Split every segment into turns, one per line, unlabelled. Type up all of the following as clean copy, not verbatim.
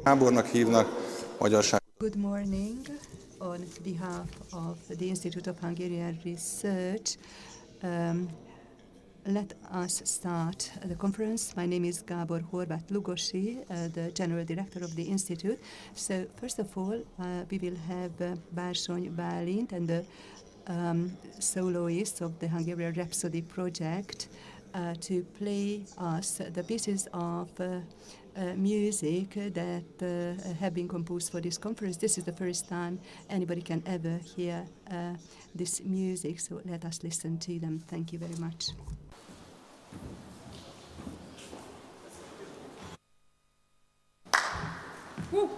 Gábornak hívnak, Magyarság.
Good morning. On behalf of the Institute of Hungarian Research, let us start the conference. My name is Gábor Horváth Lugosi, the General Director of the Institute. So first of all, we will have Bársony Bálint and the soloist of the Hungarian Rhapsody project to play us the pieces of music that have been composed for this conference. This is the first time anybody can ever hear this music, so let us listen to them. Thank you very much. Woo.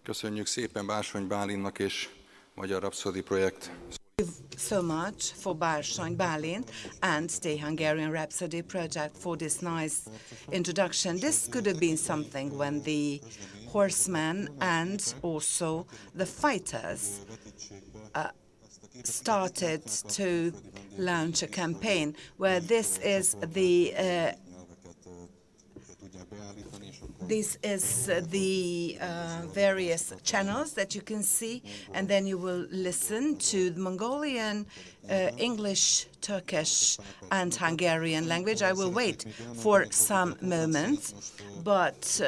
Köszönjük szépen Bársony Bálinnak és Magyar Rhapsody projekt.
So much for Bársony Bálint and the Hungarian Rhapsody project for this nice introduction. This could have been something when the horsemen and also the fighters started to launch a campaign where this is the various channels that you can see, and then you will listen to the Mongolian, English, Turkish, and Hungarian language. I will wait for some moments, but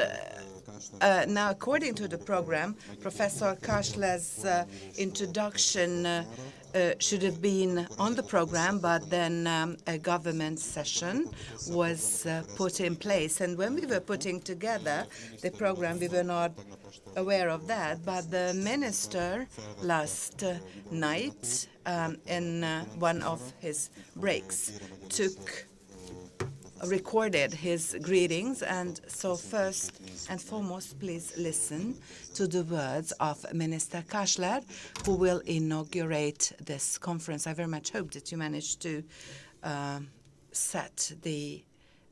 now, according to the program, Professor Kashler's introduction should have been on the program, but then a government session was put in place. And when we were putting together the program, we were not aware of that, but the minister last night, in one of his breaks, recorded his greetings, and so first and foremost, please listen to the words of Minister Kashler, who will inaugurate this conference. I very much hope that you managed to set the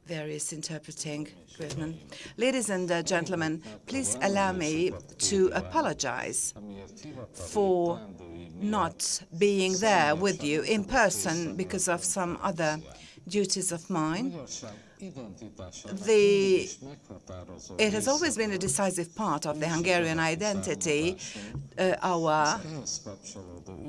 various interpreting equipment. Ladies and gentlemen, please allow me to apologize for not being there with you in person because of some other duties of mine. It has always been a decisive part of the Hungarian identity, our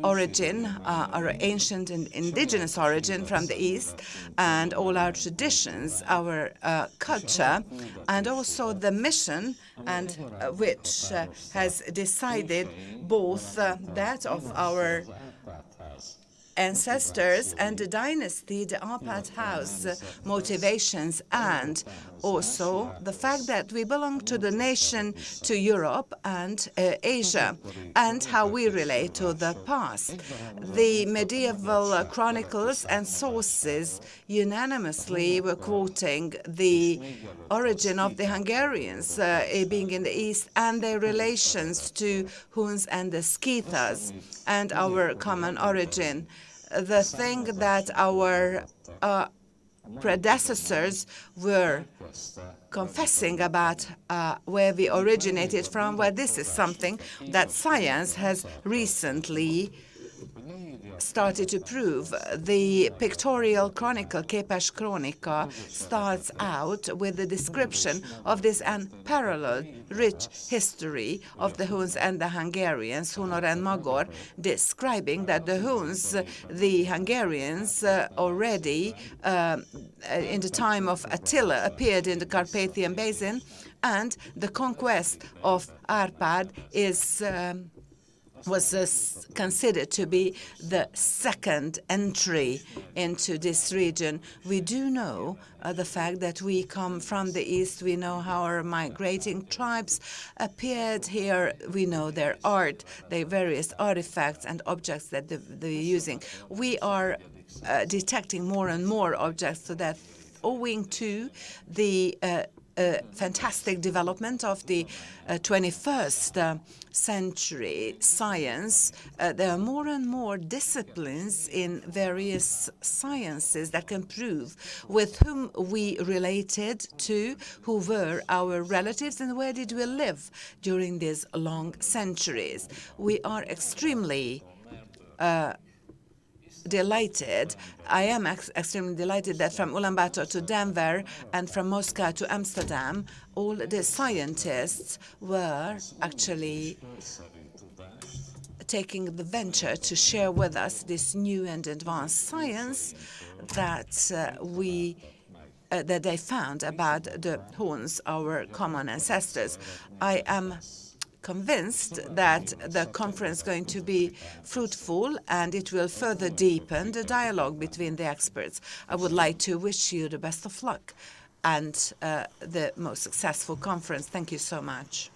origin, our ancient and indigenous origin from the East, and all our traditions, our culture, and also the mission, and which has decided both that of our ancestors and the dynasty, the Arpad house motivations, and also the fact that we belong to the nation, to Europe and Asia, and how we relate to the past. The medieval chronicles and sources unanimously were quoting the origin of the Hungarians being in the East and their relations to Huns and the Scythas and our common origin. The thing that our predecessors were confessing about where we originated from, well, this is something that science has recently started to prove. The pictorial chronicle, Képes Krónika, starts out with the description of this unparalleled, rich history of the Huns and the Hungarians, Hunor and Magor, describing that the Huns, the Hungarians, already in the time of Attila appeared in the Carpathian Basin, and the conquest of Arpad was considered to be the second entry into this region. We do know the fact that we come from the East. We know how our migrating tribes appeared here. We know their art, their various artifacts and objects that they're using. We are detecting more and more objects, so that owing to the fantastic development of the 21st century science, there are more and more disciplines in various sciences that can prove with whom we related to, who were our relatives, and where did we live during these long centuries. We are extremely delighted. I am extremely delighted that from Ulaanbaatar to Denver and from Moscow to Amsterdam, all the scientists were actually taking the venture to share with us this new and advanced science that that they found about the Huns, our common ancestors. I am convinced that the conference is going to be fruitful and it will further deepen the dialogue between the experts. I would like to wish you the best of luck and the most successful conference. Thank you so much.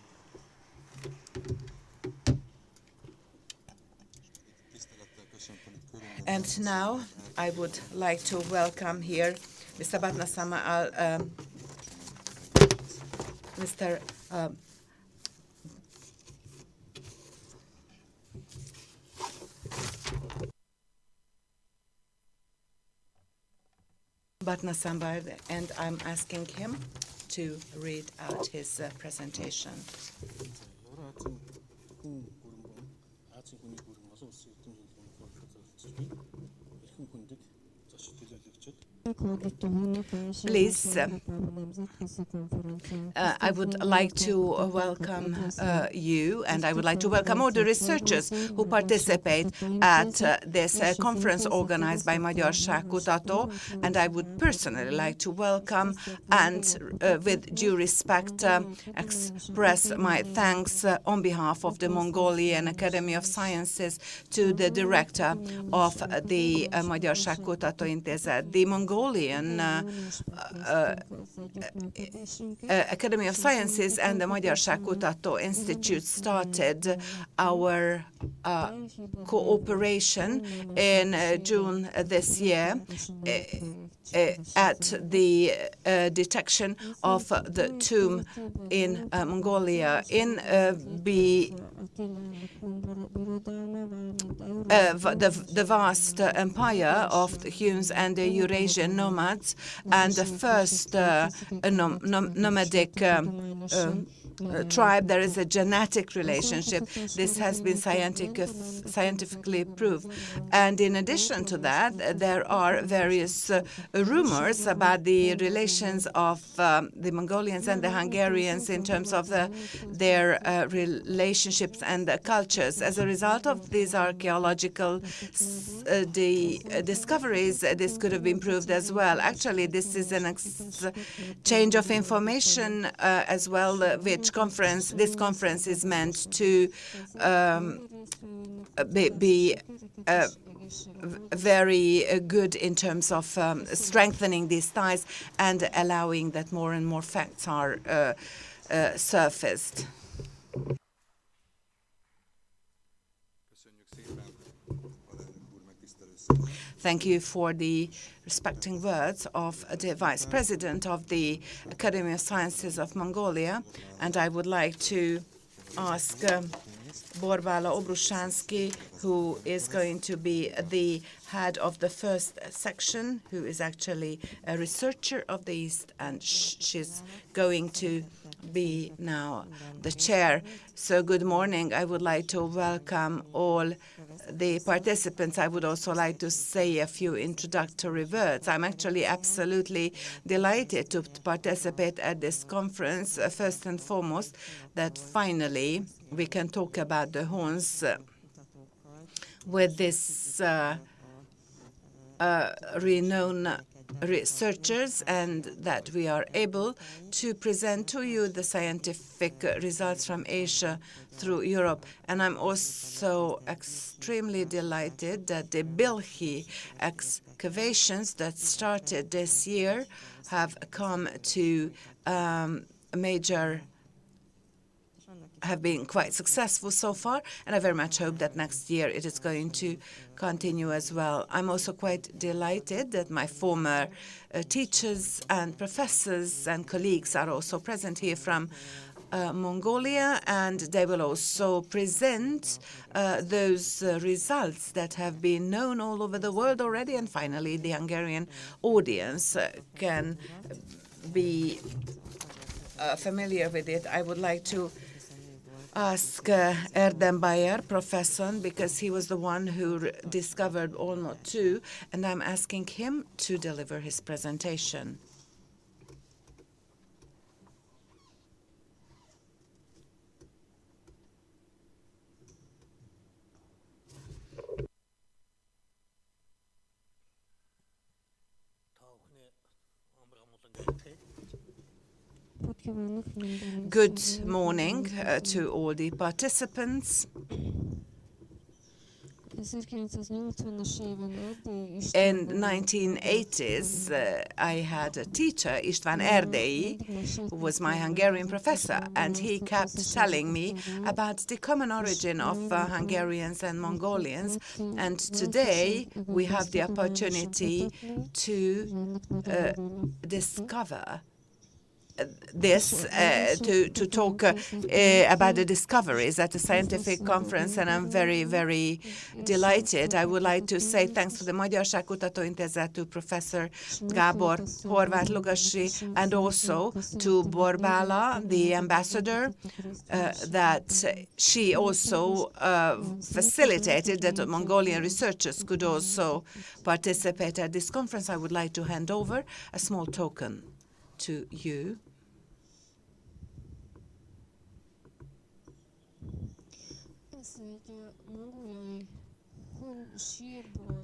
And now I would like to welcome here Mr. Batnasama, Batna Sambar, and I'm asking him to read out his presentation. Please, I would like to welcome you, and I would like to welcome all the researchers who participate at this conference organized by Magyarságkutató, and I would personally like to welcome and, with due respect, express my thanks on behalf of the Mongolian Academy of Sciences to the director of the Magyarságkutató Intézet. The Mongolian Academy of Sciences and the Magyarságkutató Institute started our cooperation in June this year at the detection of the tomb in Mongolia. In the vast empire of the Huns and the Eurasian nomads, and the first nomadic tribe, there is a genetic relationship. This has been scientifically proved. And in addition to that, there are various rumors about the relations of the Mongolians and the Hungarians in terms of their relationships and cultures. As a result of these archaeological discoveries, this could have been proved as well. Actually, this is an exchange of information as well, which this conference is meant to be very good in terms of strengthening these ties and allowing that more and more facts are surfaced. Thank you for the respecting words of the Vice President of the Academy of Sciences of Mongolia, and I would like to ask Borbála Obrushansky, who is going to be the head of the first section, who is actually a researcher of the East, and she's going to be now the chair. So good morning. I would like to welcome all the participants. I would also like to say a few introductory words. I'm actually absolutely delighted to participate at this conference, first and foremost, that finally we can talk about the HUNs with this renowned researchers, and that we are able to present to you the scientific results from Asia through Europe. And I'm also extremely delighted that the Bilhi excavations that started this year have come to have been quite successful so far, and I very much hope that next year it is going to continue as well. I'm also quite delighted that my former teachers and professors and colleagues are also present here from Mongolia, and they will also present those results that have been known all over the world already, and finally the Hungarian audience can be familiar with it. I would like to ask Erdem Bayer, professor, because he was the one who discovered Olmot II, and I'm asking him to deliver his presentation. Good morning to all the participants. In 1980s, I had a teacher, István Erdélyi, who was my Hungarian professor, and he kept telling me about the common origin of Hungarians and Mongolians. And today, we have the opportunity to discover this to talk about the discoveries at the scientific conference, and I'm very, very delighted. I would like to say thanks to the Magyarságkutató Intézet, to Professor Gábor Horváth Lugasi, and also to Borbála, the ambassador, that she also facilitated that Mongolian researchers could also participate at this conference. I would like to hand over a small token to you.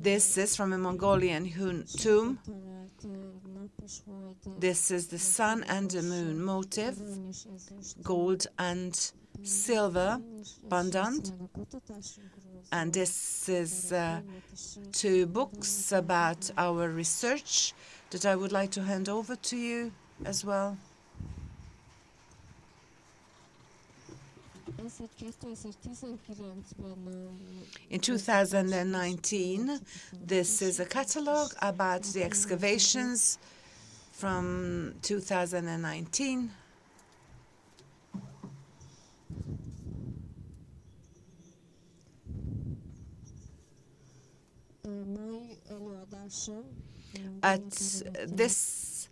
This is from a Mongolian HUN tomb. This is the sun and the moon motif, gold and silver pendant. And this is 2 books about our research that I would like to hand over to you as well. In 2019, this is a catalogue about the excavations from 2019. At this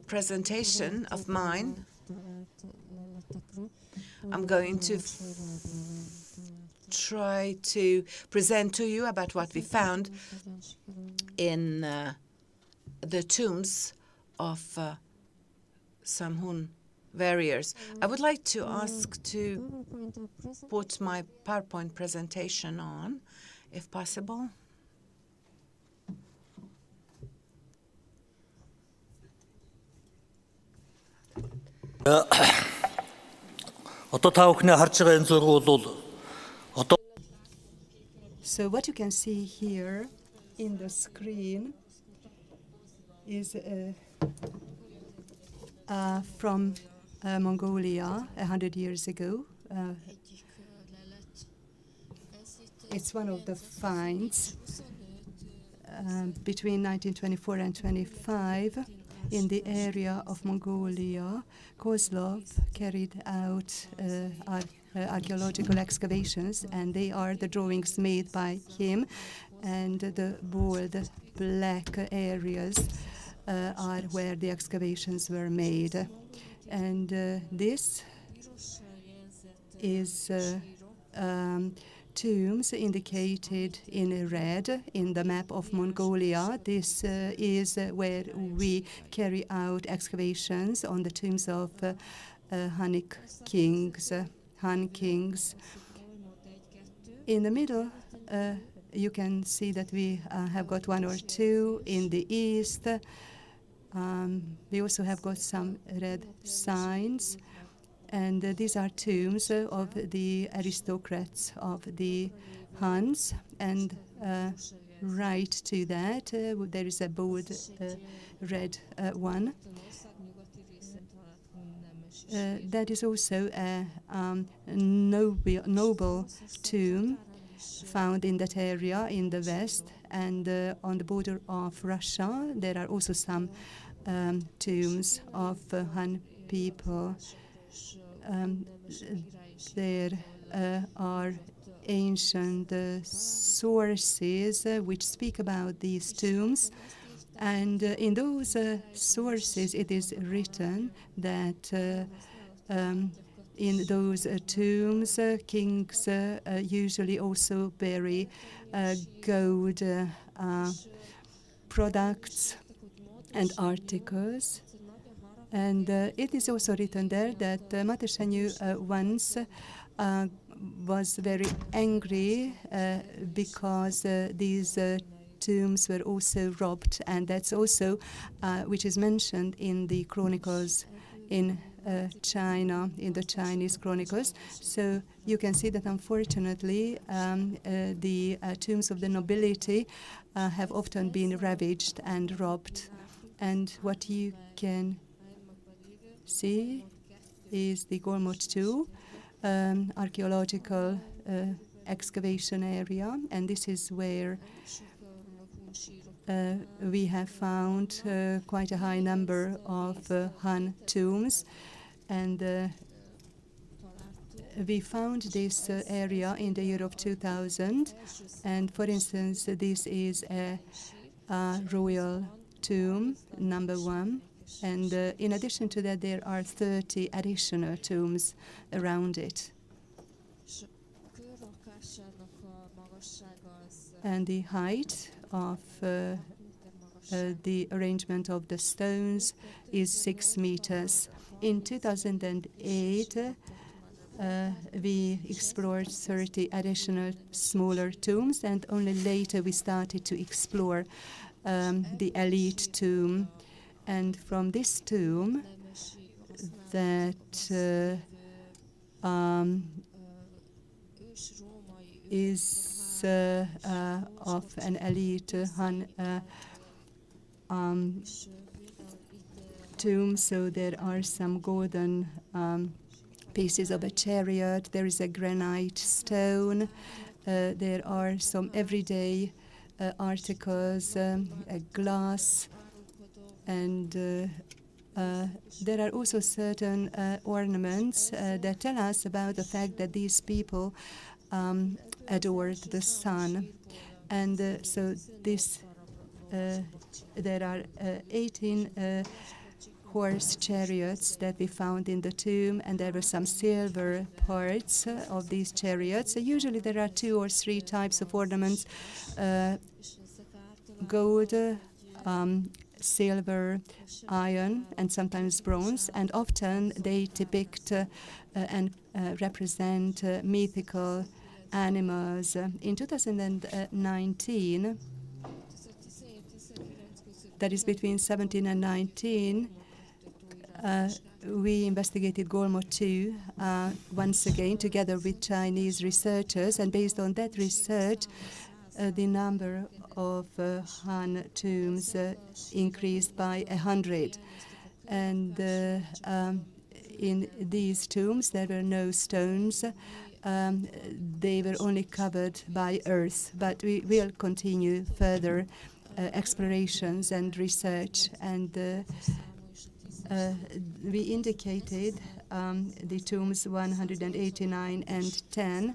presentation of mine, I'm going to try to present to you about what we found in the tombs of some HUN warriors. I would like to ask to put my PowerPoint presentation on, if possible.
So what you can see here in the screen is from Mongolia 100 years ago. It's one of the finds between 1924 and 25 in the area of Mongolia. Kozlov carried out archaeological excavations, and they are the drawings made by him, and the bold black areas are where the excavations were made. And this is tombs indicated in red in the map of Mongolia. This is where we carry out excavations on the tombs of Hunnic kings, Han kings. In the middle, you can see that we have got 1 or 2 in the east. We also have got some red signs. And these are tombs of the aristocrats of the Huns. And right to that, there is a bold red one. That is also a noble tomb found in that area in the west. And on the border of Russia, there are also some tombs of Han people. There are ancient sources which speak about these tombs, and in those sources it is written that in those tombs kings usually also bury gold products and articles. And it is also written there that Magyarságkutató once was very angry because these tombs were also robbed, and that's also which is mentioned in the chronicles in China, in the Chinese chronicles. So you can see that unfortunately the tombs of the nobility have often been ravaged and robbed. And what you can see is the Gormot II archaeological excavation area, and this is where we have found quite a high number of HUN tombs, and we found this area in the year of 2000, and for instance, this is a royal tomb, number 1, and in addition to that, there are 30 additional tombs around it. And the height of the arrangement of the stones is 6 meters. In 2008, we explored 30 additional smaller tombs, and only later we started to explore the elite tomb. And from this tomb, that is of an elite HUN tomb, so there are some golden pieces of a chariot, there is a granite stone, there are some everyday articles, a glass, and there are also certain ornaments that tell us about the fact that these people adored the sun. And so this, there are 18 horse chariots that we found in the tomb, and there were some silver parts of these chariots. So usually there are 2 or 3 types of ornaments, gold, silver, iron, and sometimes bronze, and often they depict and represent mythical animals. In 2019, that is between 17 and 19, we investigated Golmo 2 once again together with Chinese researchers, and based on that research, the number of HUN tombs increased by 100. And in these tombs there were no stones, they were only covered by earth, but we will continue further explorations and research, and we indicated the tombs 189 and 10,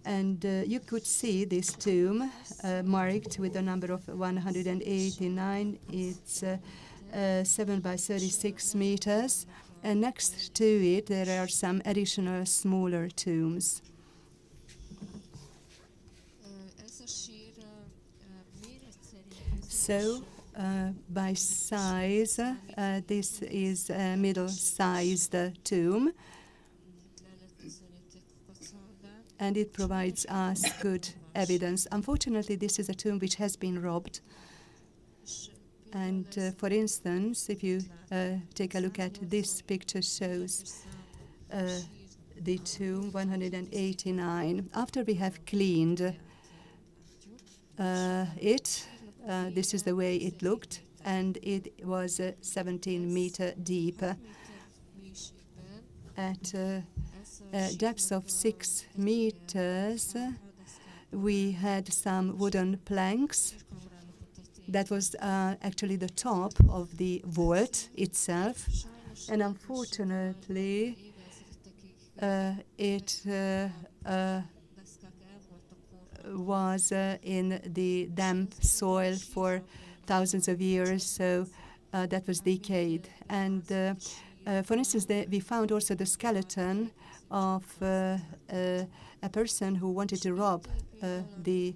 and you could see this tomb marked with the number of 189. It's 7 by 36 meters, and next to it there are some additional smaller tombs. So, by size, this is a middle-sized tomb, and it provides us good evidence. Unfortunately, this is a tomb which has been robbed. And for instance, if you take a look at this picture, shows the tomb 189. After we have cleaned it, this is the way it looked, and it was 17 meters deep. At depths of 6 meters, we had some wooden planks. That was actually the top of the vault itself, and unfortunately, it was in the damp soil for thousands of years, so that was decayed. And for instance, we found also the skeleton of a person who wanted to rob the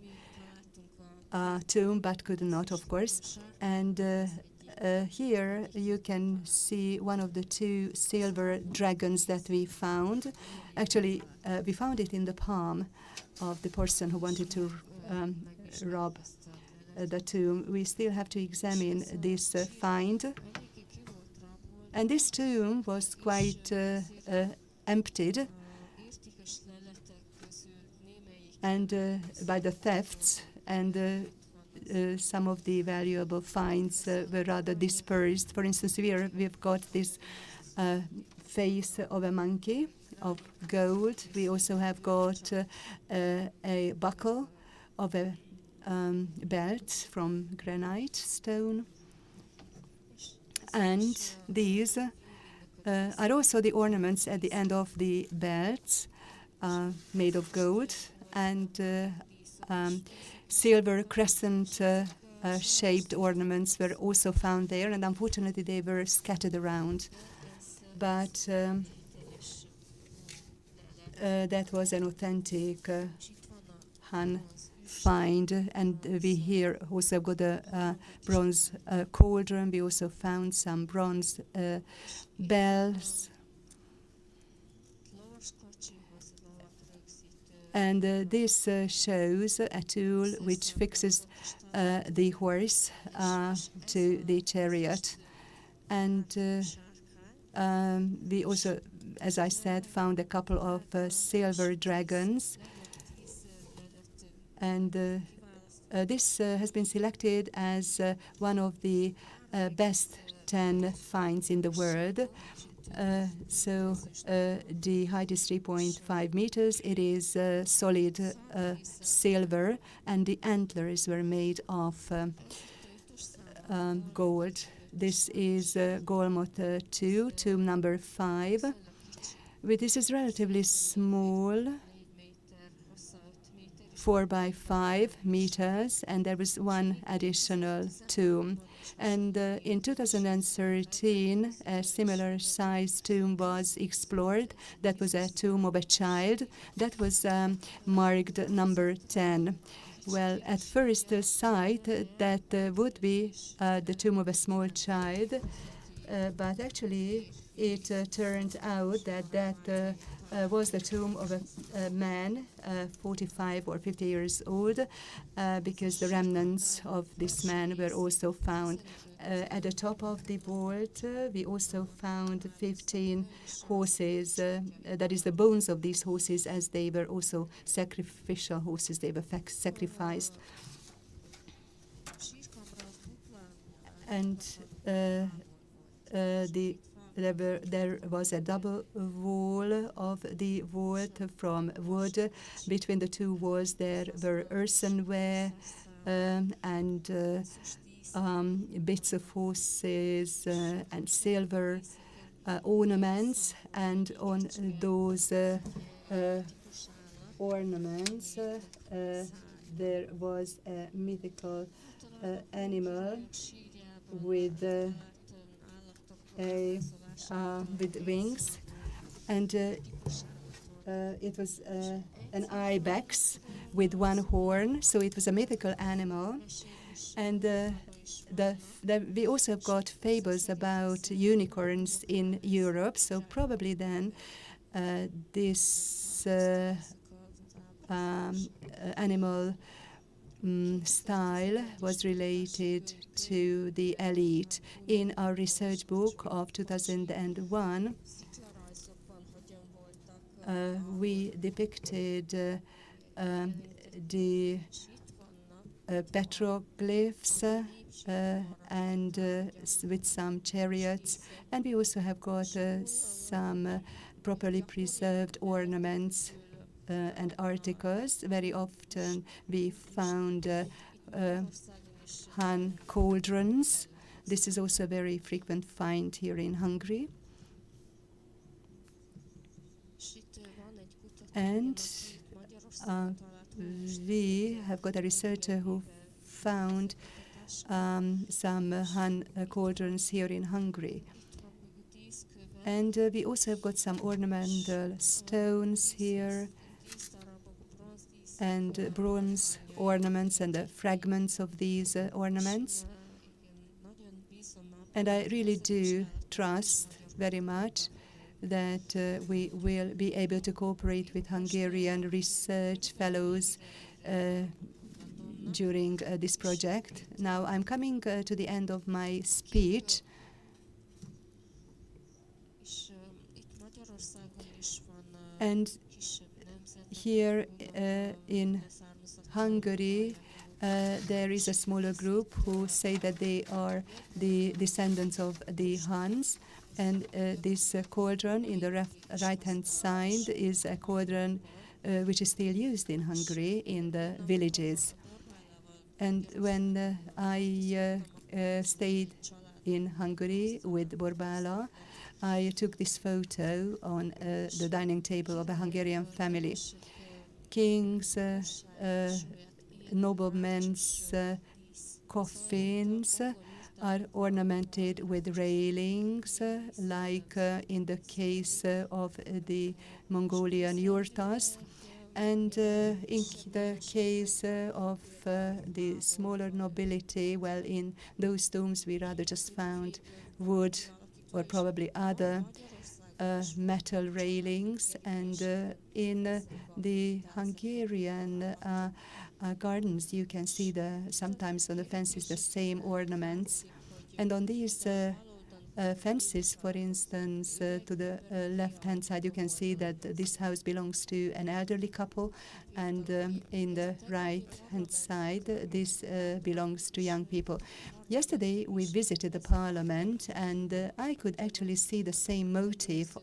tomb, but could not, of course. And here you can see one of the 2 silver dragons that we found. Actually, we found it in the palm of the person who wanted to rob the tomb. We still have to examine this find. And this tomb was quite emptied, and by the thefts, and some of the valuable finds were rather dispersed. For instance, we've got this face of a monkey of gold. We also have got a buckle of a belts from granite stone. And these are also the ornaments at the end of the belts, made of gold, and silver crescent shaped ornaments were also found there, and unfortunately they were scattered around. But that was an authentic HUN find, and we here also got a bronze cauldron. We also found some bronze bells. And this shows a tool which fixes the horse to the chariot. And we also, as I said, found a couple of silver dragons. And this has been selected as one of the best 10 finds in the world. So the height is 3.5 meters. It is solid silver, and the antlers were made of gold. This is Golmot 2, tomb number 5. This is relatively small, 4 by 5 meters, and there was one additional tomb. And in 2013, a similar size tomb was explored. That was a tomb of a child. That was marked number 10. Well, at first sight, that would be the tomb of a small child, but actually it turned out that that was the tomb of a man, 45 or 50 years old, because the remnants of this man were also found. At the top of the vault, we also found 15 horses. That is the bones of these horses, as they were also sacrificial horses. They were sacrificed. And there was a double wall of the vault from wood. Between the two walls there were earthenware and bits of horses and silver ornaments. And on those ornaments there was a mythical animal with with wings, and it was an ibex with one horn, so it was a mythical animal. And we also got fables about unicorns in Europe, so probably then this animal style was related to the elite. In our research book of 2001, we depicted the petroglyphs and with some chariots, and we also have got some properly preserved ornaments and articles. Very often we found HUN cauldrons. This is also a very frequent find here in Hungary. And we have got a researcher who found some HUN cauldrons here in Hungary. And we also have got some ornamental stones here, and bronze ornaments and the fragments of these ornaments. And I really do trust very much that we will be able to cooperate with Hungarian research fellows during this project. Now I'm coming to the end of my speech. And here in Hungary, there is a smaller group who say that they are the descendants of the Huns. And this cauldron in the right-hand side is a cauldron which is still used in Hungary in the villages. And when I stayed in Hungary with Borbála, I took this photo on the dining table of a Hungarian family. Kings, noblemen's coffins are ornamented with railings, like in the case of the Mongolian yurtas. And in the case of the smaller nobility, well, in those tombs we rather just found wood or probably other metal railings. And in the Hungarian gardens, you can see sometimes on the fences the same ornaments. And on these fences, for instance, to the left-hand side, you can see that this house belongs to an elderly couple, and in the right-hand side, this belongs to young people. Yesterday, we visited the parliament, and I could actually see the same motif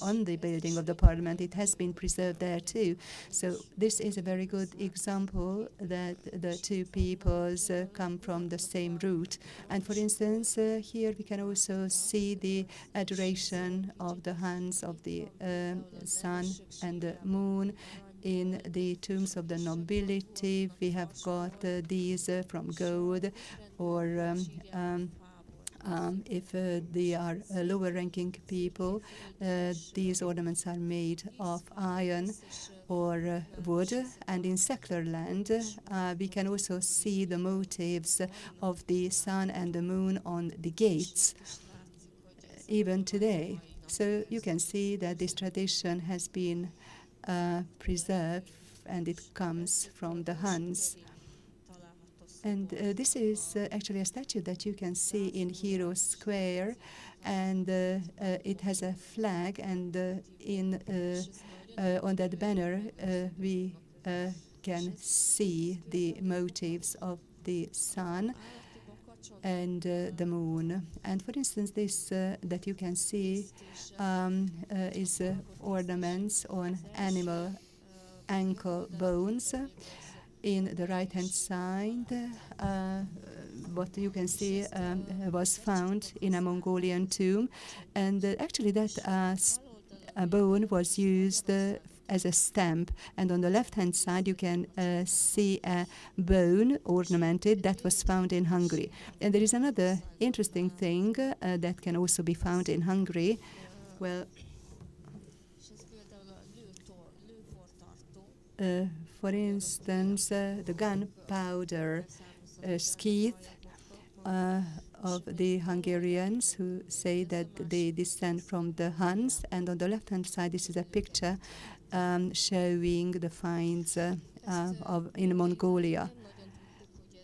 on the building of the parliament. It has been preserved there too. So this is a very good example that the two peoples come from the same root. And for instance, here we can also see the adoration of the Huns of the sun and the moon. In the tombs of the nobility, we have got these from gold, or if they are lower-ranking people, these ornaments are made of iron or wood. And in secular land, we can also see the motifs of the sun and the moon on the gates, even today. So you can see that this tradition has been preserved, and it comes from the Huns. And this is actually a statue that you can see in Hero Square, and it has a flag, and on that banner we can see the motifs of the sun and the moon. And for instance, this that you can see is ornaments on animal ankle bones. In the right-hand side, what you can see was found in a Mongolian tomb, and actually that bone was used as a stamp. And on the left-hand side, you can see a bone ornamented that was found in Hungary. And there is another interesting thing that can also be found in Hungary. Well, for instance, the gunpowder skeith of the Hungarians, who say that they descend from the Huns. And on the left-hand side, this is a picture showing the finds in Mongolia.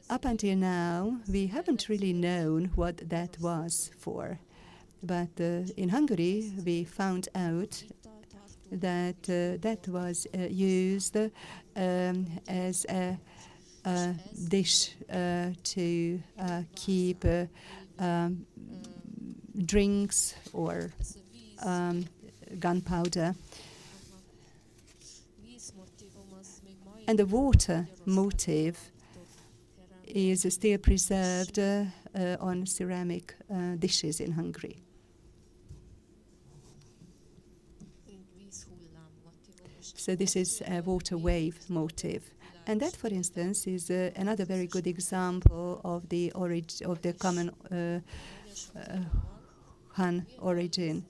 Up until now, we haven't really known what that was for. But in Hungary, we found out that that was used as a dish to keep drinks or gunpowder. And the water motive is still preserved on ceramic dishes in Hungary. So this is a water wave motive. And that, for instance, is another very good example of the common HUN origin.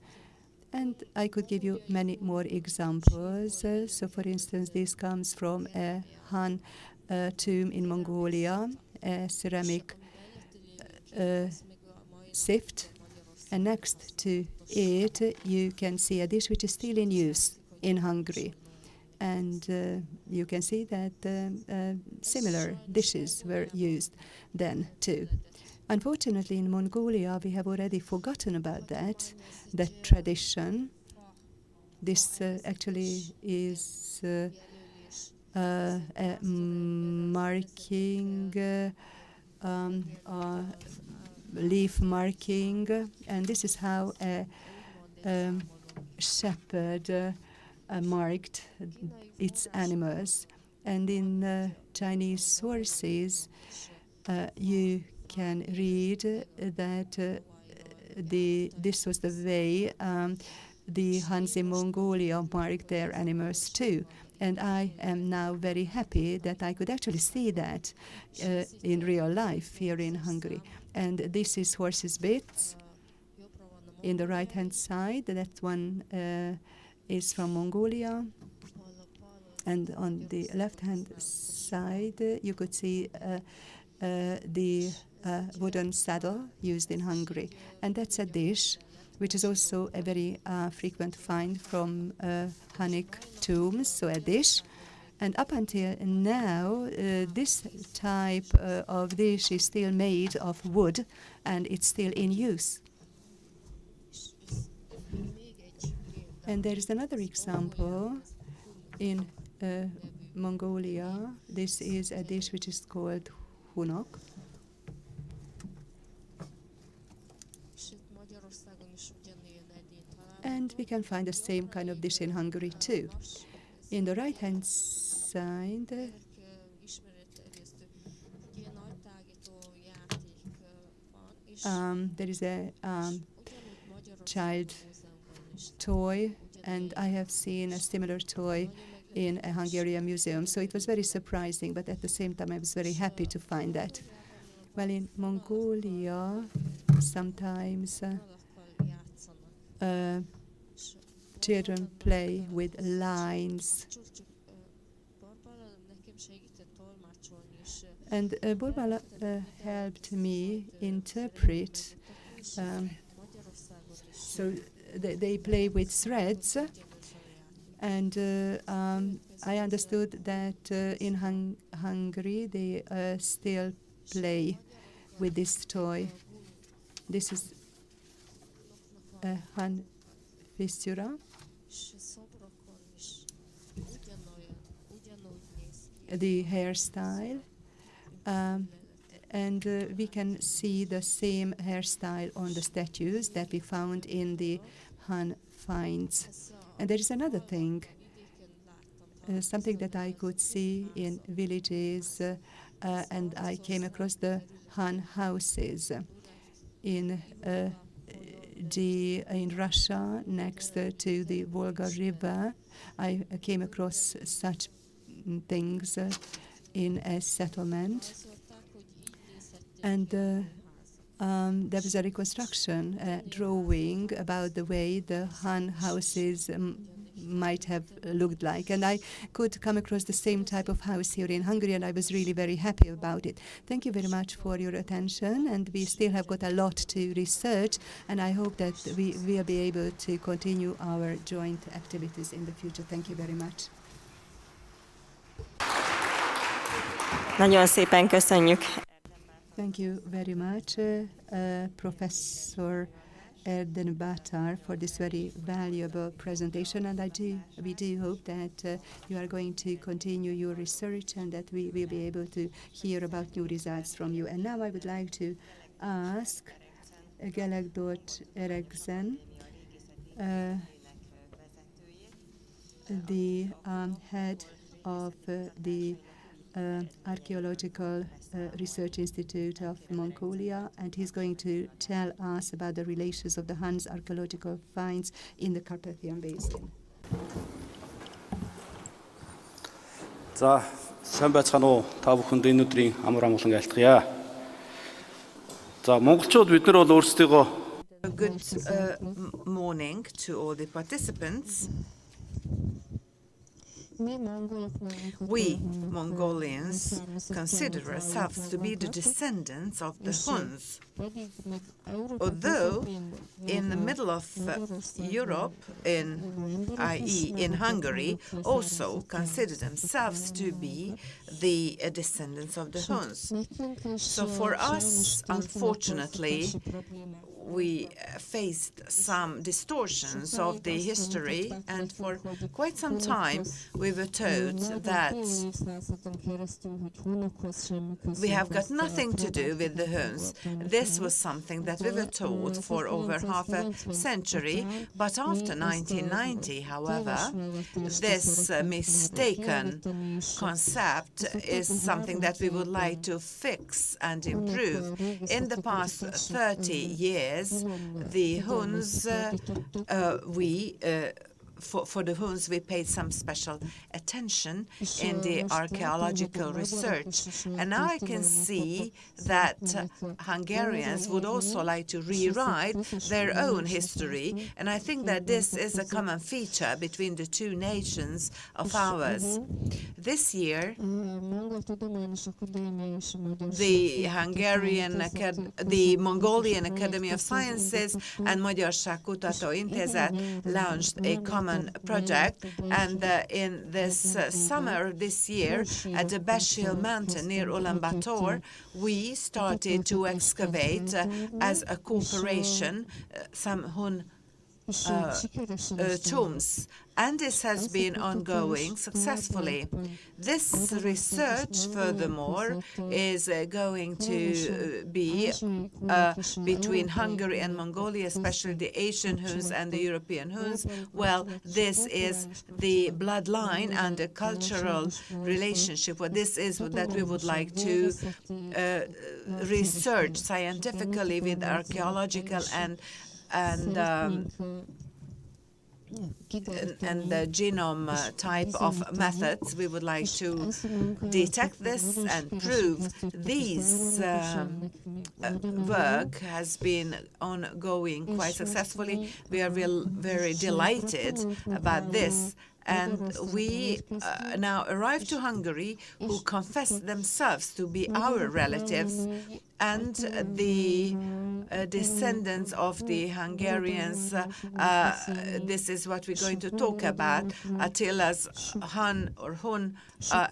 And I could give you many more examples. So, for instance, this comes from a HUN tomb in Mongolia, a ceramic sift. And next to it, you can see a dish which is still in use in Hungary. And you can see that similar dishes were used then too. Unfortunately, in Mongolia, we have already forgotten about that tradition. This actually is a marking, leaf marking, and this is how a shepherd marked its animals. And in Chinese sources, you can read that this was the way the Huns in Mongolia marked their animals too. And I am now very happy that I could actually see that in real life here in Hungary. And this is horses' bits. In the right-hand side, that one is from Mongolia. And on the left-hand side, you could see the wooden saddle used in Hungary. And that's a dish which is also a very frequent find from Hunnic tombs, so a dish. And up until now, this type of dish is still made of wood, and it's still in use. And there is another example in Mongolia. This is a dish which is called hunok. And we can find the same kind of dish in Hungary too. In the right-hand side, there is a child toy, and I have seen a similar toy in a Hungarian museum. So it was very surprising, but at the same time I was very happy to find that. Well, in Mongolia, sometimes children play with lines. And Borbala helped me interpret. So they play with threads. And I understood that in Hungary they still play with this toy. This is a HUN fissura. The hairstyle. And we can see the same hairstyle on the statues that we found in the HUN finds. And there is another thing, something that I could see in villages, and I came across the HUN houses in Russia, next to the Volga River. I came across such things in a settlement. And there was a reconstruction, drawing about the way the HUN houses might have looked like. And I could come across the same type of house here in Hungary, and I was really very happy about it. Thank you very much for your attention, and we still have got a lot to research, and I hope that we will be able to continue our joint activities in the future. Thank you very much.
Nagyon szépen köszönjük.
Thank you very much, Professor Erdenbatar, for this very valuable presentation. And we do hope that you are going to continue your research and that we will be able to hear about new results from you. And now I would like to ask Gelegdort Eriksen, the head of the Archaeological Research Institute of Mongolia, and he's going to tell us about the relations of the HUN's archaeological finds in the Carpathian Basin.
За, сайн байцгаана уу? Та бүхэнд энэ өдрийн амар амгалан айлтгая. За, монголчууд бид нар бол өөрсдийгөө
Good morning to all the participants. We, Mongolians, consider ourselves to be the descendants of the Huns. Although in the middle of Europe, i.e. in Hungary, also consider themselves to be the descendants of the Huns. So for us, unfortunately, we faced some distortions of the history, and for quite some time we were told that we have got nothing to do with the Huns. This was something that we were taught for over half a century, but after 1990, however, this mistaken concept is something that we would like to fix and improve. In the past 30 years, the Huns, for the Huns, we paid some special attention in the archaeological research. And now I can see that Hungarians would also like to rewrite their own history. And I think that this is a common feature between the two nations of ours. This year, the Mongolian Academy of Sciences and Magyarságkutató Intézet launched a common project, and in this summer this year at the Bashil mountain near Ulaanbaatar, we started to excavate as a cooperation some Hun tombs, and this has been ongoing successfully. This research, furthermore, is going to be between Hungary and Mongolia, especially the Asian Huns and the European Huns. Well, this is the bloodline and the cultural relationship. What this is that we would like to research scientifically with archaeological and the genome type of methods. We would like to detect this and prove these work has been ongoing quite successfully. We are very delighted about this. And we now arrived to Hungary, who confessed themselves to be our relatives and the descendants of the Hungarians. This is what we're going to talk about, Attila's Han or Hun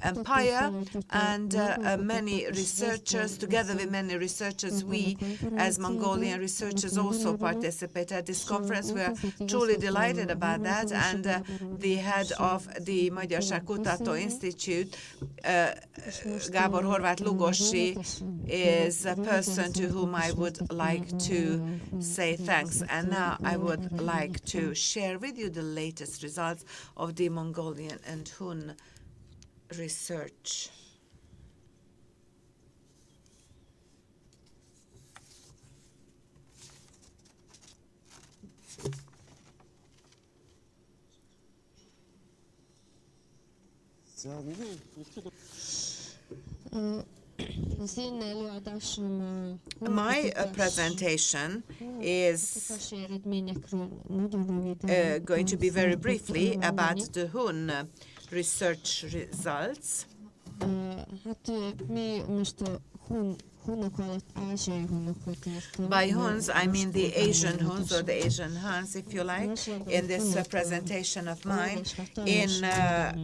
Empire, and many researchers, together with many researchers, we as Mongolian researchers also participate at this conference. We are truly delighted about that, and the head of the Magyarságkutató Institute, Gábor Horváth Lugosi, is a person to whom I would like to say thanks. And now I would like to share with you the latest results of the Mongolian and Hun research. My presentation is going to be very briefly about the Hun research results. By Huns, I mean the Asian Huns, or the Asian Huns, if you like, in this presentation of mine. In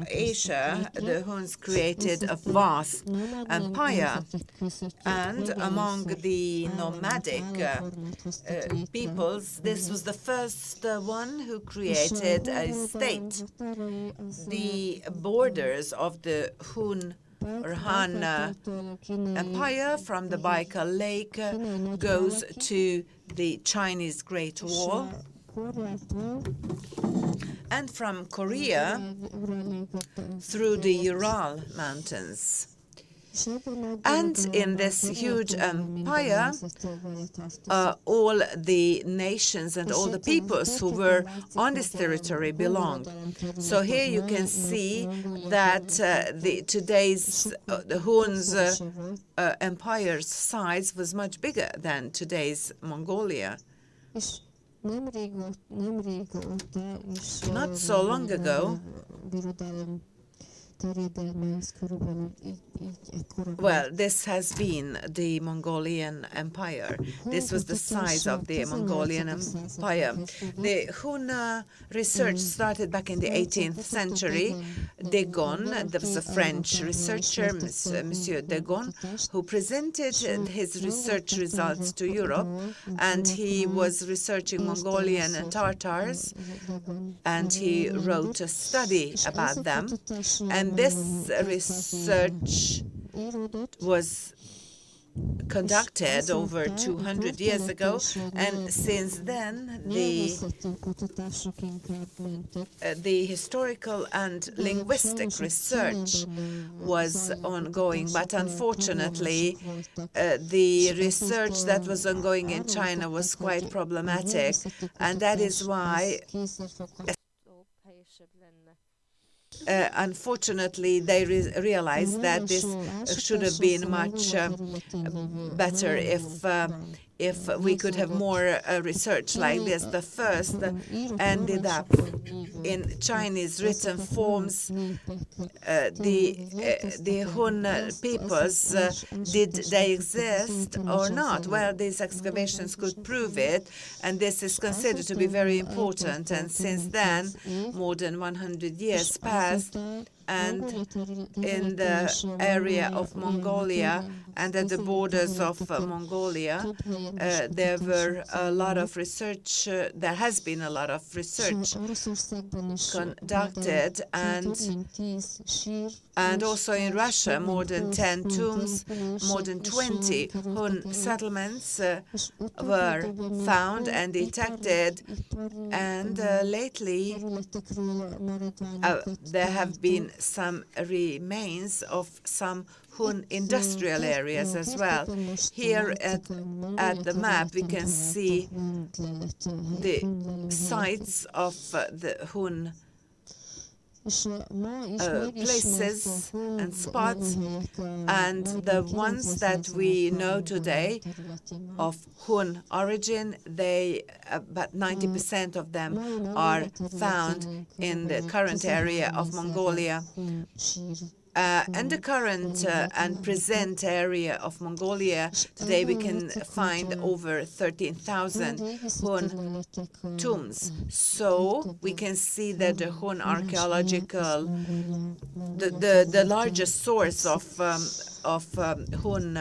Asia, the Huns created a vast empire, and among the nomadic peoples, this was the first one who created a state. The borders of the Hun or Han Empire from the Baikal Lake goes to the Chinese Great Wall, and from Korea through the Ural Mountains. And in this huge empire, all the nations and all the peoples who were on this territory belonged. So here you can see that the Huns empire's size was much bigger than today's Mongolia. Not so long ago, Well, this has been the Mongolian Empire. This was the size of the Mongolian Empire. The HUN research started back in the 18th century. Degon, there was a French researcher, Monsieur Degon, who presented his research results to Europe, and he was researching Mongolian and Tatars, and he wrote a study about them. And this research was conducted over 200 years ago, and since then the historical and linguistic research was ongoing, but unfortunately the research that was ongoing in China was quite problematic, and that is why unfortunately, they realized that this should have been much better if we could have more research like this. The first ended up in Chinese written forms. The HUN peoples, did they exist or not? Well, these excavations could prove it, and this is considered to be very important. And since then, more than 100 years passed, and in the area of Mongolia and at the borders of Mongolia, there were a lot of research, there has been a lot of research conducted, and also in Russia, more than 10 tombs, more than 20 HUN settlements were found and detected, and lately there have been some remains of some HUN industrial areas as well. Here at the map we can see the sites of the HUN places and spots, and the ones that we know today of HUN origin, about 90% of them are found in the current area of Mongolia. And the current and present area of Mongolia, today we can find over 13,000 HUN tombs. So we can see that the HUN archaeological, the largest source of HUN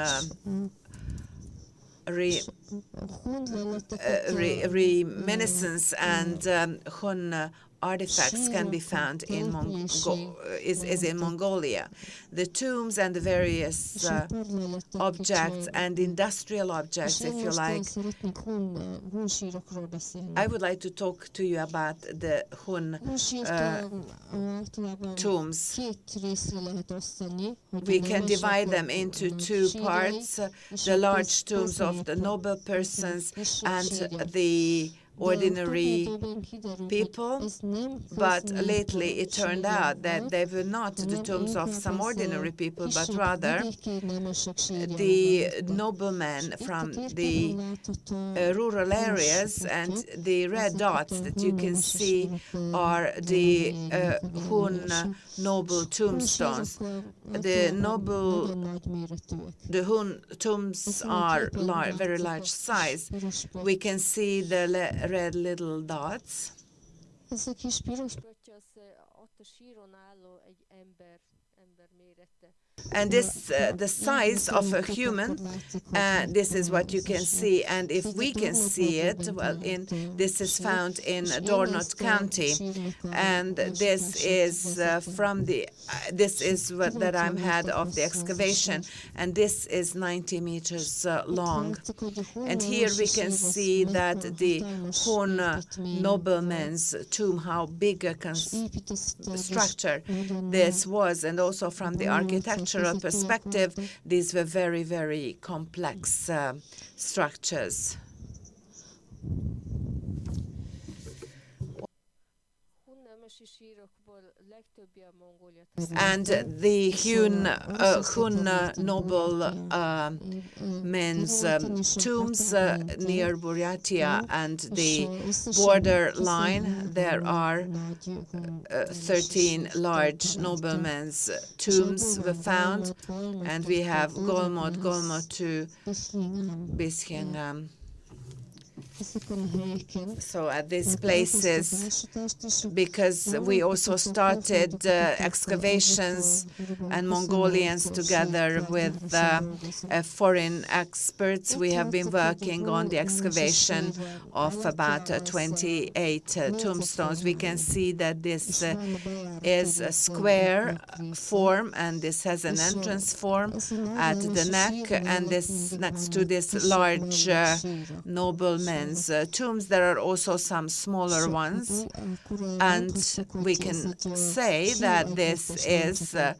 reminiscence and HUN artifacts can be found in Mongolia. The tombs and the various objects and industrial objects, if you like. I would like to talk to you about the HUN tombs. We can divide them into two parts, the large tombs of the noble persons and the ordinary people, but lately it turned out that they were not the tombs of some ordinary people, but rather the noblemen from the rural areas, and the red dots that you can see are the HUN noble tombstones. The HUN tombs are very large size. We can see the red little dots. And this, the size of a human, this is what you can see. And if we can see it, well, this is found in Dornot County, and this is this is what that I'm had of the excavation, and this is 90 meters long. And here we can see that the HUN nobleman's tomb, how big a structure this was, and also from the architectural perspective, these were very, very complex And the HUN noble men's tombs near Buryatia and the border line, there are 13 large noblemen's tombs were found, and we have Golmod to Bischingam. So at these places, because we also started excavations and Mongolians together with foreign experts, we have been working on the excavation of about 28 tombstones. We can see that this is a square form, and this has an entrance form at the neck, and this next to this large nobleman's tombs. There are also some smaller ones, and we can say that this is a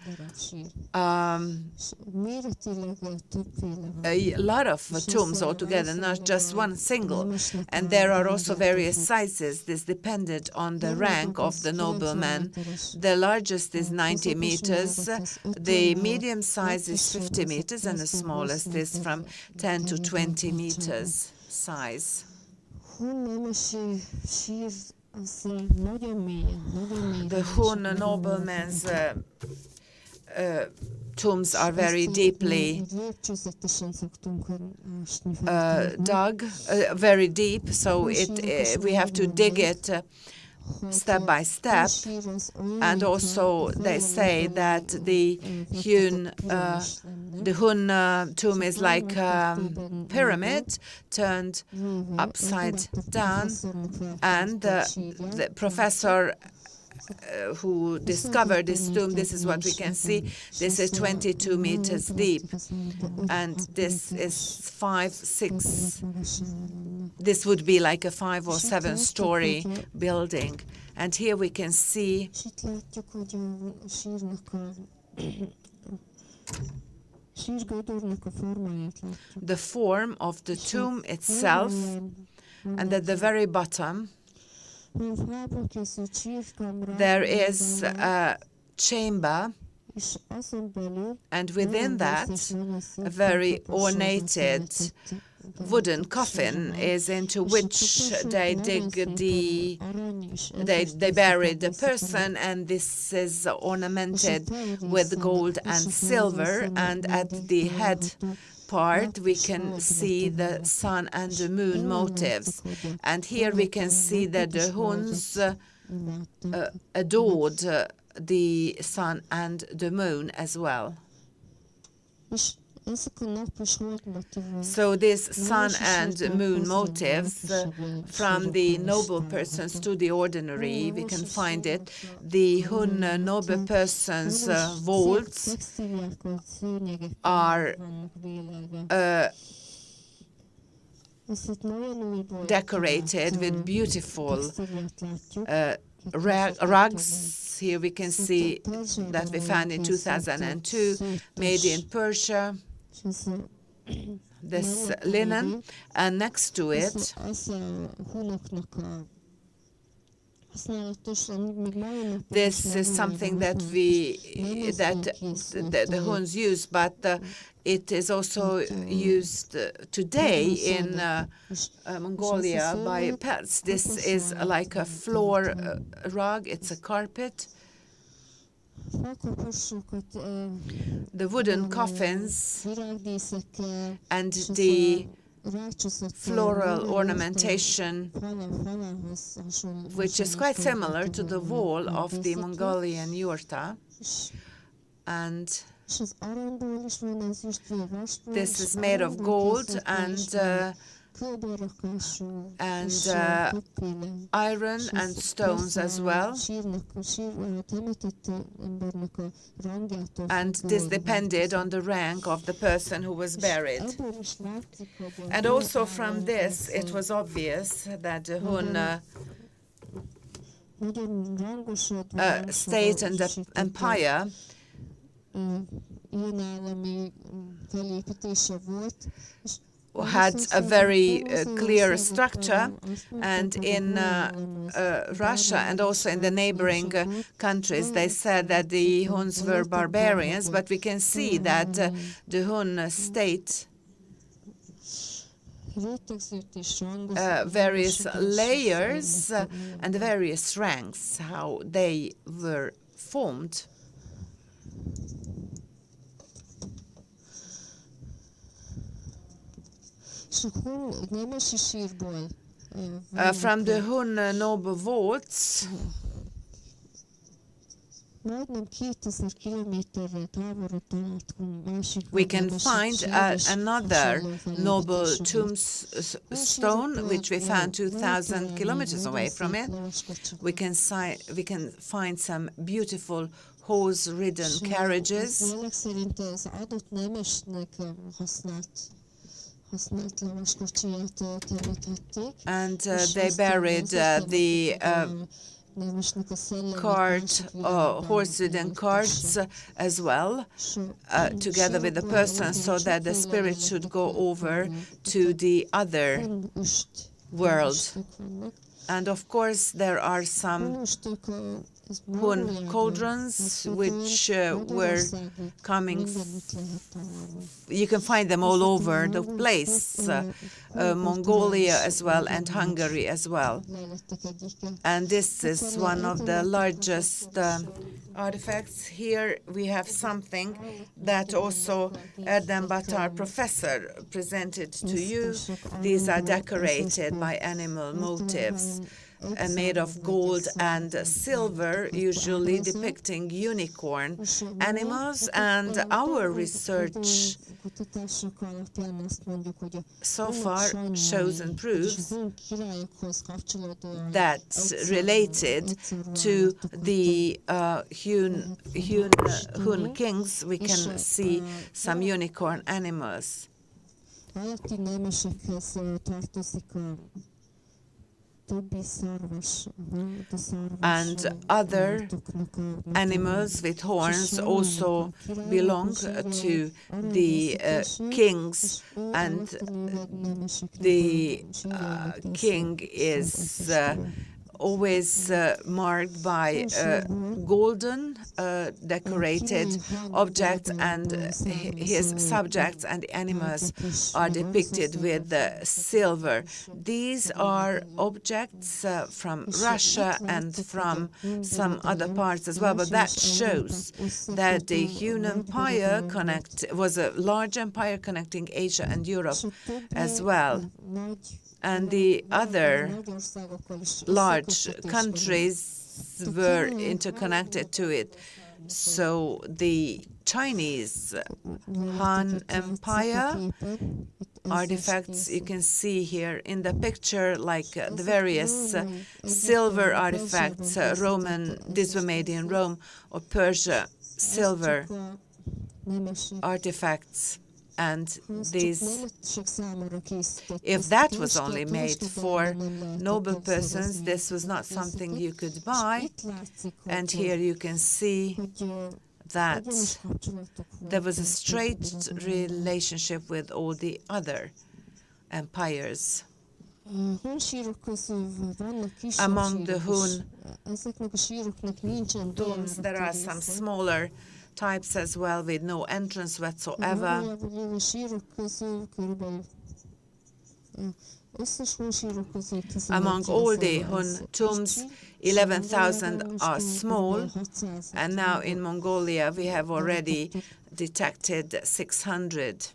lot of tombs altogether, not just one single. And there are also various sizes. This depended on the rank of the nobleman. The largest is 90 meters, the medium size is 50 meters, and the smallest is from 10 to 20 meters size. The HUN noblemen's tombs are very deeply dug, very deep, so we have to dig it step by step. And also they say that the HUN tomb is like a pyramid turned upside down, and the professor who discovered this tomb, this is what we can see. This is 22 meters deep, and this is 5-6. This would be like a 5 or 7 story building. And here we can see the form of the tomb itself, and at the very bottom there is a chamber, and within that a very ornated wooden coffin is into which they buried the person, and this is ornamented with gold and silver, and at the head part we can see the sun and the moon motifs. And here we can see that the Huns adored the sun and the moon as well. So these sun and moon motifs, from the noble persons to the ordinary, we can find it. The HUN noble persons' vaults are decorated with beautiful rugs. Here we can see that we found in 2002, made in Persia, this linen, and next to it this is something that the Huns use, but it is also used today in Mongolia by pets. This is like a floor rug, it's a carpet. The wooden coffins and the floral ornamentation, which is quite similar to the wall of the Mongolian yurta. And this is made of gold and iron and stones as well. And this depended on the rank of the person who was buried. And also from this, it was obvious that the HUN state and the empire had a very clear structure, and in Russia and also in the neighboring countries, they said that the Huns were barbarians, but we can see that the Hun state various layers and various ranks, how they were formed. From the Hun noble vaults, we can find another noble tombstone, which we found 2,000 kilometers away from it. We can find some beautiful horse-ridden carriages. And they buried the horse-ridden carts as well, together with the person, so that the spirit should go over to the other world. And of course, there are some Hun cauldrons, which were coming. You can find them all over the place, Mongolia as well, and Hungary as well. And this is one of the largest artifacts. Here we have something that also Erdem Batar professor presented to you. These are decorated by animal motifs and made of gold and silver, usually depicting unicorn animals. And our research so far shows and proves that related to the Hun kings, we can see some unicorn animals. And other animals with horns also belong to the kings, and the king is always marked by golden decorated objects, and his subjects and animals are depicted with silver. These are objects from Russia and from some other parts as well, but that shows that the Hun Empire was a large empire connecting Asia and Europe as well. And the other large countries were interconnected to it. So the Chinese Han Empire artifacts you can see here in the picture, like the various silver artifacts, these were made in Rome or Persia, silver artifacts. And these, if that was only made for noble persons, this was not something you could buy. And here you can see that there was a straight relationship with all the other empires. Among the Hun tombs, there are some smaller types as well, with no entrance whatsoever. Among all the Hun tombs, 11,000 are small, and now in Mongolia we have already detected 600.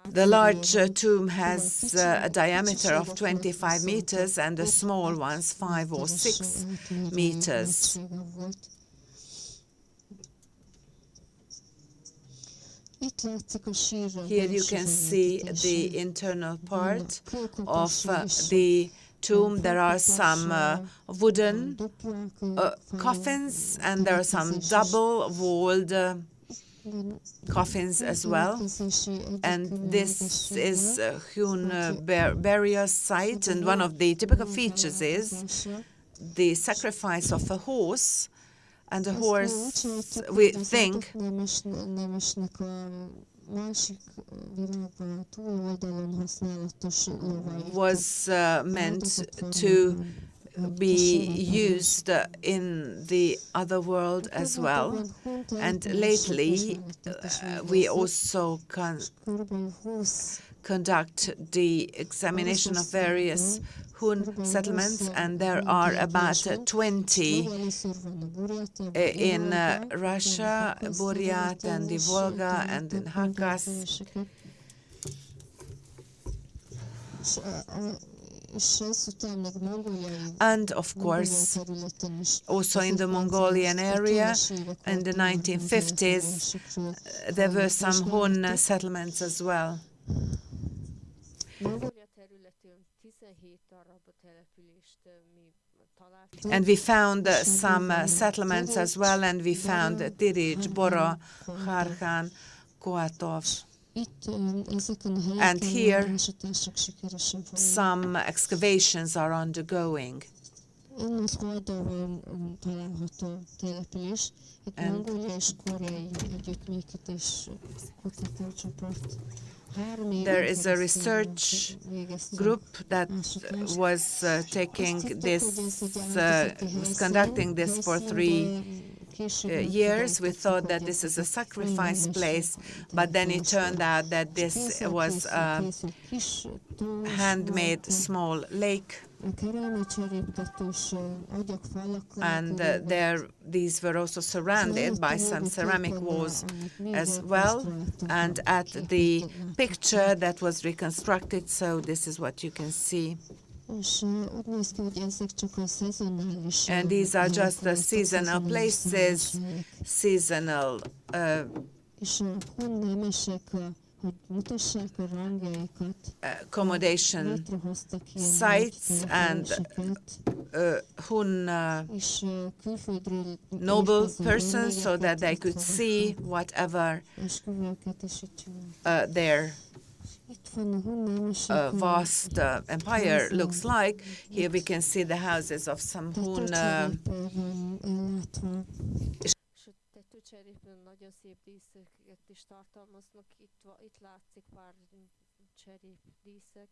The large tomb has a diameter of 25 meters, and the small ones 5 or 6 meters. Here you can see the internal part of the tomb. There are some wooden coffins, and there are some double-walled coffins as well. And this is a Hun burial site, and one of the typical features is the sacrifice of a horse And the horse, we think, was meant to be used in the other world as well. And lately, we also conduct the examination of various HUN settlements, and there are about 20 in Russia, Buryat and the Volga and in Hakkas. And of course, also in the Mongolian area, in the 1950s, there were some HUN settlements as well. And we found some settlements as well, and we found Tirij, Bora, Kharkhan, Koatov. And here, some excavations are undergoing. And there is a research group that was conducting this for 3 years. We thought that this is a sacrifice place, but then it turned out that this was a handmade small lake. And these were also surrounded by some ceramic walls as well. And at the picture that was reconstructed, so this is what you can see. And these are just the seasonal places, seasonal accommodation sites, and HUN noble persons, so that they could see whatever their vast empire looks like. Here we can see the houses of some HUN.
Cserépben nagyon szép díszeket is tartalmaznak. Itt látszik pár cserépdíszek.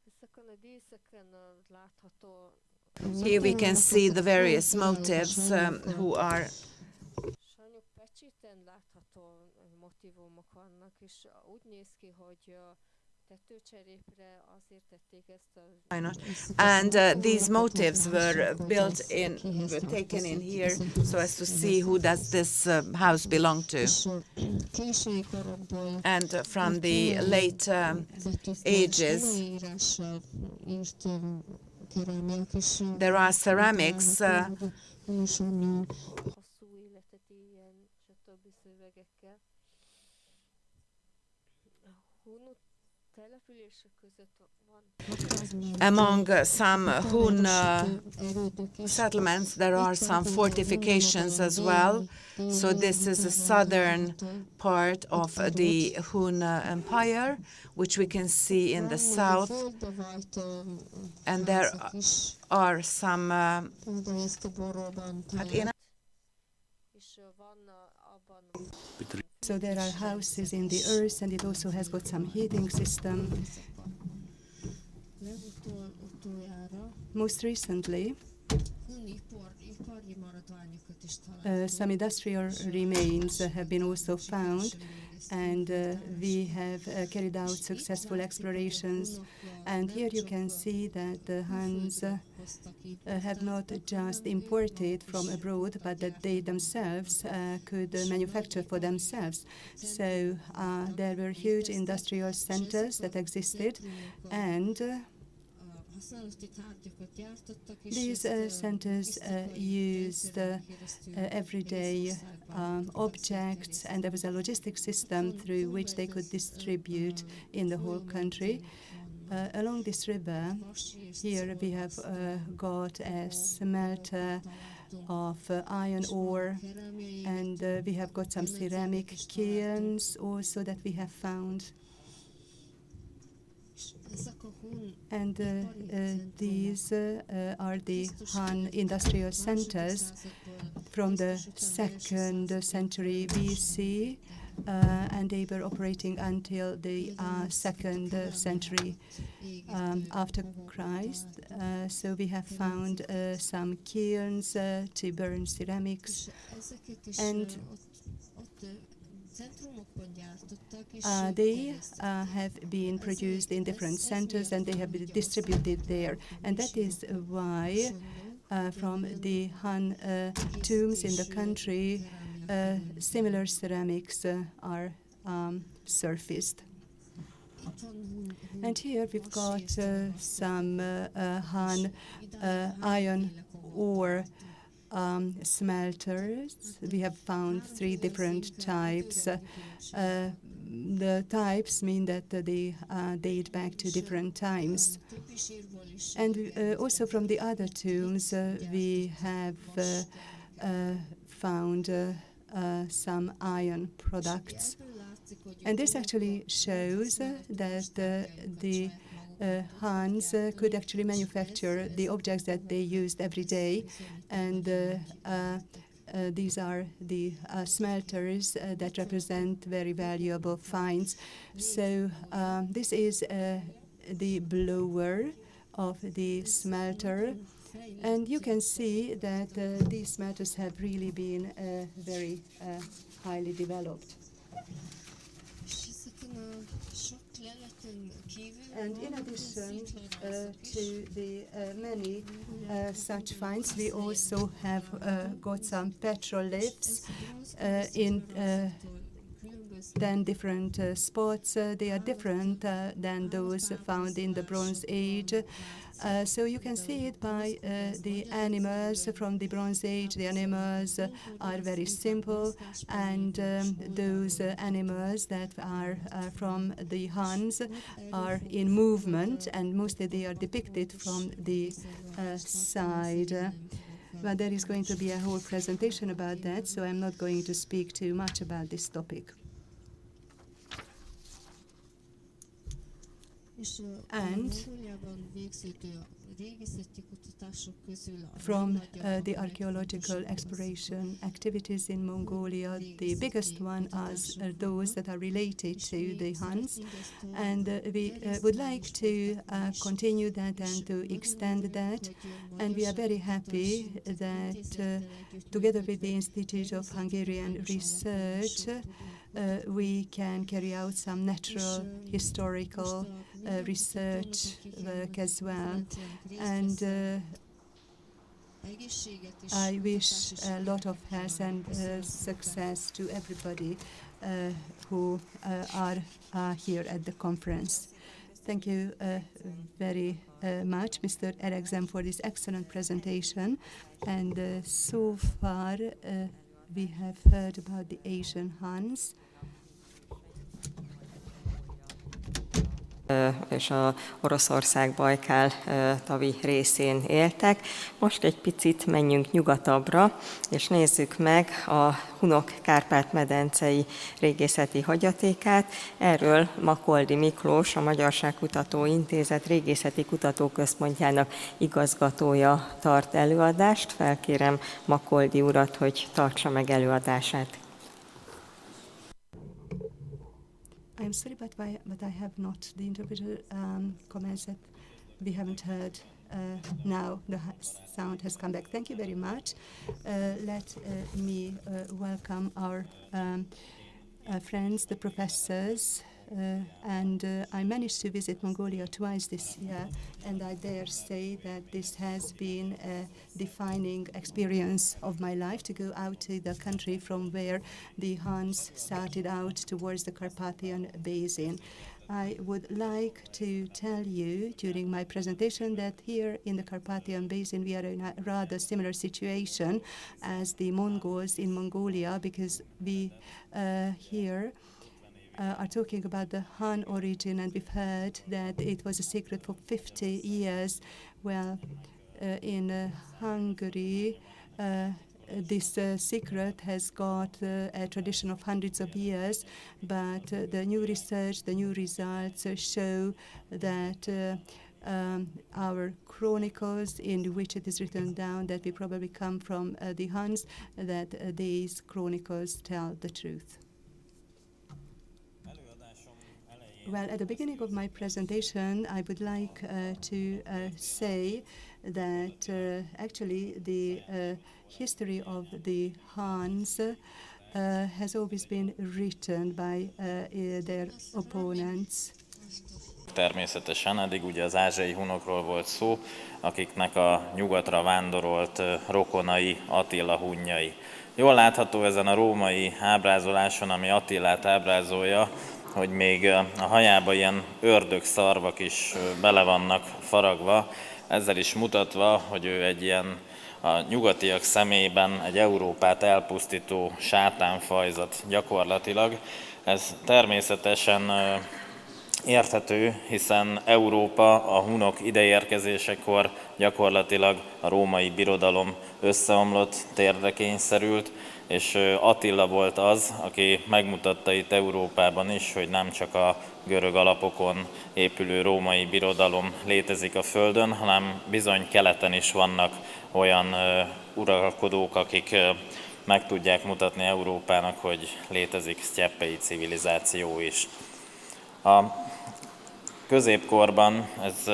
Ezeken a díszeken látható.
Here we can see the various motives who are.
Sajnos pecsiten látható motivumok vannak, és úgy néz ki, hogy
and these motives were taken in here so as to see who does this house belong to. And from the late ages, there are ceramics among some HUN settlements. There are some fortifications as well. So this is the southern part of the HUN Empire, which we can see in the south. And there are some
So there are houses in the earth, and it also has got some heating system. Most recently, some industrial remains have been also found, and we have carried out successful explorations. And here you can see that the Huns have not just imported from abroad, but that they themselves could manufacture for themselves. So there were huge industrial centers that existed, and these centers used everyday objects, and there was a logistic system through which they could distribute in the whole country. Along this river, here we have got a smelter of iron ore, and we have got some ceramic kilns also that we have found. And these are the Han industrial centers from the 2nd century BC, and they were operating until the 2nd century after Christ. So we have found some kilns to burn ceramics, and they have been produced in different centers, and they have been distributed there. And that is why from the Han tombs in the country, similar ceramics are surfaced. And here we've got some Han iron ore smelters. We have found 3 different types. The types mean that they date back to different times. And also from the other tombs, we have found some iron products. And this actually shows that the Huns could actually manufacture the objects that they used every day, and these are the smelters that represent very valuable finds. So this is the blower of the smelter, and you can see that these smelters have really been very highly developed. And in addition to the many such finds, we also have got some petroliths in 10 different spots. They are different than those found in the Bronze Age. So you can see it by the animals from the Bronze Age. The animals are very simple, and those animals that are from the Huns are in movement, and mostly they are depicted from the side. But there is going to be a whole presentation about that, so I'm not going to speak too much about this topic. And from the archaeological exploration activities in Mongolia, the biggest one are those that are related to the Huns, and we would like to continue that and to extend that, and we are very happy that together with the Institute of Hungarian Research we can carry out some natural historical research work as well. And I wish a lot of health and success to everybody who are here at the conference. Thank you very much, Mr. Erexem, for this excellent presentation. And so far, we have heard about the Asian Huns.
És a Oroszország-Bajkál tavi részén éltek. Most egy picit menjünk nyugatabbra, és nézzük meg a hunok Kárpát-medencei régészeti hagyatékát. Erről Makoldy Miklós, a Magyarságkutató Intézet régészeti kutatóközpontjának igazgatója tart előadást. Felkérem Makoldy urat, hogy tartsa meg előadását.
I'm sorry, but I have not the interpreter comments that we haven't heard. Now the sound has come back. Thank you very much. Let me welcome our friends, the professors, and I managed to visit Mongolia twice this year, and I dare say that this has been a defining experience of my life, to go out to the country from where the Huns started out towards the Carpathian Basin. I would like to tell you during my presentation that here in the Carpathian Basin we are in a rather similar situation as the Mongols in Mongolia, because we here are talking about the Han origin, and we've heard that it was a secret for 50 years. Well, in Hungary, this secret has got a tradition of hundreds of years, but the new research, the new results show that our chronicles in which it is written down that we probably come from the Huns, that these chronicles tell the truth. Well, at the beginning of my presentation, I would like to say that actually the history of the Huns has always been written by their opponents.
Természetesen eddig ugye az ázsiai hunokról volt szó, akiknek a nyugatra vándorolt rokonai Attila hunjai. Jól látható ezen a római ábrázoláson, ami Attilát ábrázolja, hogy még a hajába ilyen ördögszarvak is bele vannak faragva, ezzel is mutatva, hogy ő egy ilyen a nyugatiak szemében egy Európát elpusztító sátánfajzat gyakorlatilag. Ez természetesen érthető, hiszen Európa a hunok ideérkezésekor gyakorlatilag a római birodalom összeomlott, térdre kényszerült, és Attila volt az, aki megmutatta itt Európában is, hogy nem csak a görög alapokon épülő római birodalom létezik a Földön, hanem bizony keleten is vannak olyan uralkodók, akik meg tudják mutatni Európának, hogy létezik sztyeppei civilizáció is. A középkorban ez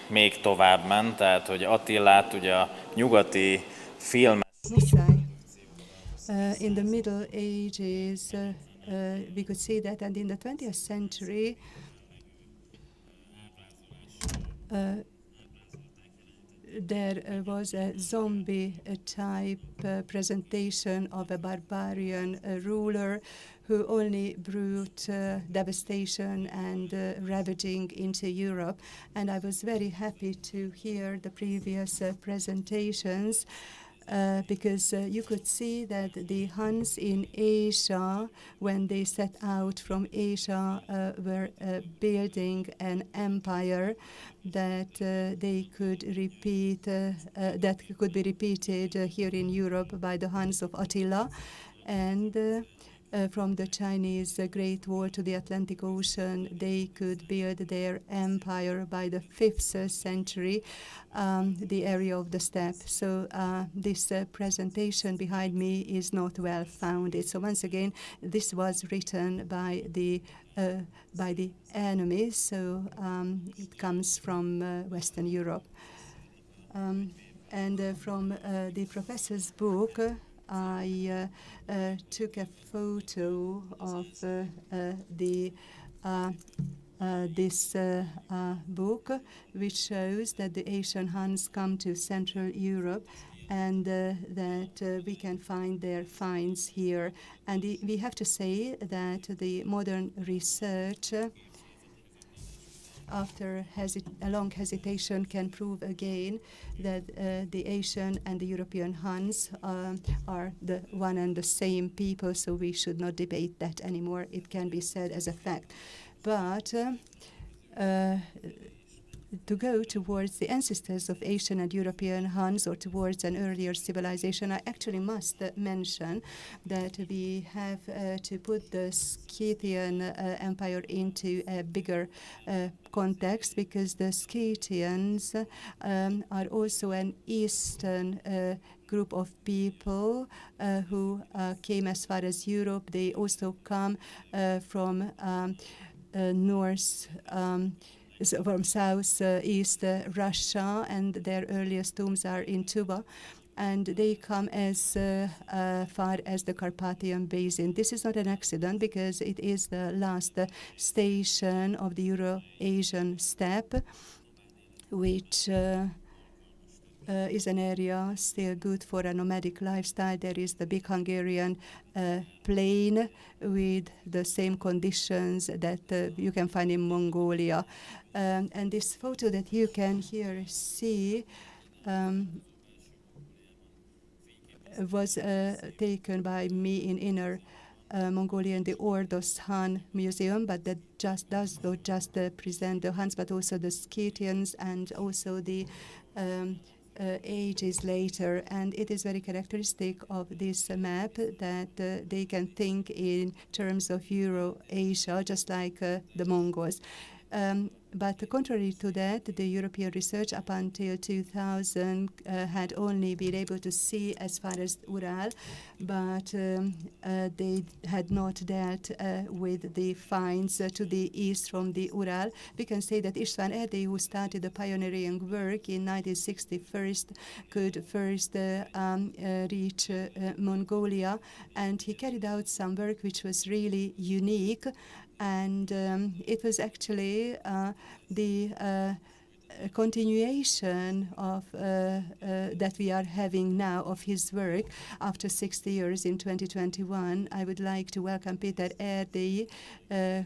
még tovább ment, tehát hogy Attilát ugye a nyugati filmek...
In the Middle Ages, we could see that, and in the 20th century, there was a zombie-type presentation of a barbarian ruler who only brought devastation and ravaging into Europe. And I was very happy to hear the previous presentations because you could see that the Huns in Asia, when they set out from Asia, were building an empire that they could repeat, that could be repeated here in Europe by the Huns of Attila, and from the Chinese Great Wall to the Atlantic Ocean, they could build their empire by the 5th century, the area of the steppe. So this presentation behind me is not well founded. So once again, this was written by the enemies, so it comes from Western Europe. And from the professor's book, I took a photo of this book, which shows that the Asian Huns come to Central Europe and that we can find their finds here. And we have to say that the modern research, after a long hesitation, can prove again that the Asian and the European Huns are the one and the same people, so we should not debate that anymore. It can be said as a fact. But to go towards the ancestors of Asian and European Huns or towards an earlier civilization, I actually must mention that we have to put the Scythian Empire into a bigger context, because the Scythians are also an Eastern group of people who came as far as Europe. They also come from north, from southeast Russia, and their earliest tombs are in Tuva, and they come as far as the Carpathian Basin. This is not an accident, because it is the last station of the Euro-Asian steppe, which is an area still good for a nomadic lifestyle. There is the big Hungarian plain with the same conditions that you can find in Mongolia. And this photo that you can here see was taken by me in Inner Mongolia in the Ordos Han Museum, but that does not just present the Huns, but also the Scythians and also the ages later, and it is very characteristic of this map that they can think in terms of Euro-Asia, just like the Mongols. But contrary to that, the European research up until 2000 had only been able to see as far as Ural, but they had not dealt with the finds to the east from the Ural. We can say that István Erdélyi, who started the pioneering work in 1961, could first reach Mongolia, and he carried out some work which was really unique. And it was actually the continuation of that we are having now of his work after 60 years in 2021. I would like to welcome Péter Erdélyi,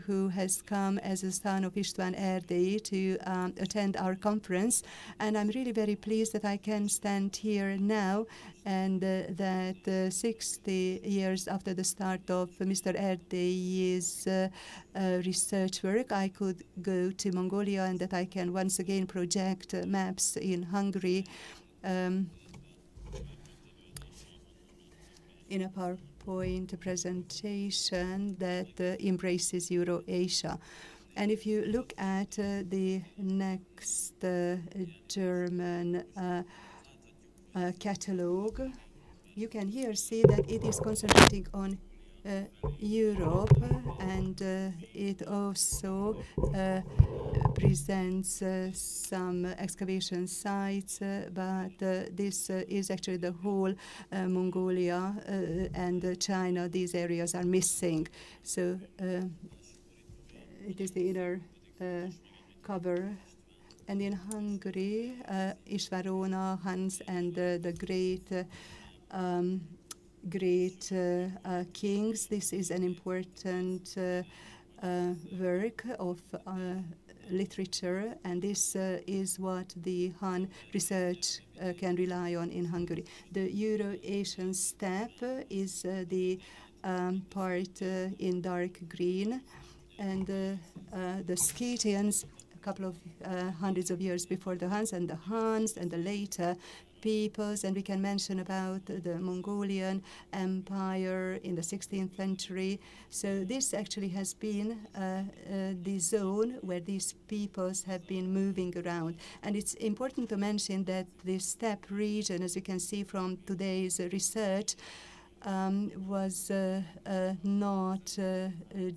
who has come as a son of István Erdélyi to attend our conference. And I'm really very pleased that I can stand here now, and that 60 years after the start of Mr. Erdélyi's research work, I could go to Mongolia, and that I can once again project maps in Hungary in a PowerPoint presentation that embraces Euro-Asia. And if you look at the next German catalogue, you can here see that it is concentrating on Europe, and it also presents some excavation sites, but this is actually the whole Mongolia and China. These areas are missing. So it is the inner cover. And in Hungary, István Hans and the great kings. This is an important work of literature, and this is what the HUN research can rely on in Hungary. The Euro-Asian steppe is the part in dark green, and the Scythians, a couple of hundreds of years before the Huns, and the later peoples, and we can mention about the Mongolian Empire in the 16th century. So this actually has been the zone where these peoples have been moving around. And it's important to mention that the steppe region, as you can see from today's research, was not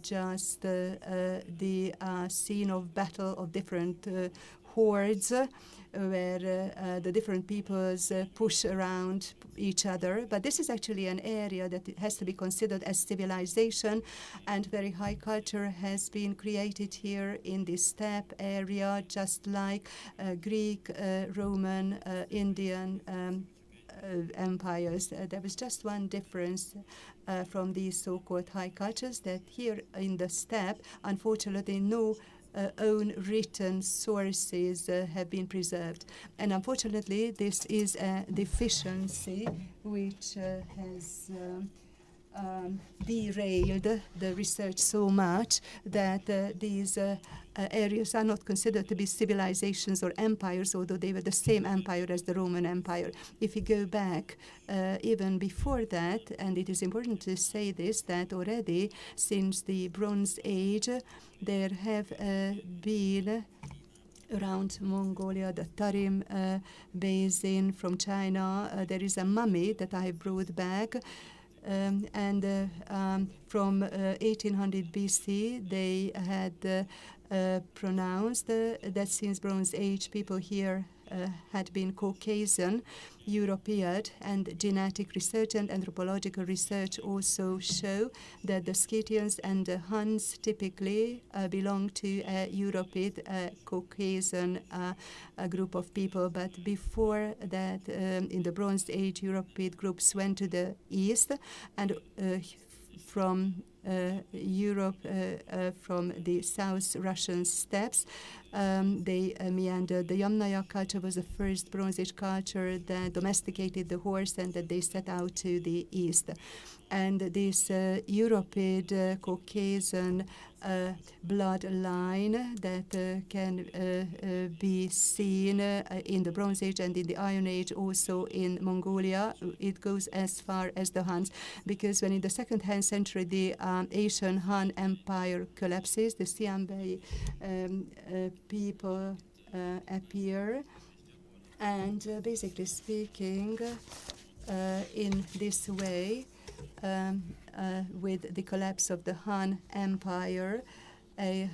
just the scene of battle of different hordes, where the different peoples push around each other. But this is actually an area that has to be considered as civilization, and very high culture has been created here in the steppe area, just like Greek, Roman, Indian empires. There was just one difference from these so-called high cultures, that here in the steppe, unfortunately, no own written sources have been preserved. And unfortunately, this is a deficiency which has derailed the research so much that these areas are not considered to be civilizations or empires, although they were the same empire as the Roman Empire. If you go back even before that, and it is important to say this, that already since the Bronze Age, there have been around Mongolia, the Tarim Basin from China, there is a mummy that I brought back. And from 1800 BC, they had pronounced that since Bronze Age, people here had been Caucasian, European, and genetic research and anthropological research also show that the Scythians and the Huns typically belong to a European, Caucasian group of people. But before that, in the Bronze Age, European groups went to the east, and from Europe from the South Russian steppes. They meandered. The Yamnaya culture was the first Bronze Age culture that domesticated the horse and that they set out to the east. And this Europid Caucasian bloodline that can be seen in the Bronze Age and in the Iron Age, also in Mongolia. It goes as far as the Huns, because when in the second century the Asian Han Empire collapses, the Xianbei people appear, and basically speaking, in this way, with the collapse of the Han Empire, a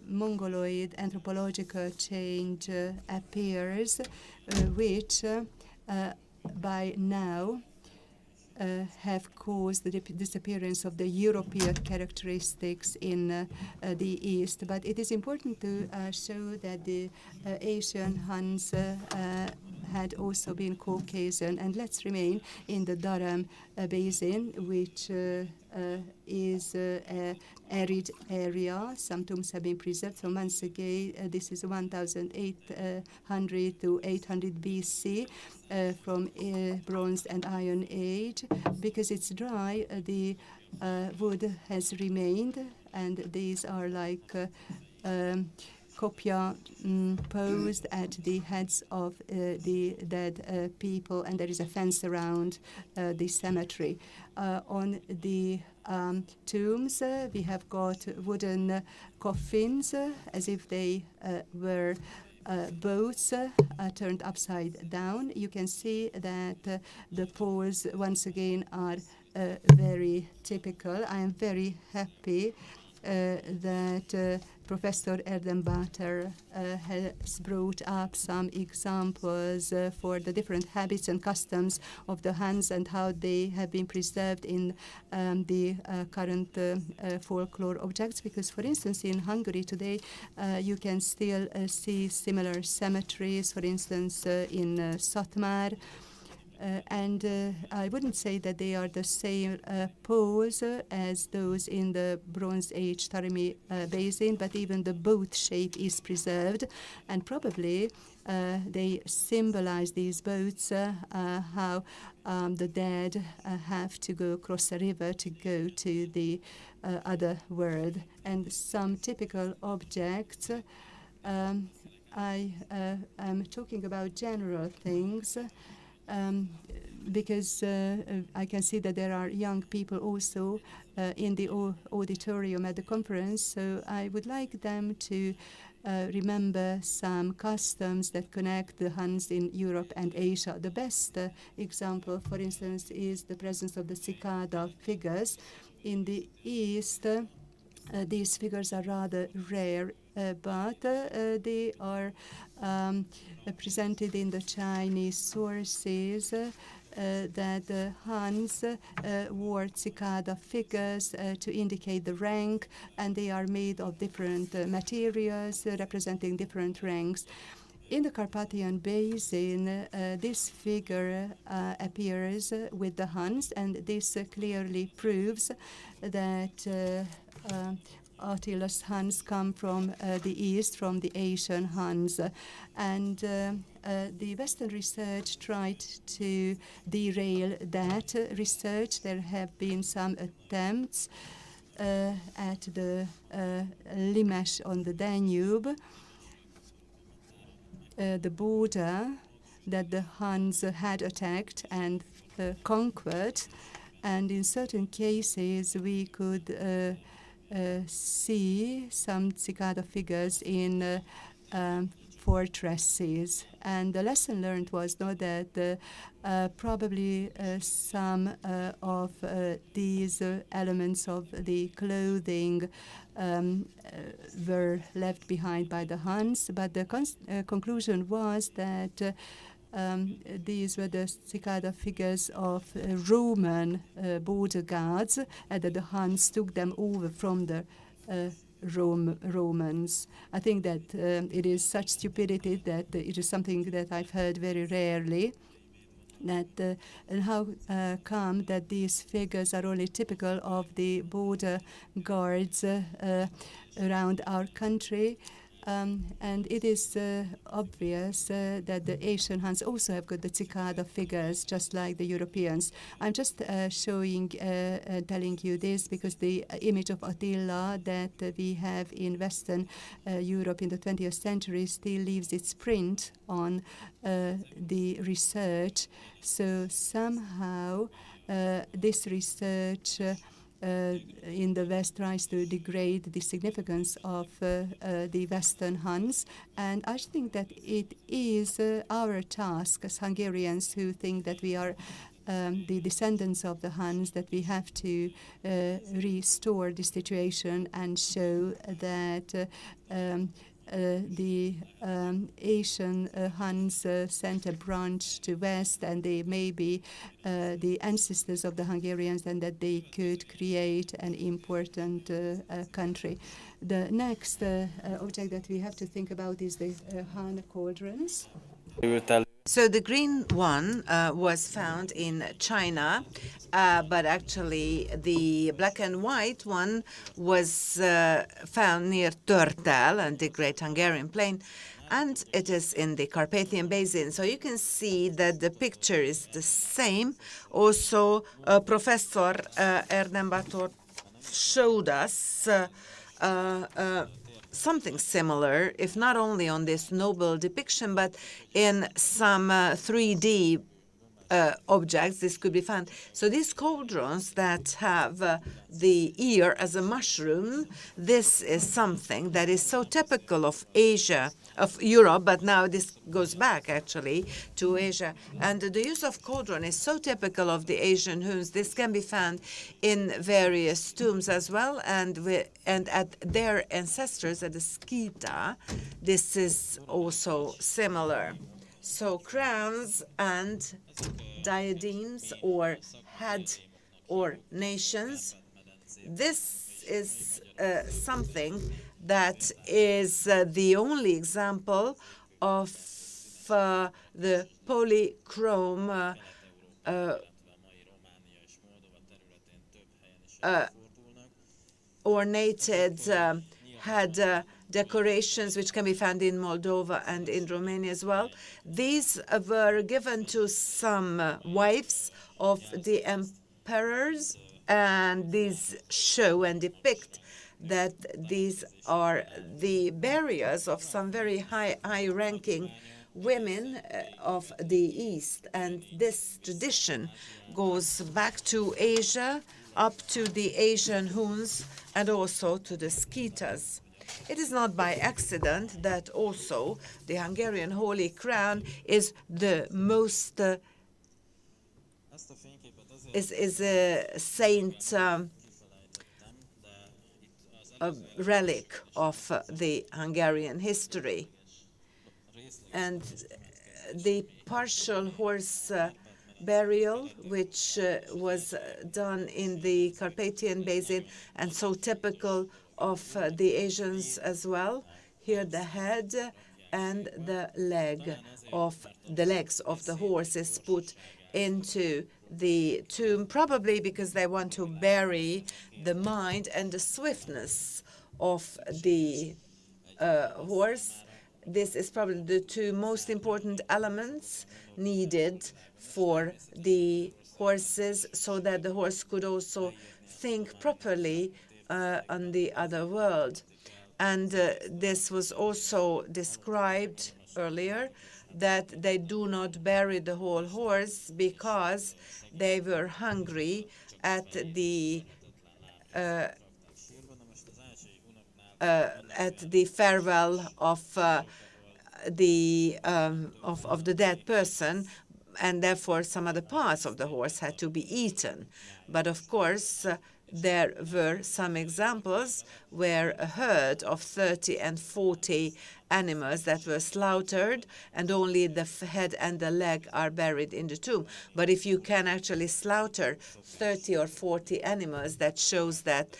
Mongoloid anthropological change appears, which by now have caused the disappearance of the European characteristics in the East. But it is important to show that the Asian Huns had also been Caucasian. And let's remain in the Durham Basin, which is an arid area. Some tombs have been preserved. So once again, this is 1,800 to 800 BC from Bronze and Iron Age. Because it's dry, the wood has remained, and these are like copia posed at the heads of the dead people, and there is a fence around the cemetery. On the tombs, we have got wooden coffins, as if they were boats turned upside down. You can see that the pose, once again, are very typical. I am very happy that Professor Erdenbater has brought up some examples for the different habits and customs of the Huns and how they have been preserved in the current folklore objects. Because, for instance, in Hungary today, you can still see similar cemeteries, for instance, in Szatmár. And I wouldn't say that they are the same pose as those in the Bronze Age Tarimi Basin, but even the boat shape is preserved, and probably they symbolize, these boats, how the dead have to go across a river to go to the other world. And some typical objects, I am talking about general things, because I can see that there are young people also in the auditorium at the conference, so I would like them to remember some customs that connect the Huns in Europe and Asia. The best example, for instance, is the presence of the cicada figures. In the East, these figures are rather rare, but they are presented in the Chinese sources that the Huns wore cicada figures to indicate the rank, and they are made of different materials representing different ranks. In the Carpathian Basin, this figure appears with the Huns, and this clearly proves that Attila's Huns come from the east, from the Asian Huns. And the Western research tried to derail that research. There have been some attempts at the Limes on the Danube, the border that the Huns had attacked and conquered. And in certain cases, we could see some cicada figures in fortresses. And the lesson learned was that probably some of these elements of the clothing were left behind by the Huns, but the conclusion was that these were the cicada figures of Roman border guards, and that the Huns took them over from the Romans. I think that it is such stupidity that it is something that I've heard very rarely. that and how come that these figures are only typical of the border guards around our country. And it is obvious that the Asian Huns also have got the cicada figures, just like the Europeans. I'm just showing, telling you this because the image of Attila that we have in Western Europe in the 20th century still leaves its print on the research. So somehow this research in the West tries to degrade the significance of the Western Huns. And I think that it is our task as Hungarians who think that we are the descendants of the Huns, that we have to restore the situation and show that the Asian Huns sent a branch to West, and they may be the ancestors of the Hungarians, and that they could create an important country. The next object that we have to think about is the Han cauldrons.
So the green one was found in China, but actually the black and white one was found near Törtel and the Great Hungarian Plain, and it is in the Carpathian Basin. So you can see that the picture is the same. Also, Professor Erdembator showed us something similar, if not only on this noble depiction, but in some 3D objects this could be found. So these cauldrons that have the ear as a mushroom, this is something that is so typical of Asia, of Europe, but now this goes back actually to Asia. And the use of cauldron is so typical of the Asian Huns. This can be found in various tombs as well, and at their ancestors, at the Skita, this is also similar. So crowns and diadems or head or nations, this is something that is the only example of the polychrome ornated head decorations, which can be found in Moldova and in Romania as well. These were given to some wives of the emperors, and these show and depict that these are the barriers of some very high-ranking women of the East. And this tradition goes back to Asia, up to the Asian Huns, and also to the Skitas. It is not by accident that also the Hungarian Holy Crown is the most is a saint a relic of the Hungarian history. And the partial horse burial, which was done in the Carpathian Basin and so typical of the Asians as well. Here the head and the legs of the horse is put into the tomb, probably because they want to bury the mind and the swiftness of the horse. This is probably the two most important elements needed for the horses, so that the horse could also think properly on the other world. And this was also described earlier, that they do not bury the whole horse because they were hungry at the farewell of the dead person, and therefore some other parts of the horse had to be eaten. But of course, there were some examples where a herd of 30 and 40 animals that were slaughtered, and only the head and the leg are buried in the tomb. But if you can actually slaughter 30 or 40 animals, that shows that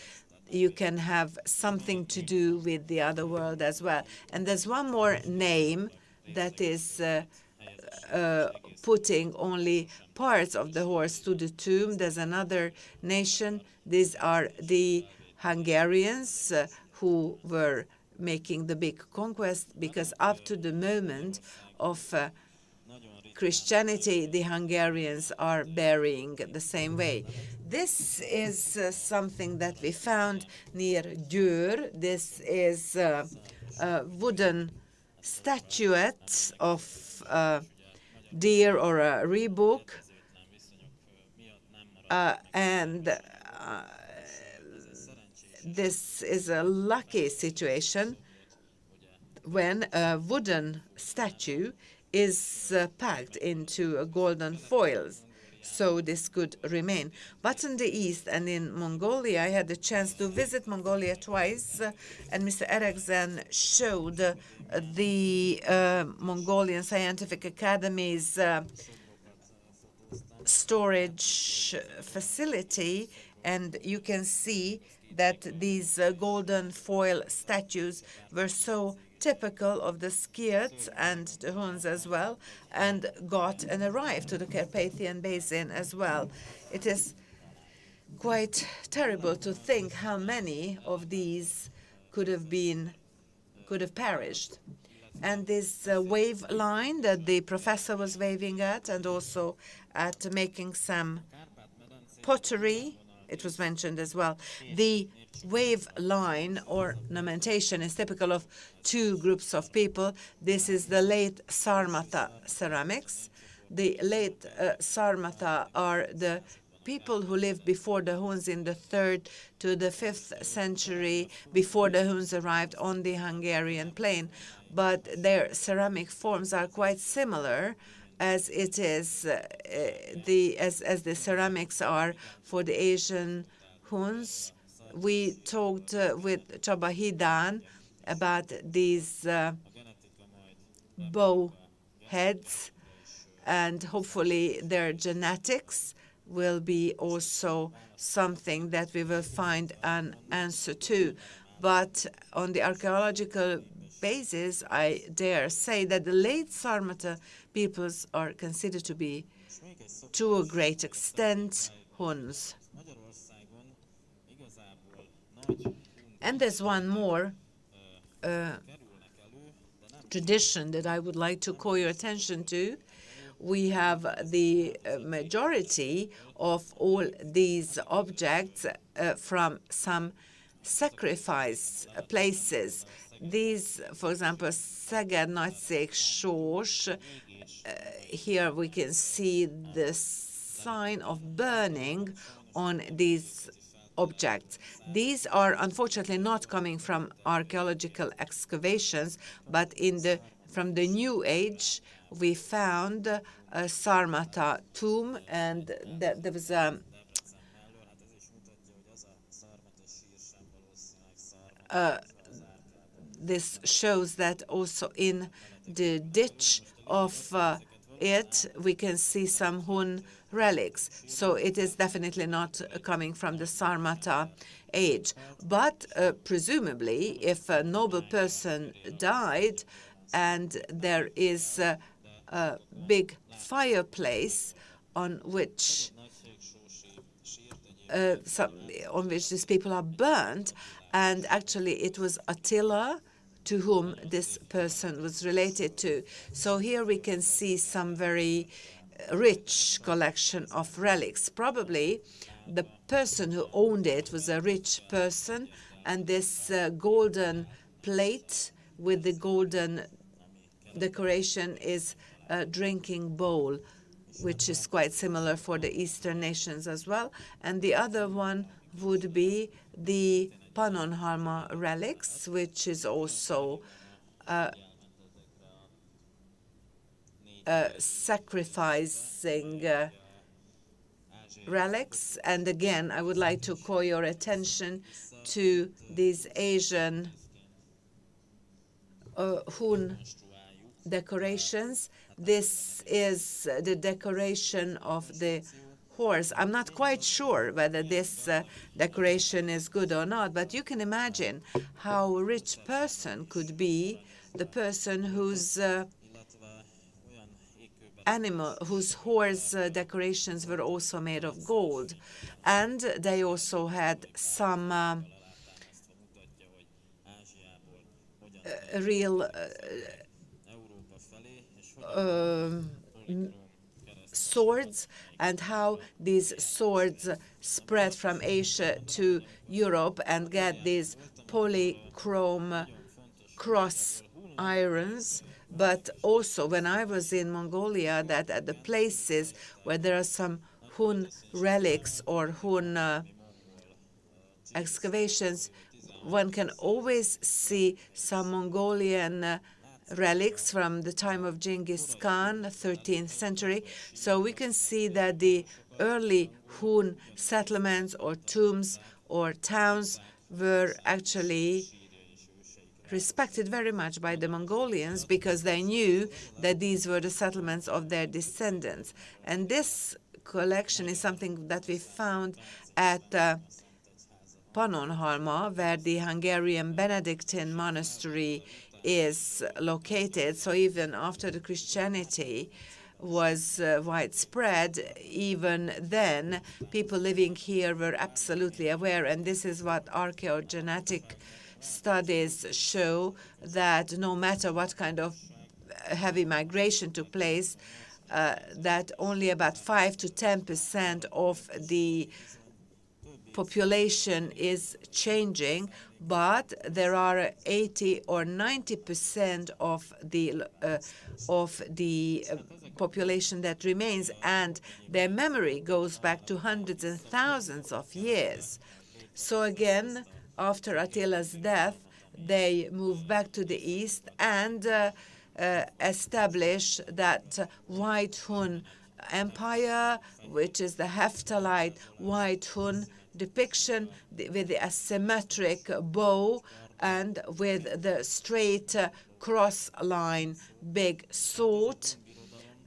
you can have something to do with the other world as well. And there's one more name that is putting only parts of the horse to the tomb. There's another nation. These are the Hungarians who were making the big conquest, because up to the moment of Christianity, the Hungarians are burying the same way. This is something that we found near Győr. This is a wooden statuette of a deer or a reebok, and this is a lucky situation when a wooden statue is packed into a golden foils, so this could remain. But in the east and in Mongolia, I had the chance to visit Mongolia twice, and Mr. Eriksen showed the Mongolian Scientific Academy's storage facility, and you can see that these golden foil statues were so typical of the Skiats and the Huns as well, and got and arrived to the Carpathian Basin as well. It is quite terrible to think how many of these could have perished. And this wave line that the professor was waving at, and also at making some pottery, it was mentioned as well. The wave line ornamentation is typical of two groups of people. This is the late Sarmata ceramics. The late Sarmata are the people who lived before the Huns in the 3rd to the 5th century, before the Huns arrived on the Hungarian plain. But their ceramic forms are quite similar as it is as the ceramics are for the Asian Huns. We talked with Csaba Hidan about these bow heads, and hopefully their genetics will be also something that we will find an answer to. But on the archaeological basis, I dare say that the late Sarmata peoples are considered to be, to a great extent, Huns. And there's one more tradition that I would like to call your attention to. We have the majority of all these objects from some sacrifice places. These, for example, Szeged Nagyszék Sós, here we can see the sign of burning on these objects. These are unfortunately not coming from archaeological excavations, but from the New Age we found a Sarmata tomb, and there was this shows that also in the ditch of it we can see some Hun relics. So it is definitely not coming from the Sarmata age. But presumably, if a noble person died and there is a big fireplace on which these people are burnt, and actually it was Attila to whom this person was related to. So here we can see some very rich collection of relics. Probably the person who owned it was a rich person, and this golden plate with the golden decoration is a drinking bowl, which is quite similar for the Eastern nations as well. And the other one would be the Pannonhalma relics, which is also sacrificing relics. And again, I would like to call your attention to these Asian Hun decorations. This is the decoration of the horse. I'm not quite sure whether this decoration is good or not, but you can imagine how a rich person could be, the person whose whose horse decorations were also made of gold. And they also had some real swords, and how these swords spread from Asia to Europe and get these polychrome cross irons. But also when I was in Mongolia, that at the places where there are some HUN relics or HUN excavations, one can always see some Mongolian relics from the time of Genghis Khan, 13th century. So we can see that the early HUN settlements or tombs or towns were actually respected very much by the Mongolians, because they knew that these were the settlements of their descendants. And this collection is something that we found at Pannonhalma, where the Hungarian Benedictine monastery is located. So even after the Christianity was widespread, even then people living here were absolutely aware. And this is what archaeogenetic studies show, that no matter what kind of heavy migration took place, that only about 5 to 10% of the population is changing, but there are 80 or 90% of the population that remains, and their memory goes back to hundreds and thousands of years. So again, after Attila's death, they moved back to the east and establish that White Hun Empire, which is the Heptalite White Hun depiction with the asymmetric bow and with the straight cross line big sword.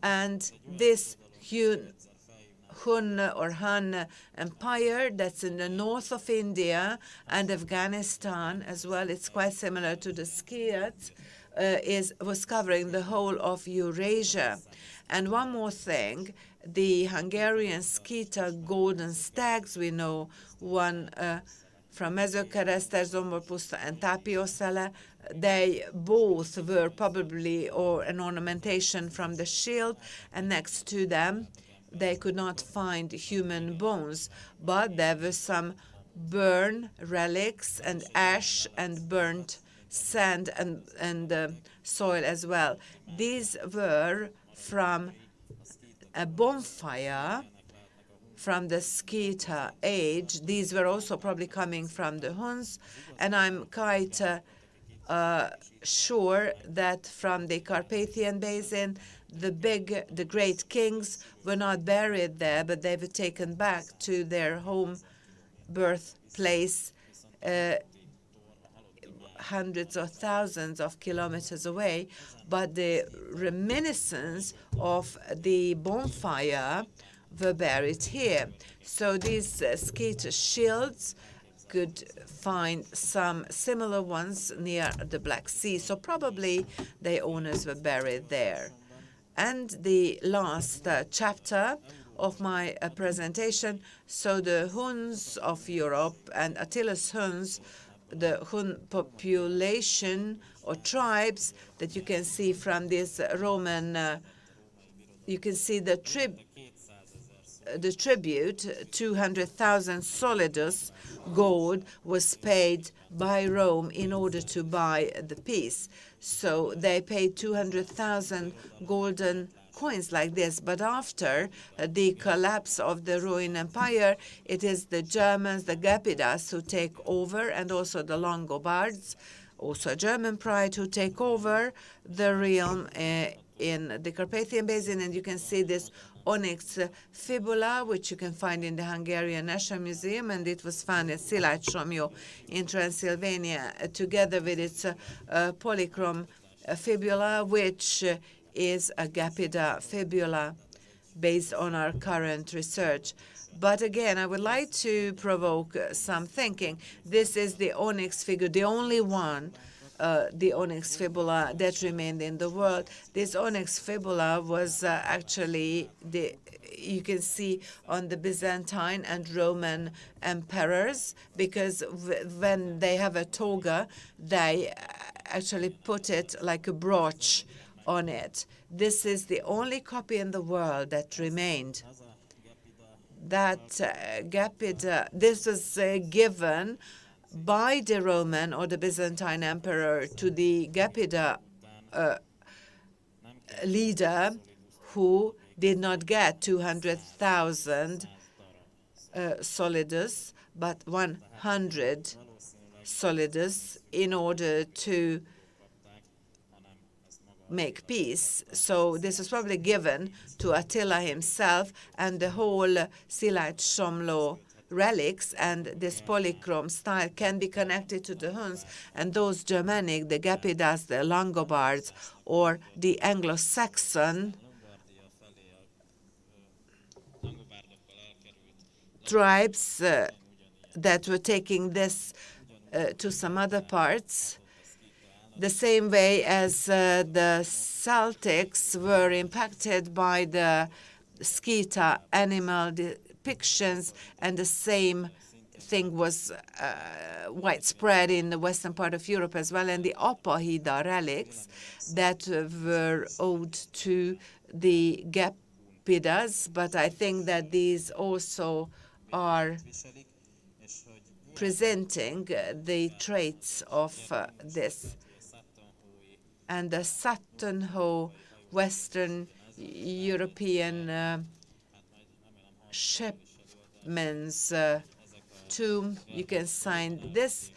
And this HUN or Han Empire that's in the north of India and Afghanistan as well, it's quite similar to the Skiat, was covering the whole of Eurasia. And one more thing, the Hungarian Skita golden stags, we know one from Mezőkeresztes, Zomborpuszta, and Tapiószele, they both were probably an ornamentation from the shield, and next to them they could not find human bones, but there were some burn relics and ash and burnt sand and soil as well. These were from a bonfire from the Skita age. These were also probably coming from the Huns, and I'm quite sure that from the Carpathian Basin, the great kings were not buried there, but they were taken back to their home birthplace hundreds or thousands of kilometers away. But the reminiscence of the bonfire were buried here. So these Skita shields could find some similar ones near the Black Sea. So probably the owners were buried there. And the last chapter of my presentation, so the Huns of Europe and Attila's Huns, the Hun population or tribes that you can see from this Roman, you can see the tribute, 200,000 solidus gold was paid by Rome in order to buy the peace. So they paid 200,000 golden coins like this. But after the collapse of the Roman Empire, it is the Germans, the Gepidas, who take over, and also the Longobards, also a German pride, who take over the realm in the Carpathian Basin. And you can see this onyx fibula, which you can find in the Hungarian National Museum, and it was found at Szilágysomlyó in Transylvania, together with its polychrome fibula, which is a Gepida fibula based on our current research. But again, I would like to provoke some thinking. This is the onyx figure, the only one the onyx fibula that remained in the world. This onyx fibula was actually you can see on the Byzantine and Roman emperors, because when they have a toga, they actually put it like a brooch on it. This is the only copy in the world that remained. That Gapida, this was given by the Roman or the Byzantine emperor to the Gapida leader, who did not get 200,000 solidus, but 100 solidus in order to make peace. So this was probably given to Attila himself, and the whole Szilágy Somló relics and this polychrome style can be connected to the Huns, and those Germanic, the Gepidas, the Langobards, or the Anglo-Saxon tribes that were taking this to some other parts, the same way as the Celtics were impacted by the Scytha animal depictions, and the same thing was widespread in the western part of Europe as well, and the Apahida relics that were owed to the Gepidas, but I think that these also are presenting the traits of this. And the Sutton-Hoo Western European shipman's tomb, you can find this,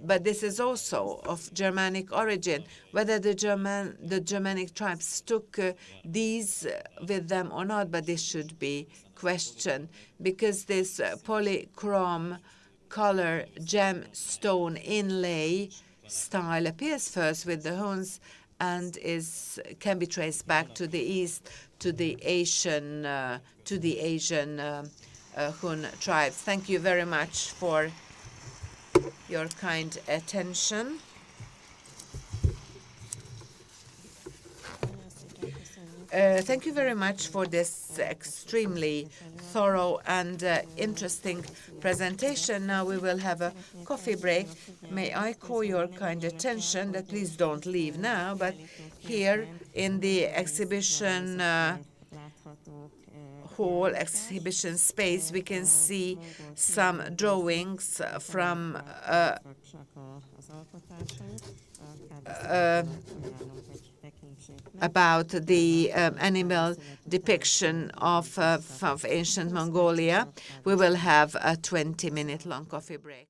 but this is also of Germanic origin. Whether the Germanic tribes took these with them or not, but this should be questioned, because this polychrome color gemstone inlay style appears first with the Huns and can be traced back to the east to the Asian Hun tribes. Thank you very much for your kind attention. Thank you very much for this extremely thorough and interesting presentation. Now we will have a coffee break. May I call your kind attention that please don't leave now, but here in the exhibition hall, exhibition space, we can see some drawings from about the animal depiction of ancient Mongolia. We will have a 20-minute long coffee break.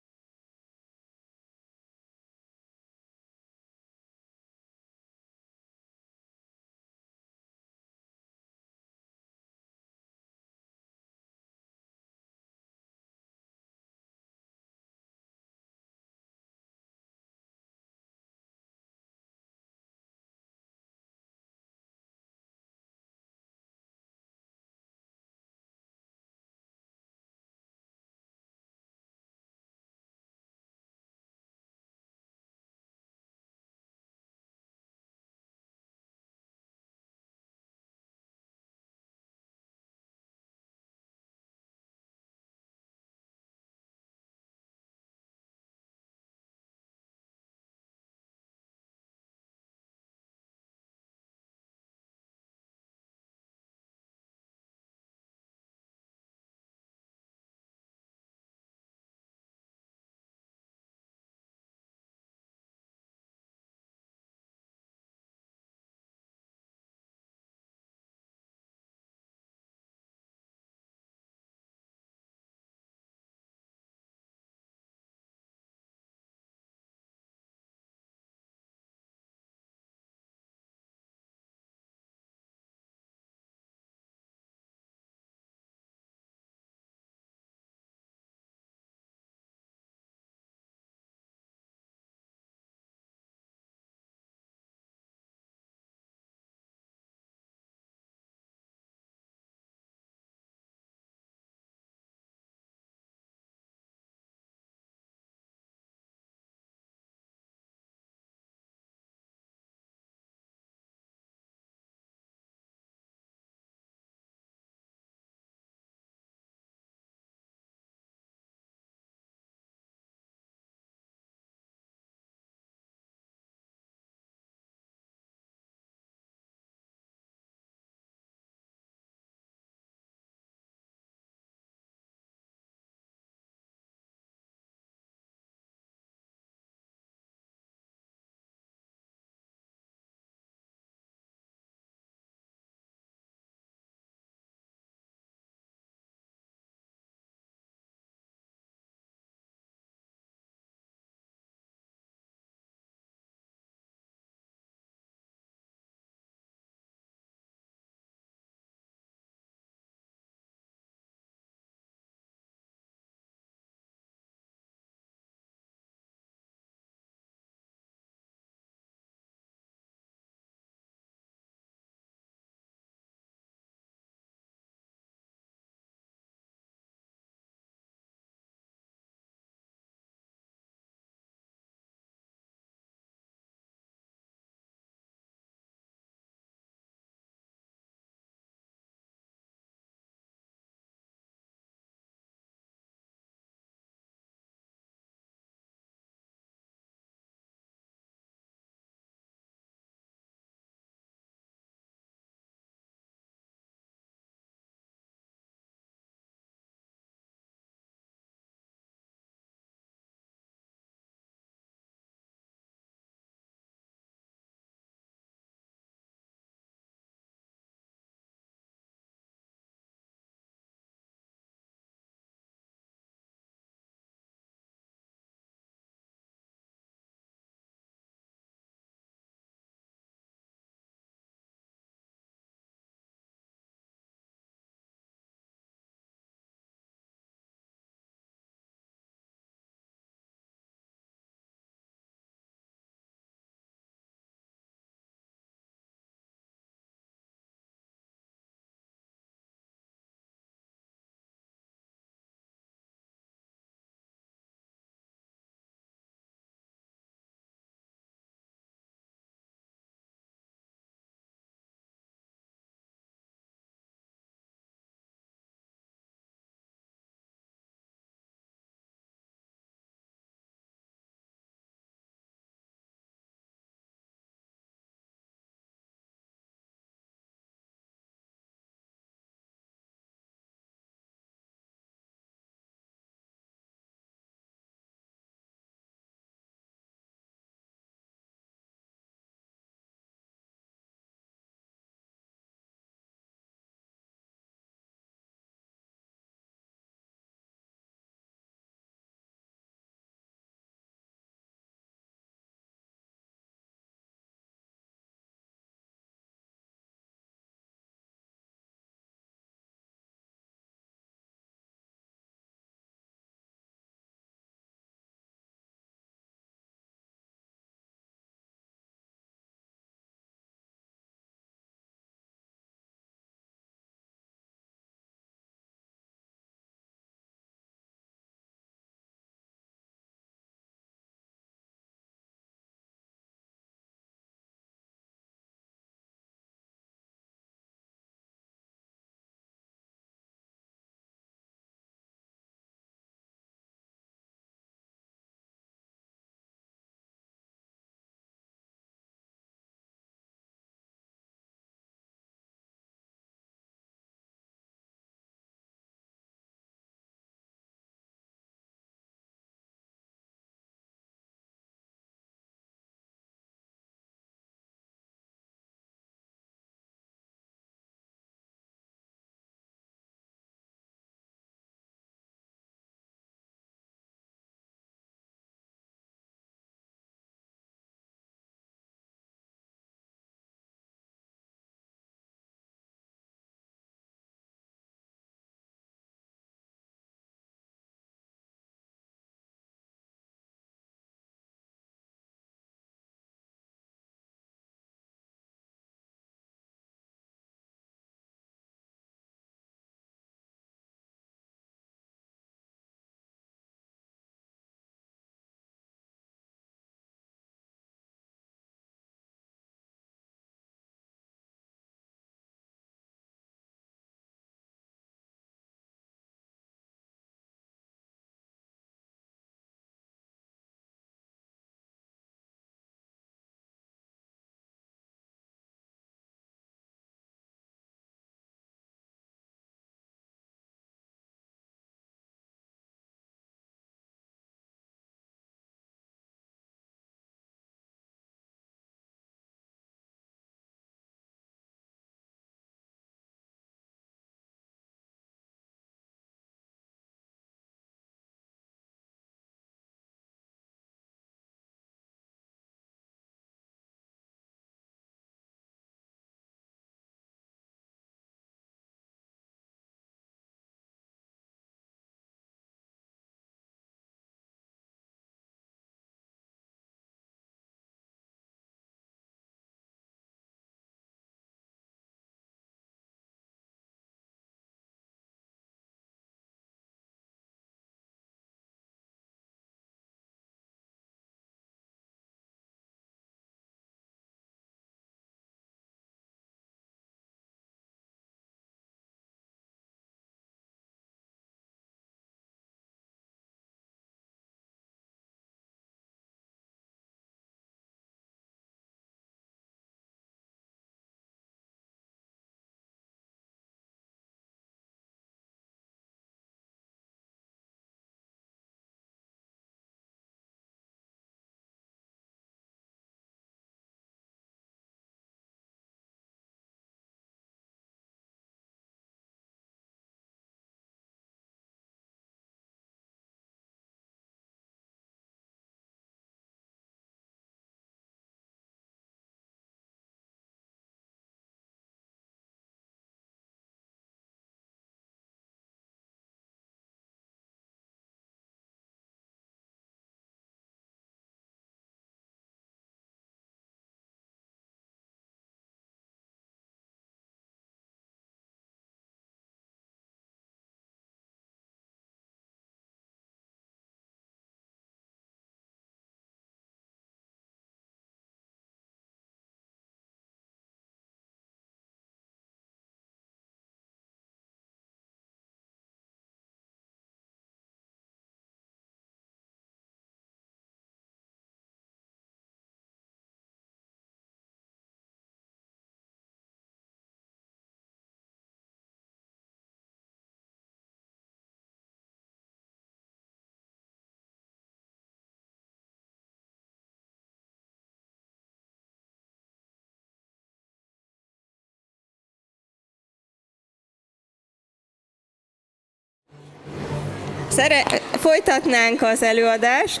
Folytatnánk az előadást.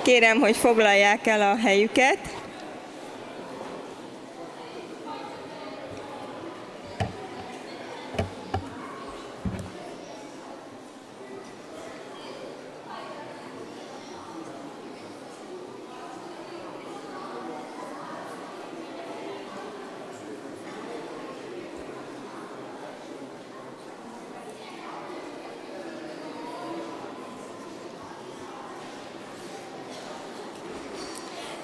Kérem, hogy foglalják el a helyüket.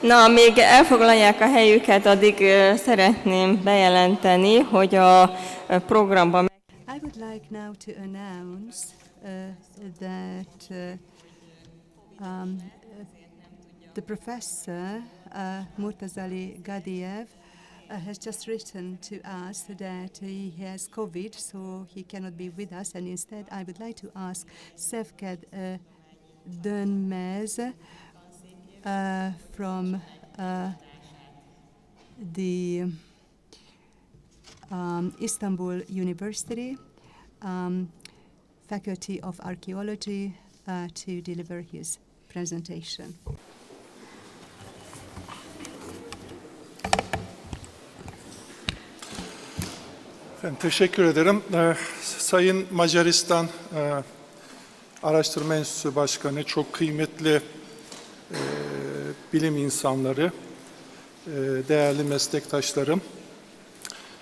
Na, még elfoglalják a helyüket, addig szeretném bejelenteni, hogy a programban...
I would like now to announce that the professor Murtazali Gadiev has just written to us that he has COVID, so he cannot be with us, and instead I would like to ask Sevked Dönmez from the Istanbul University Faculty of Archaeology to deliver his presentation.
Ben teşekkür ederim. Sayın Macaristan Araştırma Enstitüsü Başkanı, çok kıymetli bilim insanları, değerli meslektaşlarım.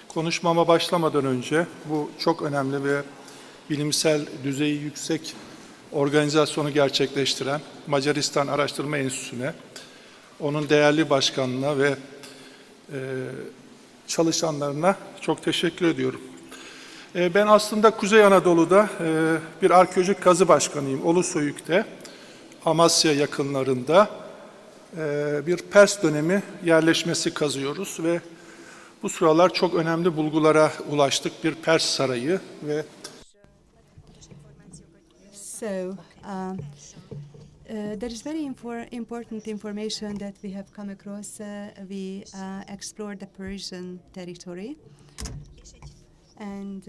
Konuşmama başlamadan önce bu çok önemli ve bilimsel düzeyi yüksek organizasyonu gerçekleştiren Macaristan Araştırma Enstitüsü'ne, onun değerli başkanına ve çalışanlarına çok teşekkür ediyorum. Ben aslında Kuzey Anadolu'da bir arkeolojik kazı başkanıyım. Ulusoyuk'ta, Amasya yakınlarında bir Pers dönemi yerleşmesi kazıyoruz ve bu sıralar çok önemli bulgulara ulaştık. Bir Pers sarayı ve
there is very important information that we have come across. We explored the Persian territory, and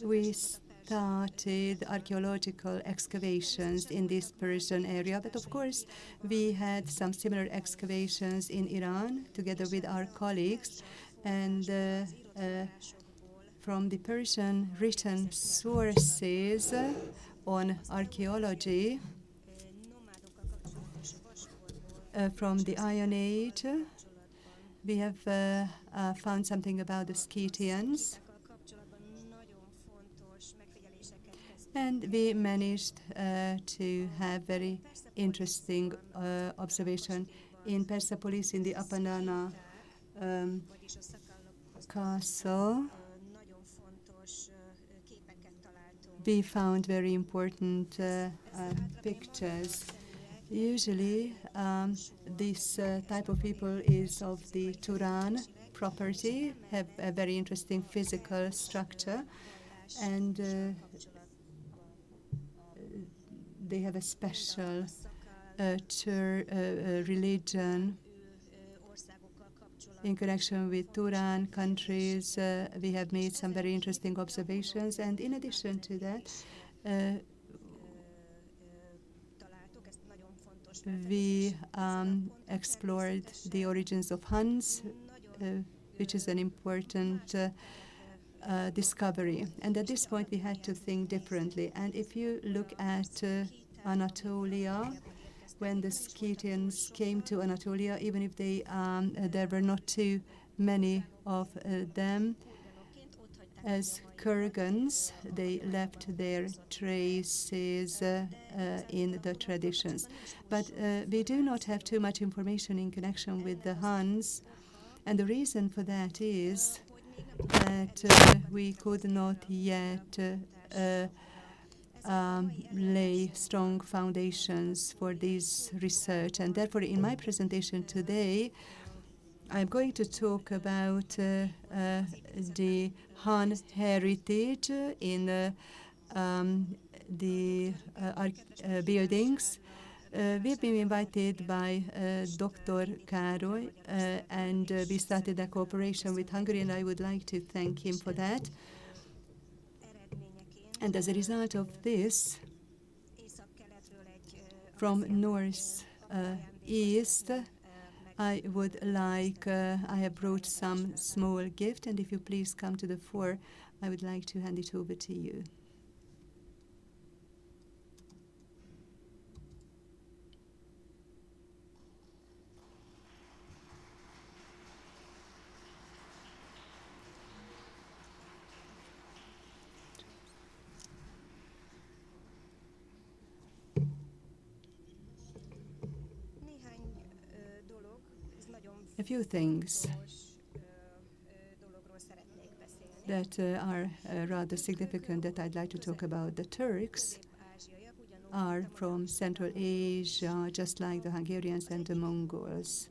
we started archaeological excavations in this Persian area, but of course we had some similar excavations in Iran together with our colleagues, and from the Persian written sources on archaeology from the Iron Age, we have found something about the Scythians, and we managed to have very interesting observation in Persepolis, in the Apandana castle. We found very important pictures. Usually, this type of people is of the Turan property, have a very interesting physical structure, and they have a special religion in connection with Turan countries. We have made some very interesting observations, and in addition to that, we explored the origins of HUNs, which is an important discovery. And at this point, we had to think differently. And if you look at Anatolia, when the Scythians came to Anatolia, even if there were not too many of them, as Kurgans, they left their traces in the traditions. But we do not have too much information in connection with the Huns, and the reason for that is that we could not yet lay strong foundations for this research, and therefore in my presentation today I'm going to talk about the Han heritage in the buildings, We've been invited by Dr. Károly, and we started a cooperation with Hungary, and I would like to thank him for that. And as a result of this, from north east, I would like, I have brought some small gift, and if you please come to the fore, I would like to hand it over to you. A few things that are rather significant that I'd like to talk about. The Turks are from Central Asia, just like the Hungarians and the Mongols.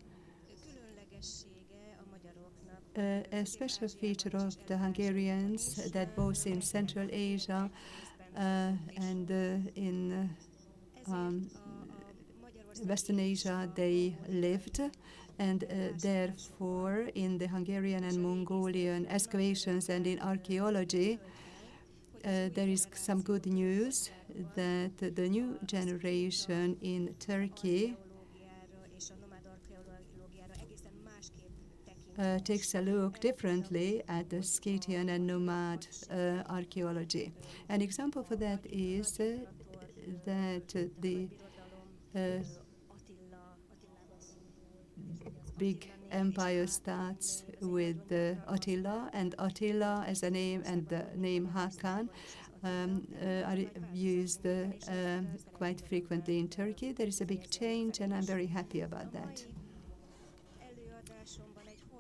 A special feature of the Hungarians that both in Central Asia and in Western Asia they lived, and therefore in the Hungarian and Mongolian excavations and in archaeology there is some good news that the new generation in Turkey takes a look differently at the Scythian and nomad archaeology. An example for that is that the big empire starts with Attila, and Attila as a name and the name Hakan are used quite frequently in Turkey. There is a big change, and I'm very happy about that.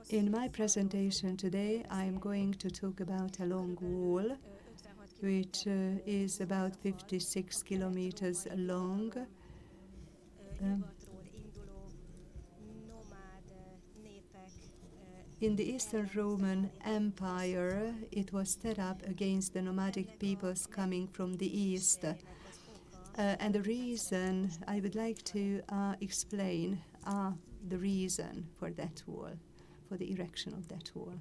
In my presentation today, I'm going to talk about a long wall, which is about 56 kilometers long. In the Eastern Roman Empire, it was set up against the nomadic peoples coming from the east. And the reason, I would like to explain the reason for that wall, for the erection of that wall.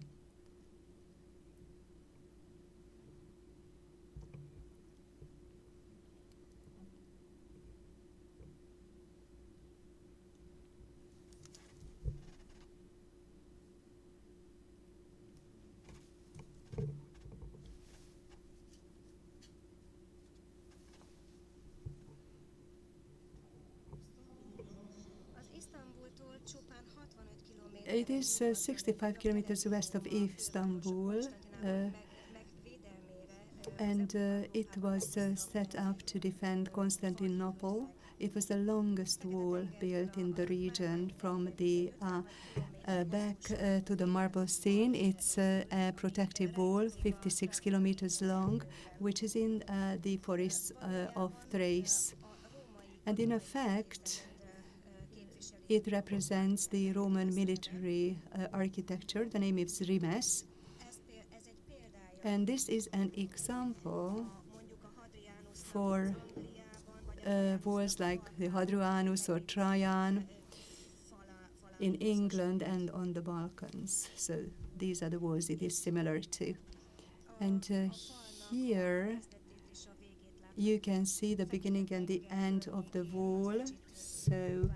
It is 65 kilometers west of Istanbul, and it was set up to defend Constantinople. It was the longest wall built in the region from the back to the marble scene. It's a protective wall, 56 kilometers long, which is in the forests of Thrace. And in effect, it represents the Roman military architecture. The name is Rimes. And this is an example for walls like the Hadrianus or Trajan in England and on the Balkans. So these are the walls it is similar to. And here you can see the beginning and the end of the wall. So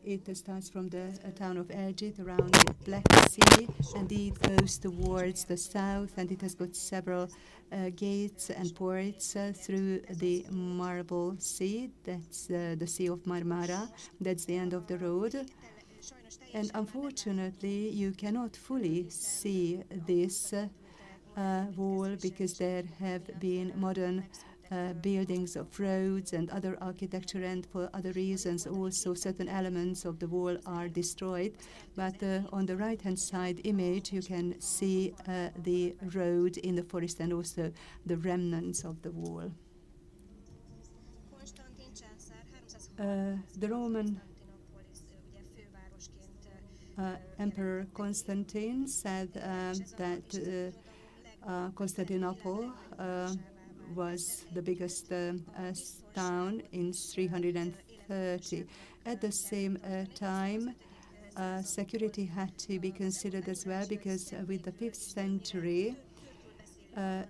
it starts from the town of Elgit around the Black Sea, and it goes towards the south, and it has got several gates and ports through the Marble Sea. That's the Sea of Marmara. That's the end of the road. And unfortunately, you cannot fully see this wall because there have been modern buildings of roads and other architecture, and for other reasons also certain elements of the wall are destroyed. But on the right-hand side image you can see the road in the forest and also the remnants of the wall. The Roman Emperor Constantine said that Constantinople was the biggest town in 330. At the same time, security had to be considered as well, because with the 5th century,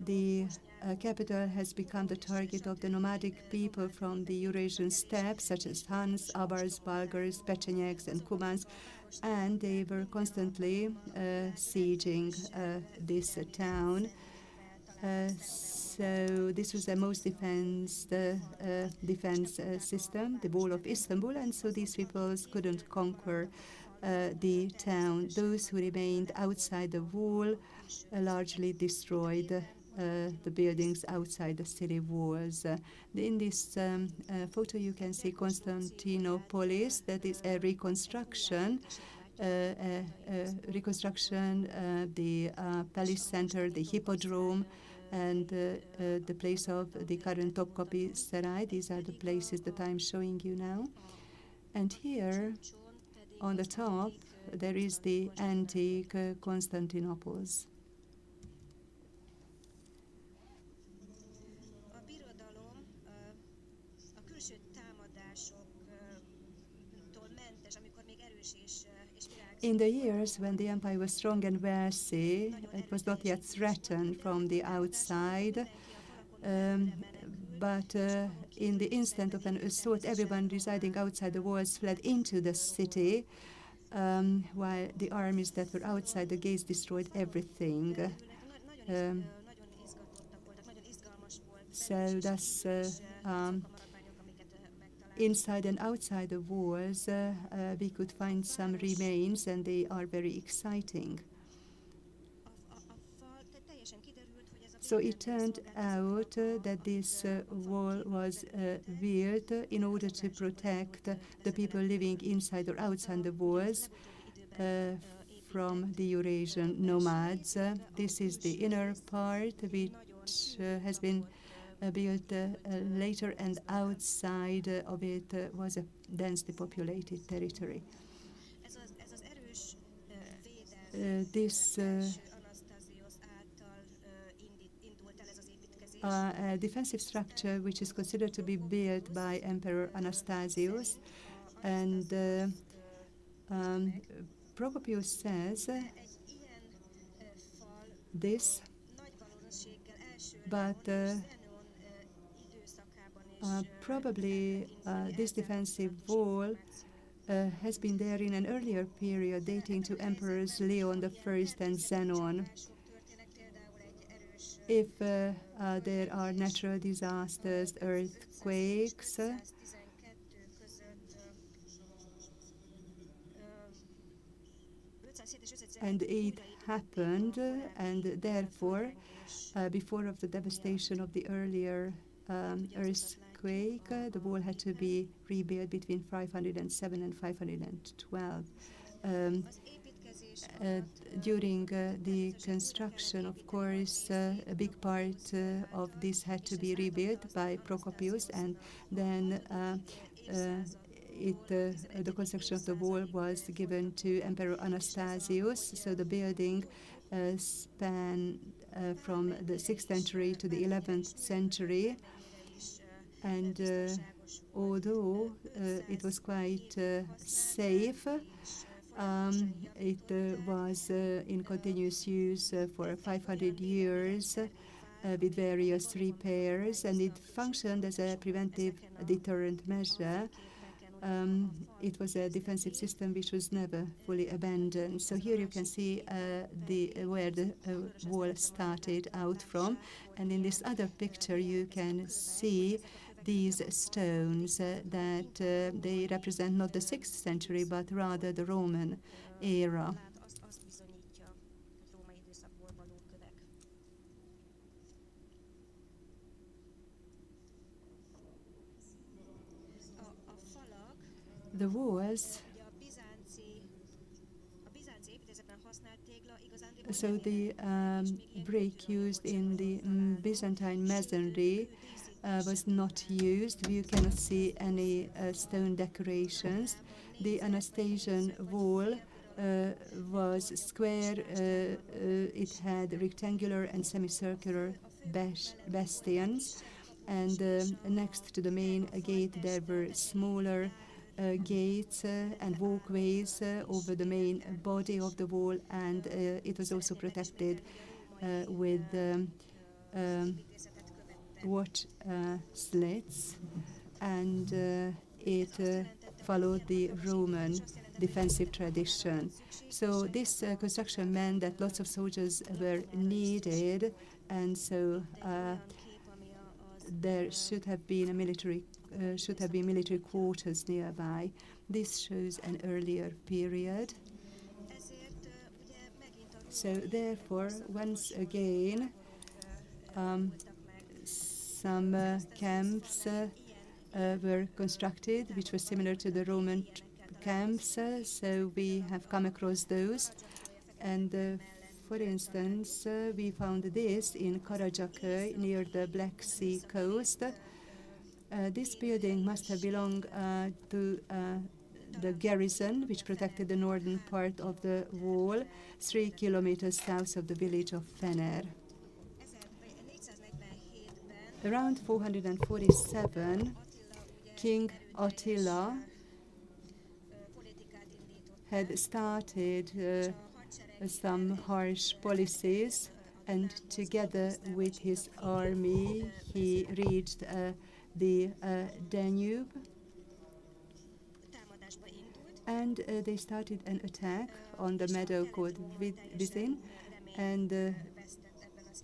the capital has become the target of the nomadic people from the Eurasian steppes, such as Huns, Avars, Bulgars, Pechenyeks, and Cumans, and they were constantly sieging this town. So this was the most defense system, the wall of Istanbul, and so these peoples couldn't conquer the town. Those who remained outside the wall largely destroyed the buildings outside the city walls. In this photo you can see Constantinopolis, that is a reconstruction, the palace center, the hippodrome, and the place of the current Topkapi Sarai. These are the places that I'm showing you now. And here on the top there is the antique Constantinople. In the years when the empire was strong and wealthy, it was not yet threatened from the outside. But in the instant of an assault, everyone residing outside the walls fled into the city, while the armies that were outside the gates destroyed everything. So thus, inside and outside the walls, we could find some remains, and they are very exciting. So it turned out that this wall was built in order to protect the people living inside or outside the walls from the Eurasian nomads. This is the inner part, which has been built later, and outside of it was a densely populated territory. This defensive structure, which is considered to be built by Emperor Anastasius, and Procopius says this, but probably this defensive wall has been there in an earlier period, dating to Emperors Leon I and Zenon. If there are natural disasters, earthquakes, and it happened, and therefore, before of the devastation of the earlier earthquake, the wall had to be rebuilt between 507 and 512. During the construction, of course, a big part of this had to be rebuilt by Procopius, and then the construction of the wall was given to Emperor Anastasius. So the building span from the 6th century to the 11th century, and although it was quite safe, it was in continuous use for 500 years with various repairs, and it functioned as a preventive deterrent measure. It was a defensive system which was never fully abandoned. So here you can see where the wall started out from, and in this other picture you can see these stones that they represent not the 6th century but rather the Roman era. The walls, so the brick used in the Byzantine masonry was not used. You cannot see any stone decorations. The Anastasian wall was square. It had rectangular and semicircular bastions. And next to the main gate there were smaller gates and walkways over the main body of the wall, and it was also protected with watch slits, and it followed the Roman defensive tradition. So this construction meant that lots of soldiers were needed, and so there should have been military quarters nearby. This shows an earlier period. So therefore, once again, some camps were constructed, which were similar to the Roman camps. So we have come across those, and for instance, we found this in Magyarságkutató near the Black Sea coast. This building must have belonged to the garrison, which protected the northern part of the wall, 3 kilometers south of the village of Fener. Around 447, King Attila had started some harsh policies, and together with his army he reached the Danube, and they started an attack on the meadow called Vizin, and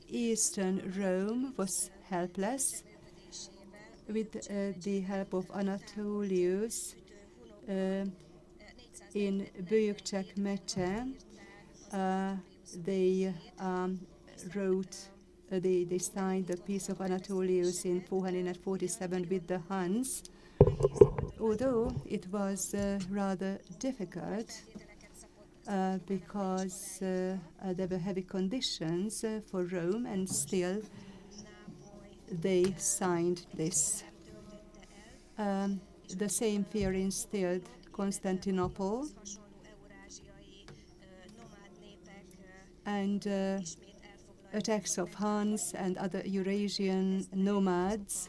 Eastern Rome was helpless. With the help of Anatolius in Büyükçek Mecse, they they signed the Peace of Anatolius in 447 with the Huns. Although it was rather difficult because there were heavy conditions for Rome, and still they signed this. The same fear instilled Constantinople, and attacks of Huns and other Eurasian nomads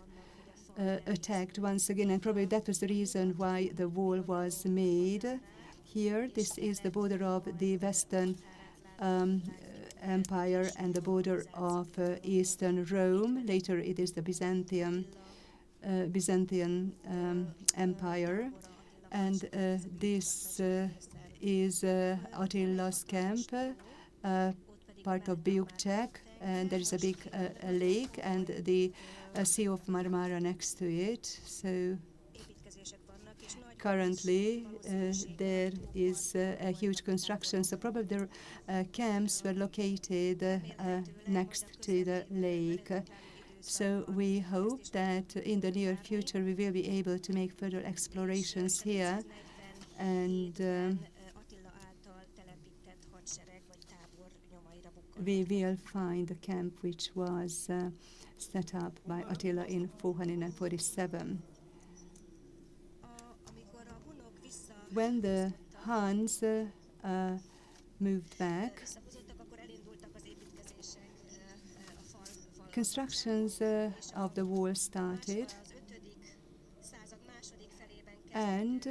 attacked once again, and probably that was the reason why the wall was made. Here, this is the border of the Western Empire and the border of Eastern Rome. Later, it is the Byzantium Empire, and this is Attila's camp, part of Büyükçek, and there is a big lake and the Sea of Marmara next to it. So currently there is a huge construction, so probably the camps were located next to the lake. So we hope that in the near future we will be able to make further explorations here, and we will find the camp which was set up by Attila in 447. When the Huns moved back, constructions of the wall started, and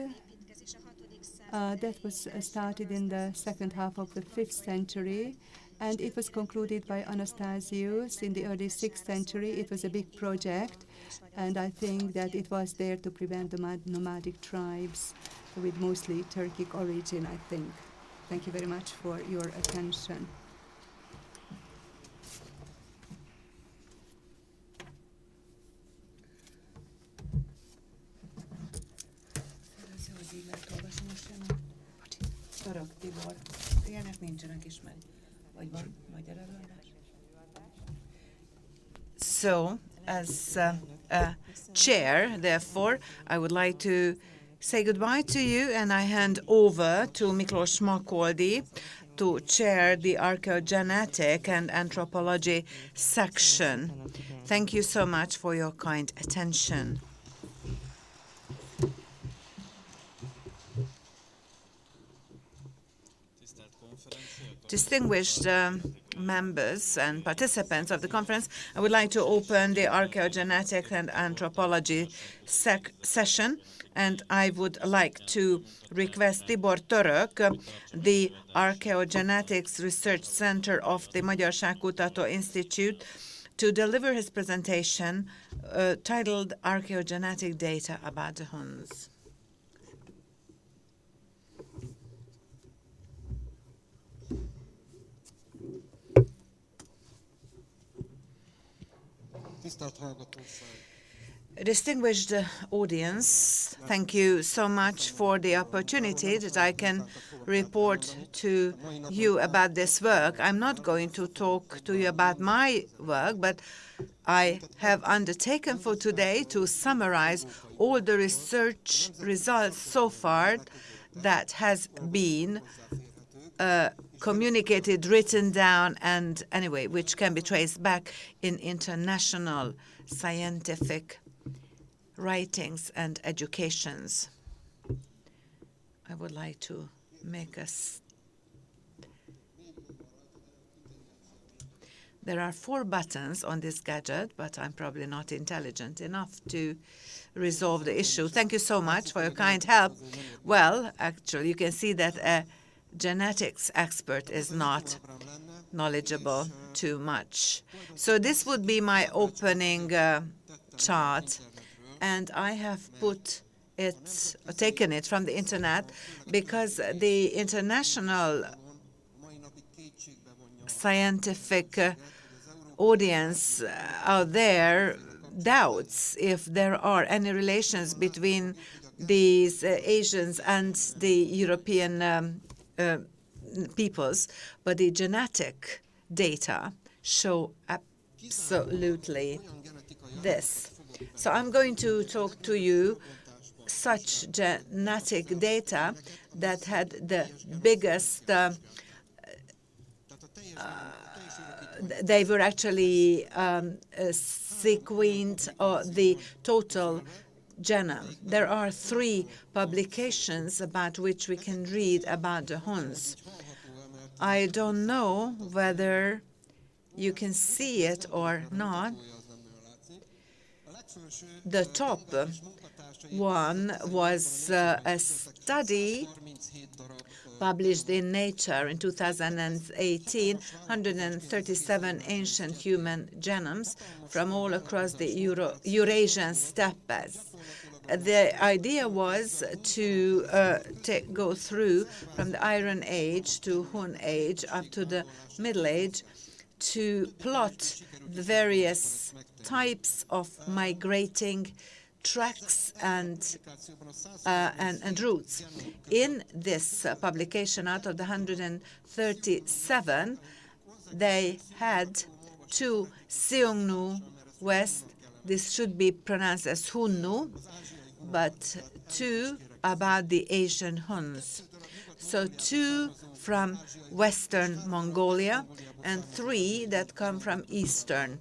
that was started in the second half of the 5th century, and it was concluded by Anastasius in the early 6th century. It was a big project, and I think that it was there to prevent the nomadic tribes with mostly Turkic origin, I think. Thank you very much for your attention.
So, as chair, therefore, I would like to say goodbye to you, and I hand over to Miklós Makoldy to chair the archaeogenetic and anthropology section. Thank you so much for your kind attention. Distinguished members and participants of the conference, I would like to open the archaeogenetics and anthropology session, and I would like to request Tibor Török, the Archaeogenetics Research Center of the Magyarságkutató Institute, to deliver his presentation titled Archaeogenetic Data about the HUNs. Distinguished audience, thank you so much for the opportunity that I can report to you about this work. I'm not going to talk to you about my work, but I have undertaken for today to summarize all the research results so far that has been communicated, written down, and anyway, which can be traced back in international scientific writings and educations. I would like to make There are 4 buttons on this gadget, but I'm probably not intelligent enough to resolve the issue. Thank you so much for your kind help. Well, actually, you can see that a genetics expert is not knowledgeable too much. So this would be my opening chart, and I have taken it from the internet because the international scientific audience out there doubts if there are any relations between these Asians and the European peoples, but the genetic data show absolutely this. So I'm going to talk to you such genetic data that had the biggest they were actually sequenced the total genome. There are 3 publications about which we can read about the HUNs. I don't know whether you can see it or not. The top one was a study published in Nature in 2018, 137 ancient human genomes from all across the Eurasian steppes. The idea was to go through from the Iron Age to HUN Age up to the Middle Age to plot the various types of migrating tracks and routes. In this publication, out of the 137, they had 2 Seongnu West. This should be pronounced as Hunnu, but 2 about the Asian HUNs. So 2 from Western Mongolia and 3 that come from Eastern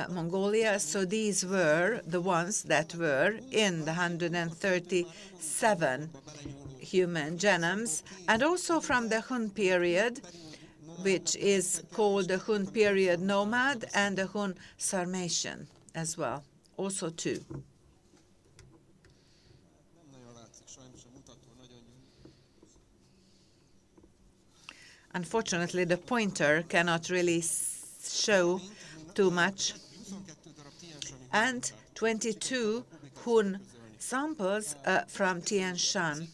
Mongolia. So these were the ones that were in the 137 human genomes, and also from the HUN period, which is called the HUN period nomad, and the HUN Sarmatian as well, also 2. Unfortunately, the pointer cannot really show too much. And 22 HUN samples from Tian Shan.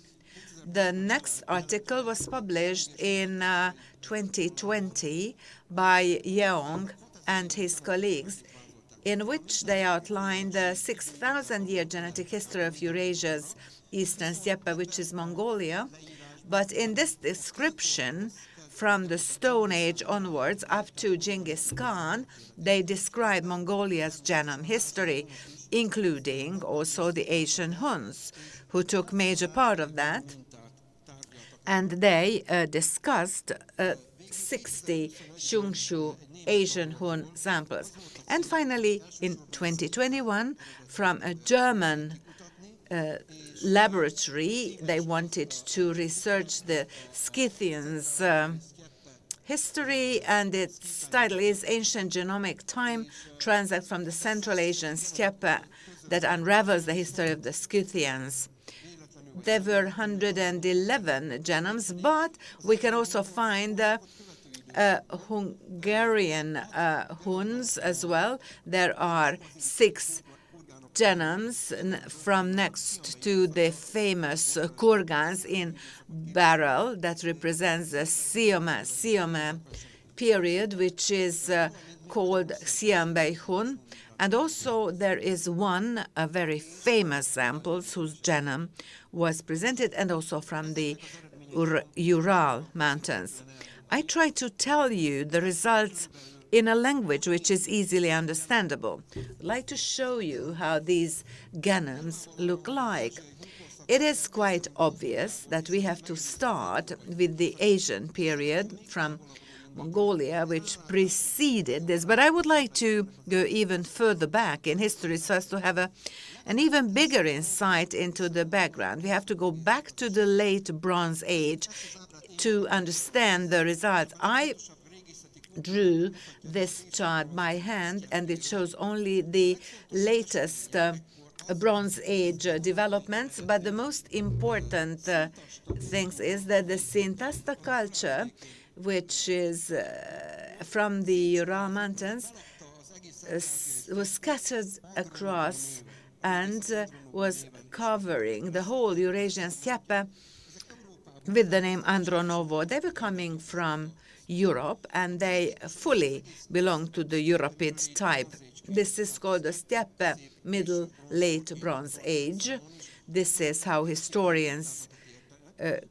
The next article was published in 2020 by Yeong and his colleagues, in which they outlined the 6,000-year genetic history of Eurasia's eastern steppe, which is Mongolia. But in this description, from the Stone Age onwards up to Genghis Khan, they describe Mongolia's genome history, including also the Asian HUNs, who took major part of that. And they discussed 60 Xiongnu Asian HUN samples. And finally, in 2021, from a German laboratory, they wanted to research the Scythians' history, and its title is Ancient Genomic Time Transact from the Central Asian Steppe that unravels the history of the Scythians. There were 111 genomes, but we can also find Hungarian HUNs as well. There are 6 genomes from next to the famous kurgans in barrel that represents the Siame period, which is called Xianbei HUN. And also there is one very famous sample whose genome was presented, and also from the Ural Mountains. I try to tell you the results in a language which is easily understandable. I'd like to show you how these genomes look like. It is quite obvious that we have to start with the Asian period from Mongolia, which preceded this. But I would like to go even further back in history so as to have an even bigger insight into the background. We have to go back to the late Bronze Age to understand the results. I drew this chart by hand, and it shows only the latest Bronze Age developments, but the most important things is that the Sintasta culture, which is from the Ural Mountains, was scattered across and was covering the whole Eurasian steppe with the name Andronovo. They were coming from Europe, and they fully belong to the Europid type. This is called the Steppe Middle Late Bronze Age. This is how historians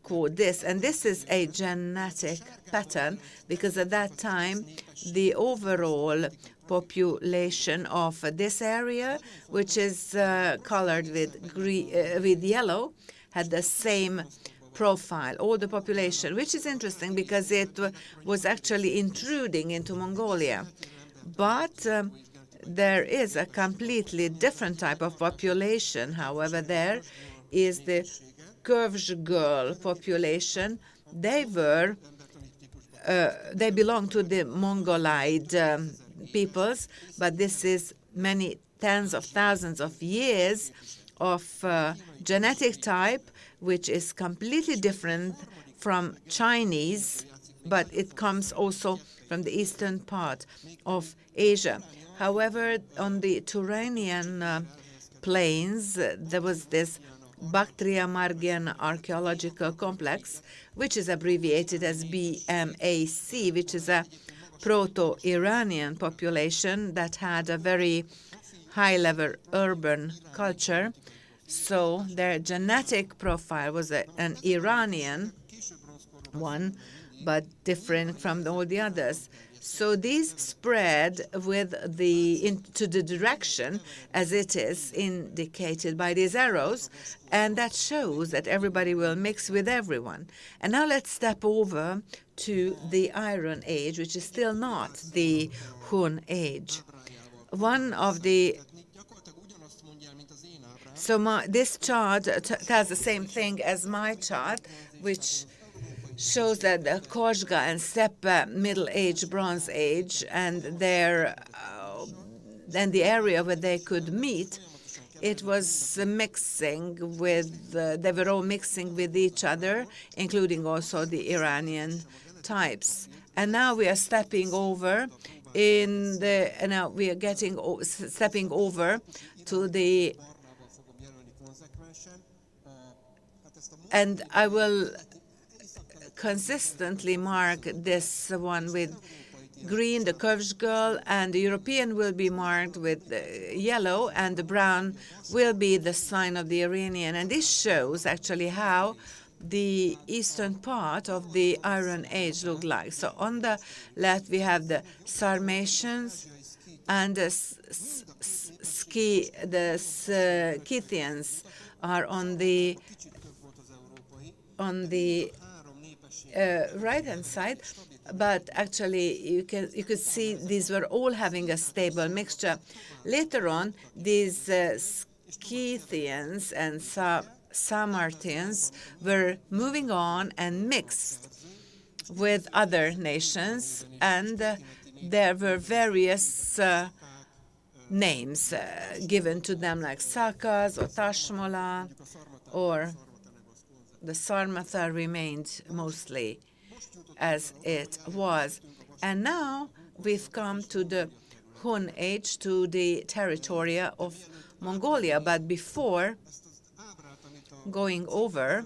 call this. And this is a genetic pattern, because at that time, the overall population of this area, which is colored with yellow, had the same profile, all the population, which is interesting because it was actually intruding into Mongolia. But there is a completely different type of population. However, there is the Kövsgöl population. They belong to the Mongolide peoples, but this is many tens of thousands of years of genetic type, which is completely different from Chinese, but it comes also from the eastern part of Asia. However, on the Turanian plains, there was this Bactria-Margian archaeological complex, which is abbreviated as BMAC, which is a Proto-Iranian population that had a very high-level urban culture. So their genetic profile was an Iranian one, but different from all the others. So these spread into the direction as it is indicated by these arrows, and that shows that everybody will mix with everyone. And now let's step over to the Iron Age, which is still not the Hun Age. This chart tells the same thing as my chart, which shows that the Kosga and Steppe Middle Age, Bronze Age, and the area where they could meet, it was mixing with, they were all mixing with each other, including also the Iranian types. And now we are stepping over stepping over to the, and I will consistently mark this one with green, the Kövsgöl, and the European will be marked with yellow, and the brown will be the sign of the Iranian. And this shows actually how the eastern part of the Iron Age looked like. So on the left we have the Sarmatians and the Scythians are on the right-hand side, but actually you could see these were all having a stable mixture. Later on, these Scythians and Sarmatians were moving on and mixed with other nations, and there were various names given to them, like Sakas or Tashmola, or the Sarmatha remained mostly as it was. And now we've come to the HUN age, to the territory of Mongolia. But before going over,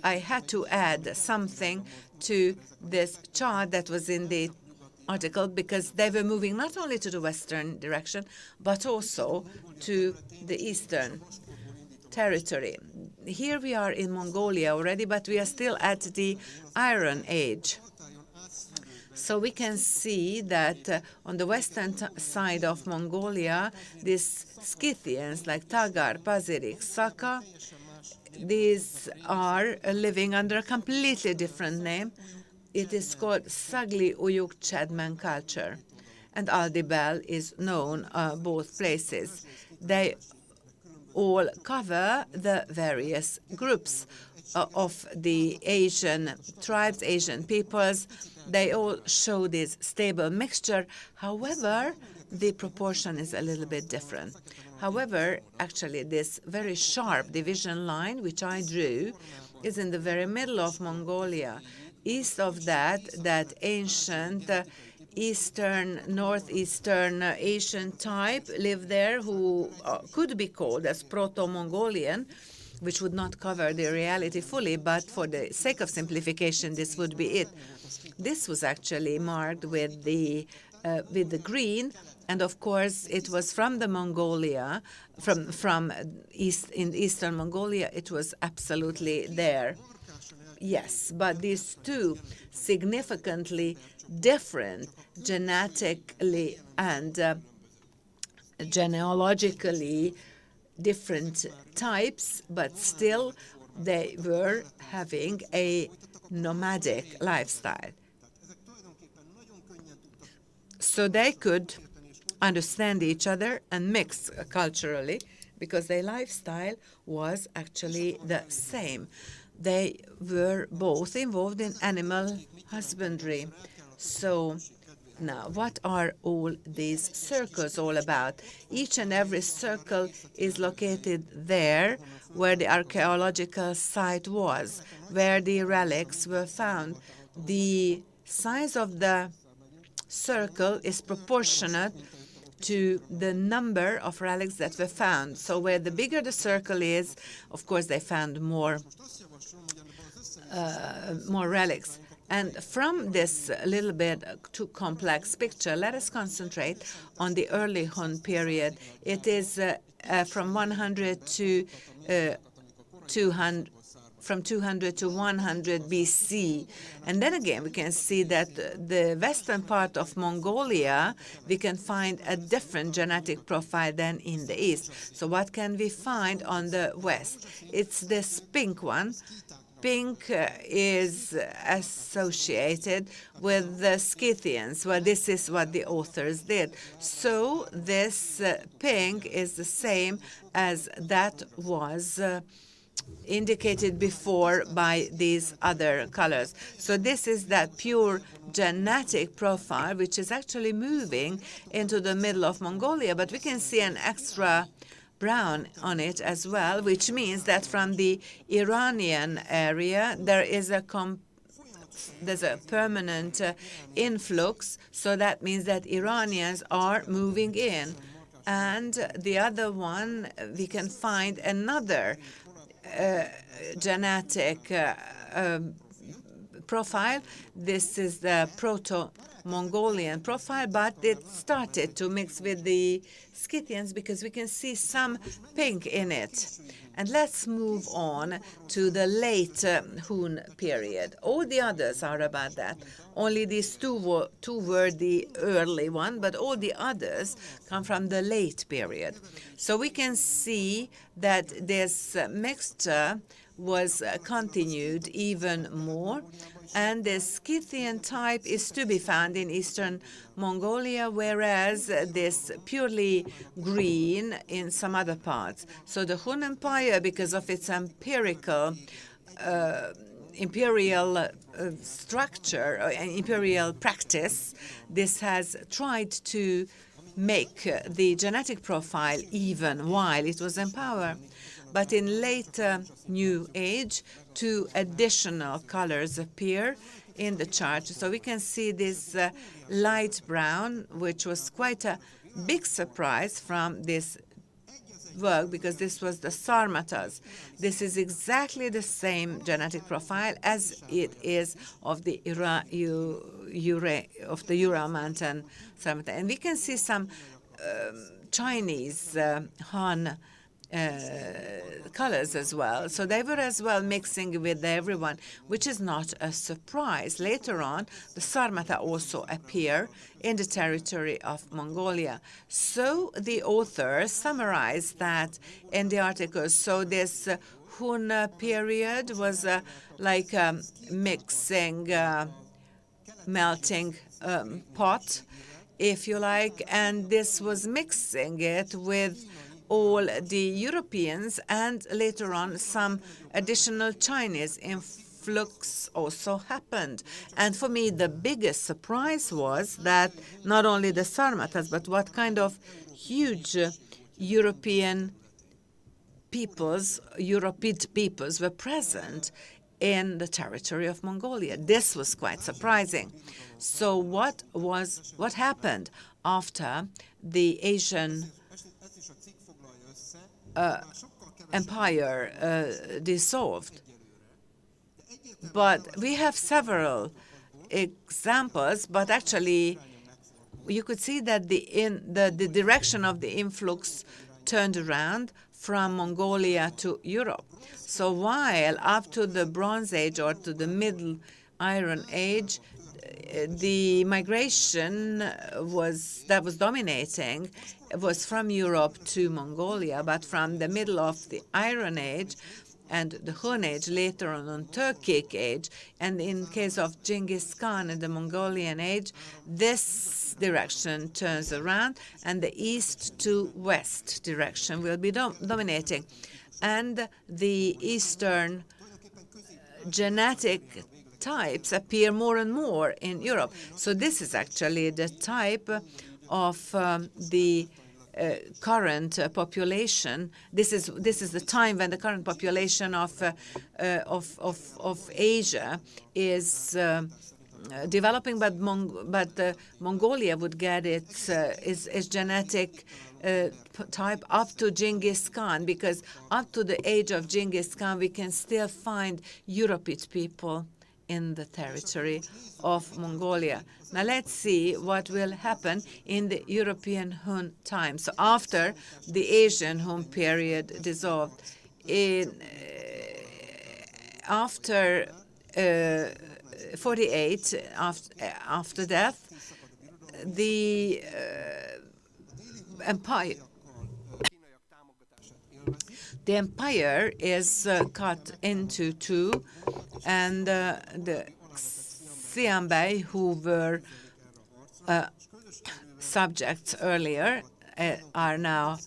I had to add something to this chart that was in the article, because they were moving not only to the western direction, but also to the eastern territory. Here we are in Mongolia already, but we are still at the Iron Age. So we can see that on the western side of Mongolia, these Scythians like Tagar, Pazyryk, Saka, these are living under a completely different name. It is called Sagli Uyuk Chadman culture, and Aldibel is known both places. They all cover the various groups of the Asian tribes, Asian peoples. They all show this stable mixture. However, the proportion is a little bit different. However, actually, this very sharp division line, which I drew, is in the very middle of Mongolia. East of that ancient eastern, northeastern Asian type live there, who could be called as Proto-Mongolian, which would not cover the reality fully, but for the sake of simplification, this would be it. This was actually marked with the green, and of course it was from the Mongolia, from eastern Mongolia. It was absolutely there. Yes, but these two significantly different genetically and genealogically different types, but still they were having a nomadic lifestyle. So they could understand each other and mix culturally, because their lifestyle was actually the same. They were both involved in animal husbandry. So now, what are all these circles all about? Each and every circle is located there where the archaeological site was, where the relics were found. The size of the circle is proportionate to the number of relics that were found. So where the bigger the circle is, of course, they found more relics. And from this little bit too complex picture, let us concentrate on the early HUN period. It is from 100 to 200. From 200 to 100 BC. And then again, we can see that the western part of Mongolia, we can find a different genetic profile than in the east. So what can we find on the west? It's this pink one. Pink is associated with the Scythians. Well, this is what the authors did. So this pink is the same as that was indicated before by these other colors. So this is that pure genetic profile, which is actually moving into the middle of Mongolia, but we can see an extra brown on it as well, which means that from the Iranian area, there's a permanent influx, so that means that Iranians are moving in. And the other one, we can find another genetic profile. This is the Proto-Mongolian profile, but it started to mix with the Scythians because we can see some pink in it. And let's move on to the late HUN period. All the others are about that. Only these two were the early one, but all the others come from the late period. So we can see that this mixture was continued even more, and the Scythian type is to be found in eastern Mongolia, whereas this purely green in some other parts. So the HUN Empire, because of its empirical imperial structure, imperial practice, this has tried to make the genetic profile even while it was in power. But in later New Age, 2 additional colors appear in the chart. So we can see this light brown, which was quite a big surprise from this work, because this was the Sarmatas. This is exactly the same genetic profile as it is of the Ural Mountain Sarmata. And we can see some Chinese Han colors as well. So they were as well mixing with everyone, which is not a surprise. Later on, the Sarmata also appear in the territory of Mongolia. So the author summarized that in the article. So this HUN period was like a mixing, melting pot, if you like, and this was mixing it with all the Europeans, and later on some additional Chinese influx also happened. And for me, the biggest surprise was that not only the Sarmatas, but what kind of huge European peoples were present in the territory of Mongolia. This was quite surprising. So what happened after the Asian empire dissolved? But we have several examples, but actually you could see that the direction of the influx turned around from Mongolia to Europe. So while up to the Bronze Age or to the Middle Iron Age, the migration that was dominating was from Europe to Mongolia, but from the middle of the Iron Age and the HUN Age, later on Turkic Age, and in case of Genghis Khan and the Mongolian Age, this direction turns around, and the east to west direction will be dominating. And the Eastern genetic types appear more and more in Europe. So this is actually the type of the current population. This is the time when the current population of Asia is developing, but Mongolia would get its genetic type up to Genghis Khan, because up to the age of Genghis Khan we can still find European people in the territory of Mongolia. Now let's see what will happen in the European HUN time. So after the Asian HUN period dissolved, after 48, after death, the empire is cut into 2, and the XYHHY, who were subjects earlier, are now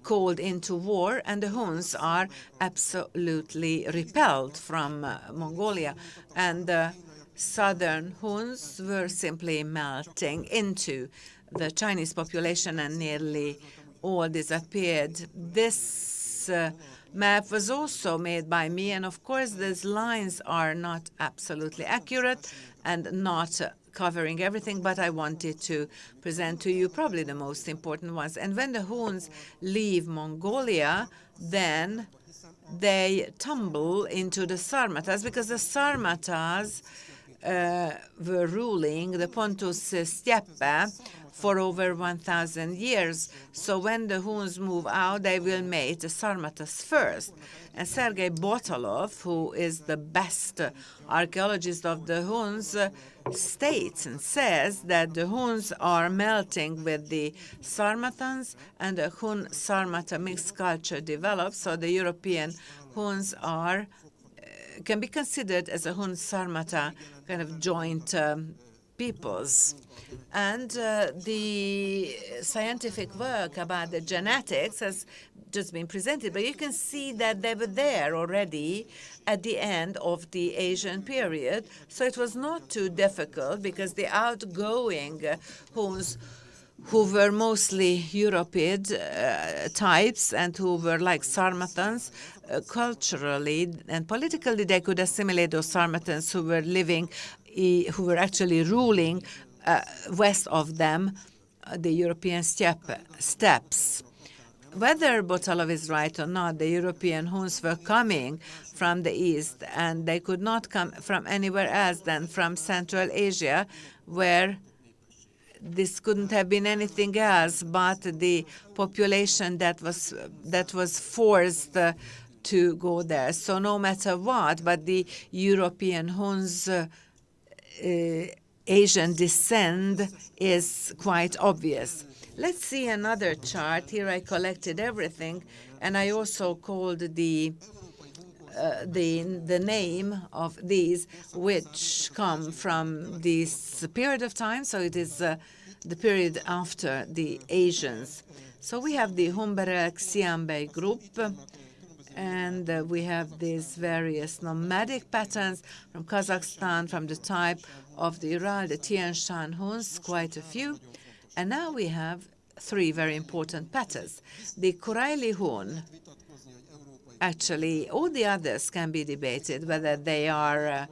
called into war, and the Huns are absolutely repelled from Mongolia. And the southern Huns were simply melting into the Chinese population, and nearly all disappeared. This map was also made by me, and of course these lines are not absolutely accurate and not covering everything, but I wanted to present to you probably the most important ones. And when the Huns leave Mongolia, then they tumble into the Sarmatas, because the Sarmatas were ruling the Pontus steppe for over 1,000 years. So when the Huns move out, they will mate the Sarmatas first. And Sergei Botalov, who is the best archaeologist of the Huns, states and says that the Huns are melting with the Sarmatans, and a Hun-Sarmata mixed culture develops. So the European Huns can be considered as a Hun-Sarmata kind of joint peoples. And the scientific work about the genetics has just been presented, but you can see that they were there already at the end of the Asian period. So it was not too difficult, because the outgoing Huns, who were mostly Europid types and who were like Sarmatans, culturally and politically, they could assimilate those Sarmatans who were living, who were actually ruling west of them, the European steppes. Whether Botalov is right or not, the European Huns were coming from the east, and they could not come from anywhere else than from Central Asia, where this couldn't have been anything else but the population that was forced to go there. So no matter what, but the European Huns' Asian descent is quite obvious. Let's see another chart. Here I collected everything, and I also called the name of these, which come from this period of time. So it is the period after the Asians. So we have the Humberel Xianbei group, and we have these various nomadic patterns from Kazakhstan, from the type of the Ural, the Tian Shan Huns, quite a few. And now we have three very important patterns. The Kuraili Hun, actually, all the others can be debated, whether they are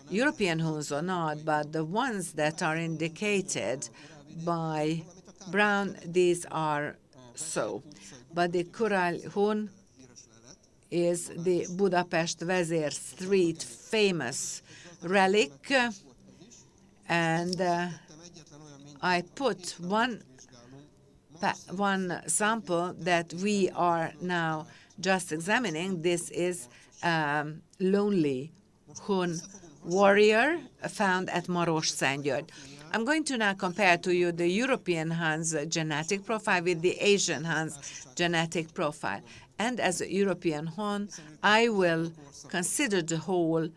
European Huns or not, but the ones that are indicated by brown, these are so. But the Kuraili Hun is the Budapest Vezér Street famous relic, and I put one sample that we are now just examining. This is lonely Hun warrior found at Maros-Szentgyörgy. I'm going to now compare to you the European Hun's genetic profile with the Asian Hun's genetic profile. And as a European Hun, I will consider the whole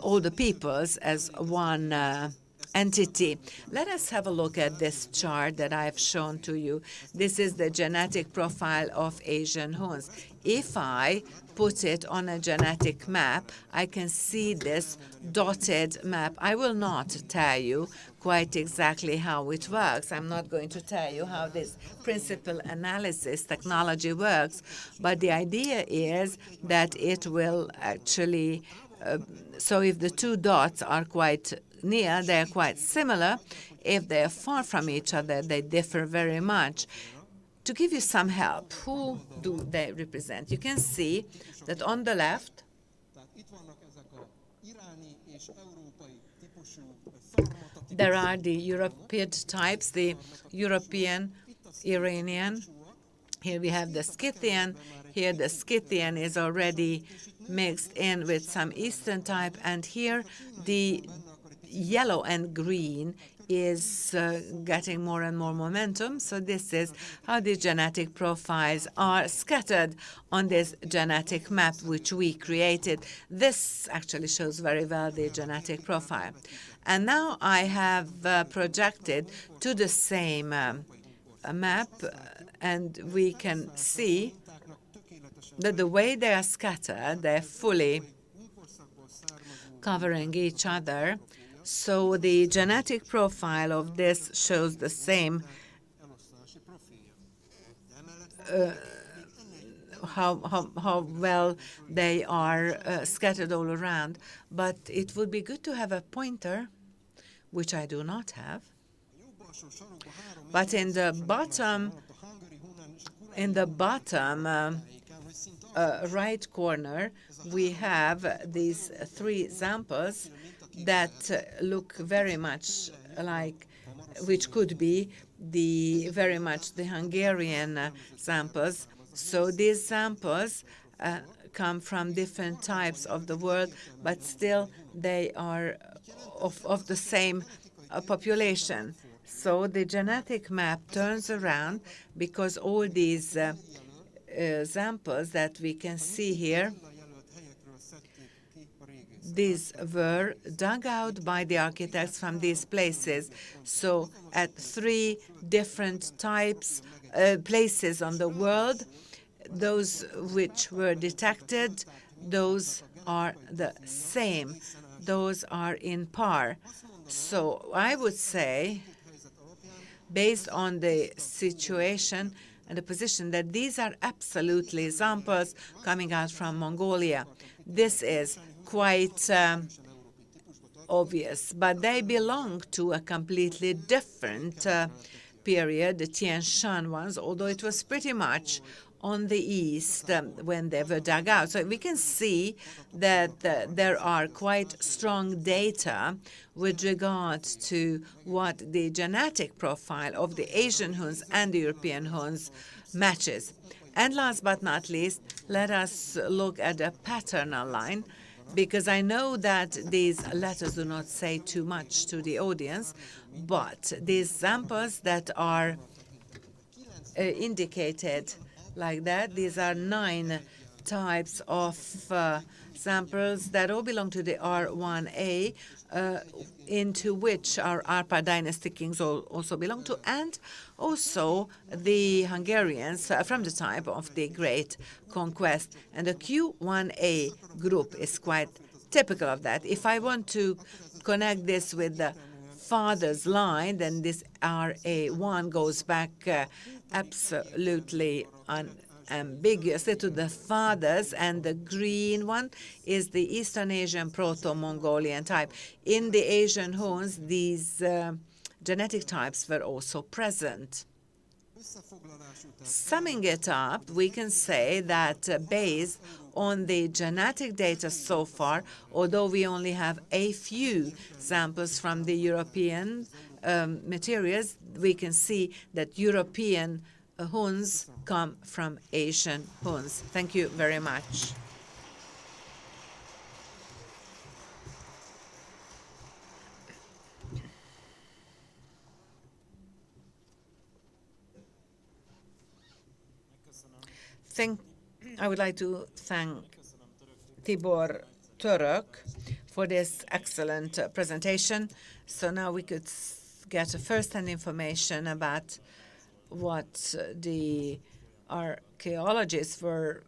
all the peoples as one entity. Let us have a look at this chart that I've shown to you. This is the genetic profile of Asian Huns. If I put it on a genetic map, I can see this dotted map. I will not tell you quite exactly how it works. I'm not going to tell you how this principal analysis technology works, but the idea is that it will actually, so if the two dots are quite near, they're quite similar. If they're far from each other, they differ very much. To give you some help, who do they represent? You can see that on the left, there are the European types, the European, Iranian. Here we have the Scythian. Here the Scythian is already mixed in with some Eastern type. And here the yellow and green is getting more and more momentum. So this is how the genetic profiles are scattered on this genetic map which we created. This actually shows very well the genetic profile. And now I have projected to the same map, and we can see that the way they are scattered, they're fully covering each other. So the genetic profile of this shows the same, how well they are scattered all around. But it would be good to have a pointer, which I do not have. But in the bottom right corner, we have these three examples that look very much like, which could be very much the Hungarian samples. So these samples come from different types of the world, but still they are of the same population. So the genetic map turns around because all these samples that we can see here, these were dug out by the architects from these places. So at 3 different places on the world, those which were detected, those are the same. Those are in par. So I would say, based on the situation and the position, that these are absolutely examples coming out from Mongolia. This is quite obvious, but they belong to a completely different period, the Tian Shan ones, although it was pretty much on the east when they were dug out. So we can see that there are quite strong data with regard to what the genetic profile of the Asian Huns and the European Huns matches. And last but not least, let us look at the paternal line, because I know that these letters do not say too much to the audience, but these examples that are indicated like that, these are 9 types of samples that all belong to the R1A, into which our Arpa dynasty kings also belong to, and also the Hungarians from the time of the Great Conquest. And the Q1A group is quite typical of that. If I want to connect this with the father's line, then this RA1 goes back absolutely unambiguously to the fathers, and the green one is the Eastern Asian Proto-Mongolian type. In the Asian Huns, these genetic types were also present. Summing it up, we can say that based on the genetic data so far, although we only have a few samples from the European materials, we can see that European Huns come from Asian Huns. Thank you very much. I would like to thank Tibor Török for this excellent presentation. So now we could get first-hand information about what the archaeologists were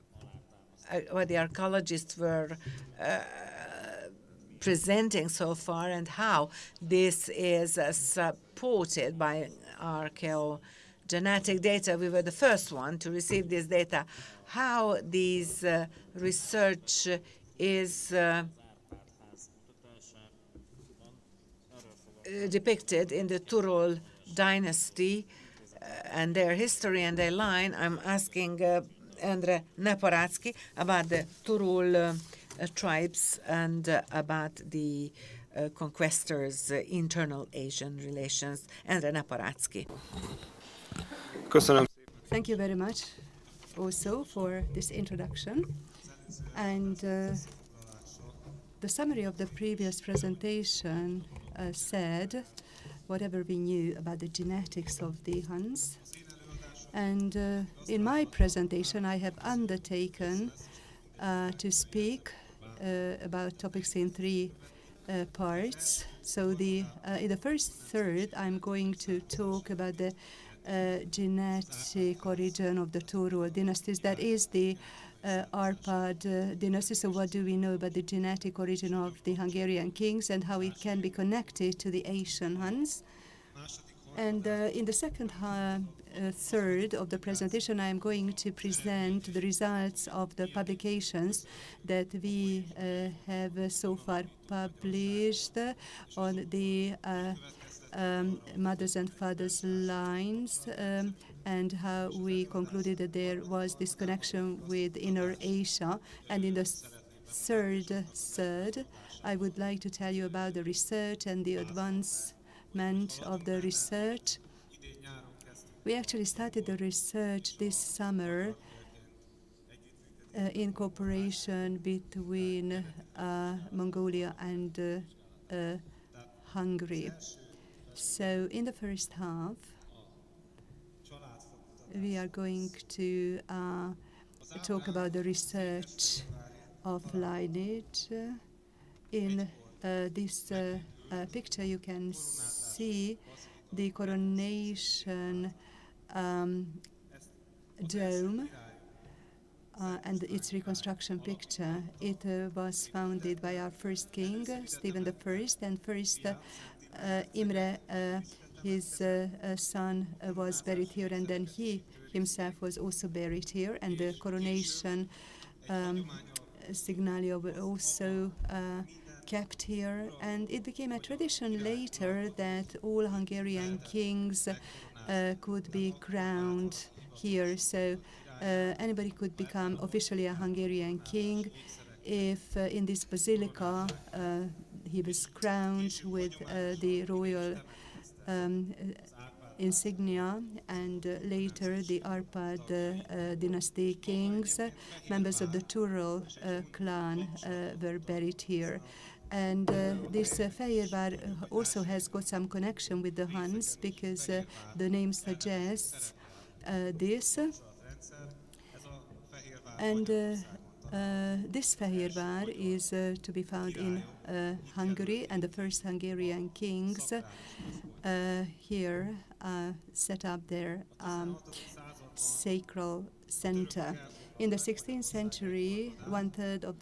presenting so far, and how this is supported by archaeogenetic data. We were the first one to receive this data. How these research is depicted in the Turul dynasty and their history and their line. I'm asking Endre Neporatsky about the Turul tribes and about the conquestors' internal Asian relations. Endre Neporatsky.
Thank you very much also for this introduction. And the summary of the previous presentation said whatever we knew about the genetics of the Huns. And in my presentation, I have undertaken to speak about topics in 3 parts. So in the first third, I'm going to talk about the genetic origin of the Turul dynasties. That is the Arpad dynasty. So what do we know about the genetic origin of the Hungarian kings and how it can be connected to the Asian Huns? And in the second third of the presentation, I am going to present the results of the publications that we have so far published on the mothers and fathers lines, and how we concluded that there was this connection with Inner Asia. And in the third, I would like to tell you about the research and the advancement of the research. We actually started the research this summer in cooperation between Mongolia and Hungary. So in the first half, we are going to talk about the research of lineage In this picture, you can see the coronation dome and its reconstruction picture. It was founded by our first king, Stephen I, and first Imre, his son, was buried here, and then he himself was also buried here, and the coronation signalia were also kept here, and it became a tradition later that all Hungarian kings could be crowned here. So anybody could become officially a Hungarian king if in this basilica he was crowned with the royal insignia, and later the Arpad dynasty kings, members of the Turul clan, were buried here. And this Fehérvár also has got some connection with the Huns, because the name suggests this. And this Fehérvár is to be found in Hungary, and the first Hungarian kings here set up their sacral center. In the 16th century, one-third of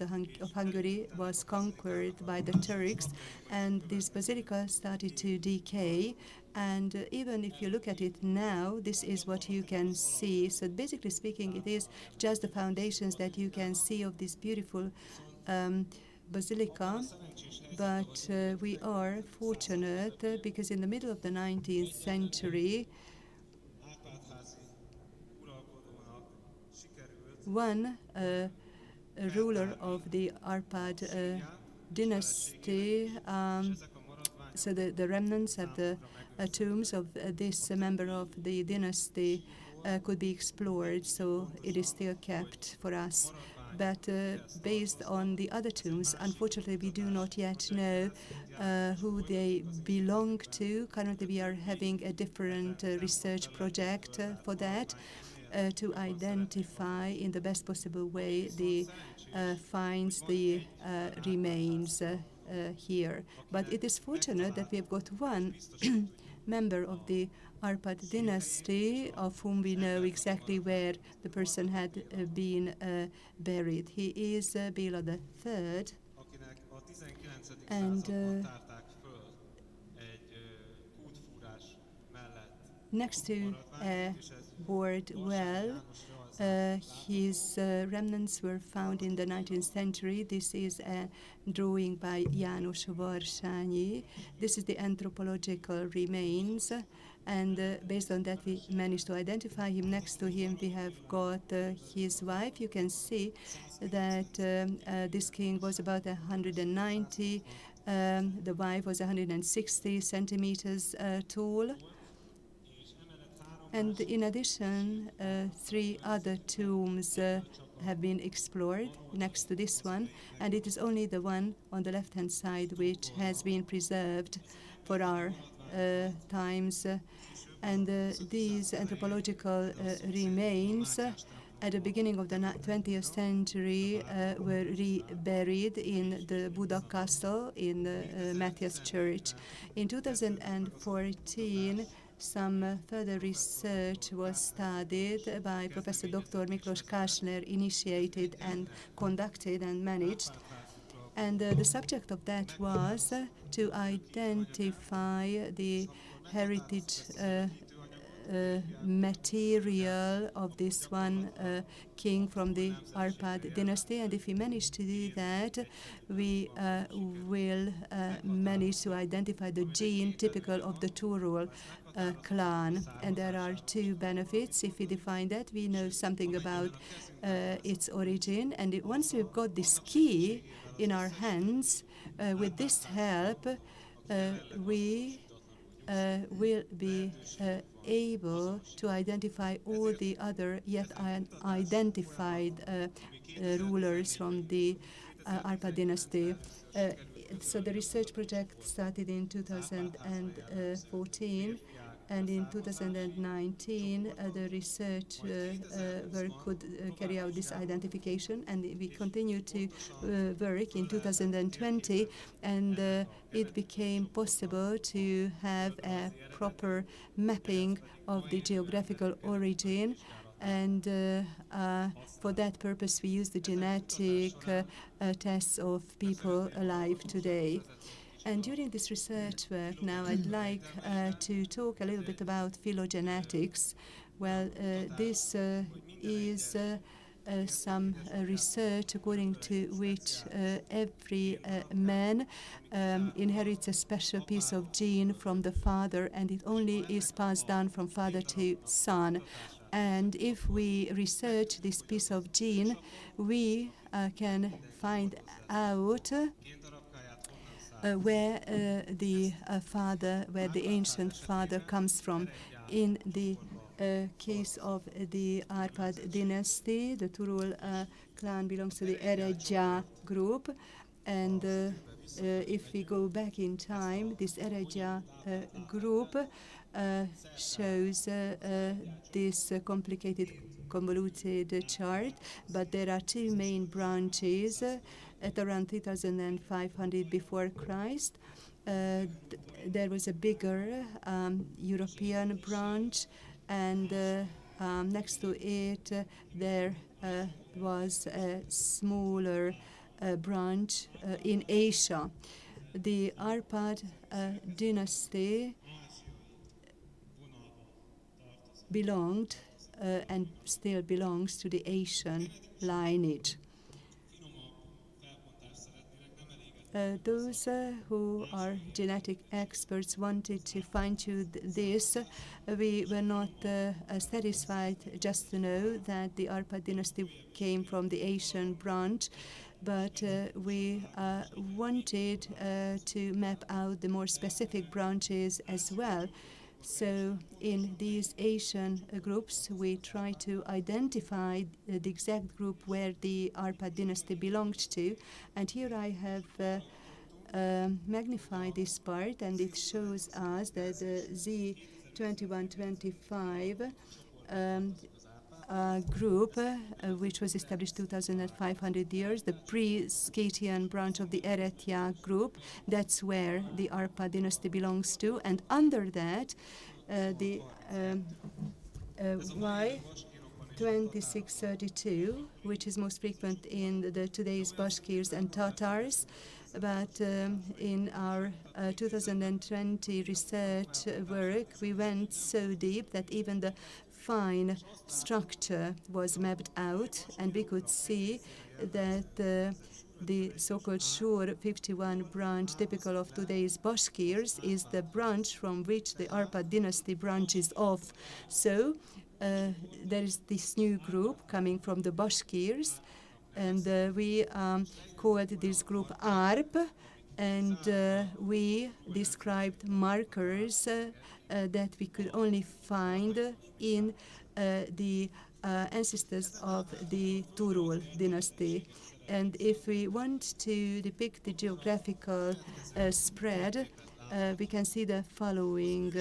Hungary was conquered by the Turks, and this basilica started to decay. And even if you look at it now, this is what you can see. So basically speaking, it is just the foundations that you can see of this beautiful basilica. But we are fortunate because in the middle of the 19th century, one ruler of the Arpad dynasty, so the remnants of the tombs of this member of the dynasty could be explored, so it is still kept for us. But based on the other tombs, unfortunately, we do not yet know who they belong to. Currently, we are having a different research project for that, to identify in the best possible way the finds, the remains here. But it is fortunate that we have got one member of the Arpad dynasty of whom we know exactly where the person had been buried. He is Béla III, and next to a bored well, his remnants were found in the 19th century. This is a drawing by János Varsányi. This is the anthropological remains, and based on that we managed to identify him. Next to him we have got his wife. You can see that this king was about 190, the wife was 160 centimeters tall. And in addition, 3 other tombs have been explored next to this one, and it is only the one on the left-hand side which has been preserved for our times. And these anthropological remains at the beginning of the 20th century were reburied in the Buda Castle in the Matthias Church. In 2014, some further research was studied by Professor Dr. Miklós Kásler, initiated and conducted and managed. And the subject of that was to identify the heritage material of this one king from the Arpad dynasty. And if we manage to do that, we will manage to identify the gene typical of the Turul clan. And there are 2 benefits. If we define that, we know something about its origin. And once we've got this key in our hands, with this help, we will be able to identify all the other yet unidentified rulers from the Arpad dynasty. So the research project started in 2014, And in 2019, the research work could carry out this identification, and we continue to work in 2020, and it became possible to have a proper mapping of the geographical origin. And for that purpose, we use the genetic tests of people alive today. And during this research work now, I'd like to talk a little bit about phylogenetics. Well, this is some research according to which every man inherits a special piece of gene from the father, and it only is passed down from father to son. And if we research this piece of gene, we can find out where the ancient father comes from. In the case of the Arpad dynasty, the Turul clan belongs to the Eredja group, and if we go back in time, this Eredja group shows this complicated, convoluted chart, but there are two main branches at around 3500 before Christ. There was a bigger European branch, and next to it there was a smaller branch in Asia. The Arpad dynasty belonged and still belongs to the Asian lineage. Those who are genetic experts wanted to fine-tune this. We were not satisfied just to know that the Arpad dynasty came from the Asian branch, but we wanted to map out the more specific branches as well. So in these Asian groups, we try to identify the exact group where the Arpad dynasty belonged to. And here I have magnified this part, and it shows us that Z2125 group, which was established 2,500 years, the pre-Scythian branch of the Eretya group, that's where the Arpad dynasty belongs to. And under that, the Y2632, which is most frequent in the today's Bashkirs and Tatars. But in our 2020 research work, we went so deep that even the fine structure was mapped out, and we could see that the so-called Shur 51 branch, typical of today's Bashkirs, is the branch from which the Arpad dynasty branches off. So there is this new group coming from the Bashkirs, and we called this group ARP, and we described markers that we could only find in the ancestors of the Turul dynasty. And if we want to depict the geographical spread, we can see the following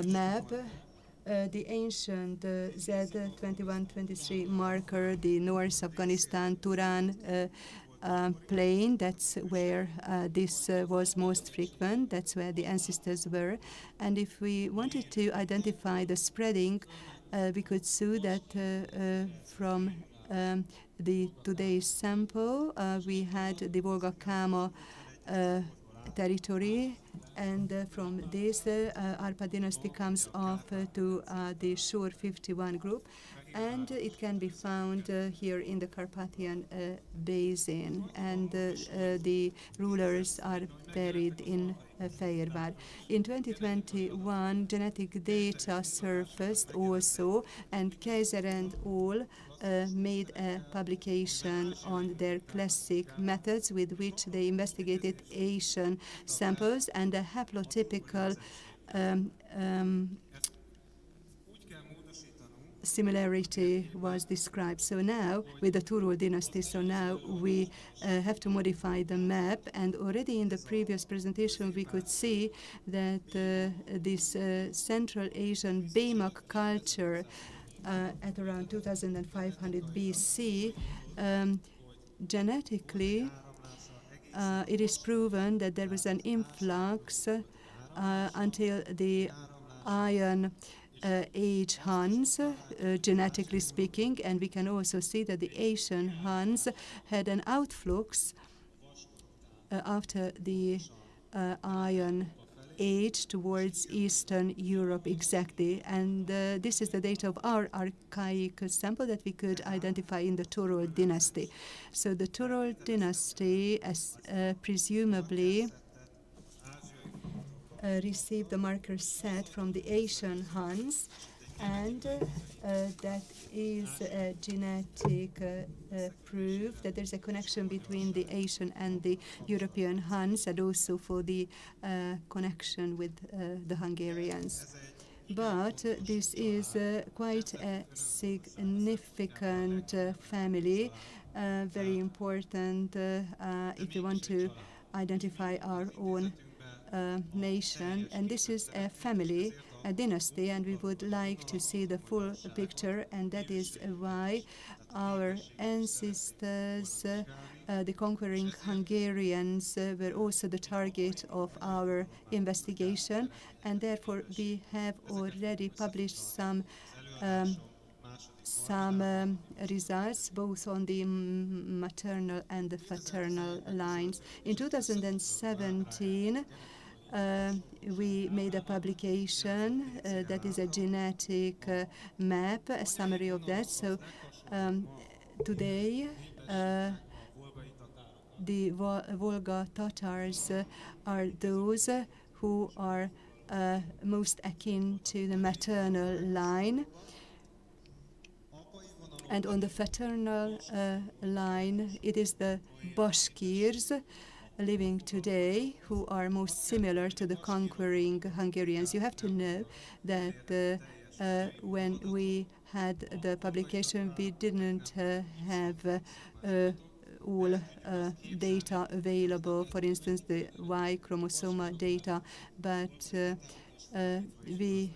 map. The ancient Z2123 marker, the North Afghanistan Turan plain, that's where this was most frequent, that's where the ancestors were. And if we wanted to identify the spreading, we could see that from the today's sample, we had the Volga-Kama territory, and from this Arpad dynasty comes off to the Shur 51 group, and it can be found here in the Carpathian basin, and the rulers are buried in Fehérvár. In 2021, genetic data surfaced also, and Kaiser and al. Made a publication on their classic methods with which they investigated Asian samples, and a haplotypical similarity was described. So now, with the Turul dynasty, so now we have to modify the map. And already in the previous presentation, we could see that this Central Asian Beymak culture at around 2500 BC, genetically, it is proven that there was an influx until the Iron Age Huns, genetically speaking, and we can also see that the Asian Huns had an outflux after the Iron Age towards Eastern Europe exactly. And this is the data of our archaic sample that we could identify in the Turul dynasty. So the Turul dynasty, as presumably, received the marker set from the Asian Huns, and that is a genetic proof that there's a connection between the Asian and the European Huns, and also for the connection with the Hungarians. But this is quite a significant family, very important if we want to identify our own nation. And this is a family, a dynasty, and we would like to see the full picture, and that is why our ancestors, the conquering Hungarians, were also the target of our investigation, and therefore we have already published some results both on the maternal and the paternal lines. In 2017, we made a publication that is a genetic map, a summary of that. So today, the Volga Tatars are those who are most akin to the maternal line. And on the paternal line, it is the Bashkirs living today who are most similar to the conquering Hungarians. You have to know that when we had the publication, we didn't have all data available, for instance, the Y chromosome data, but we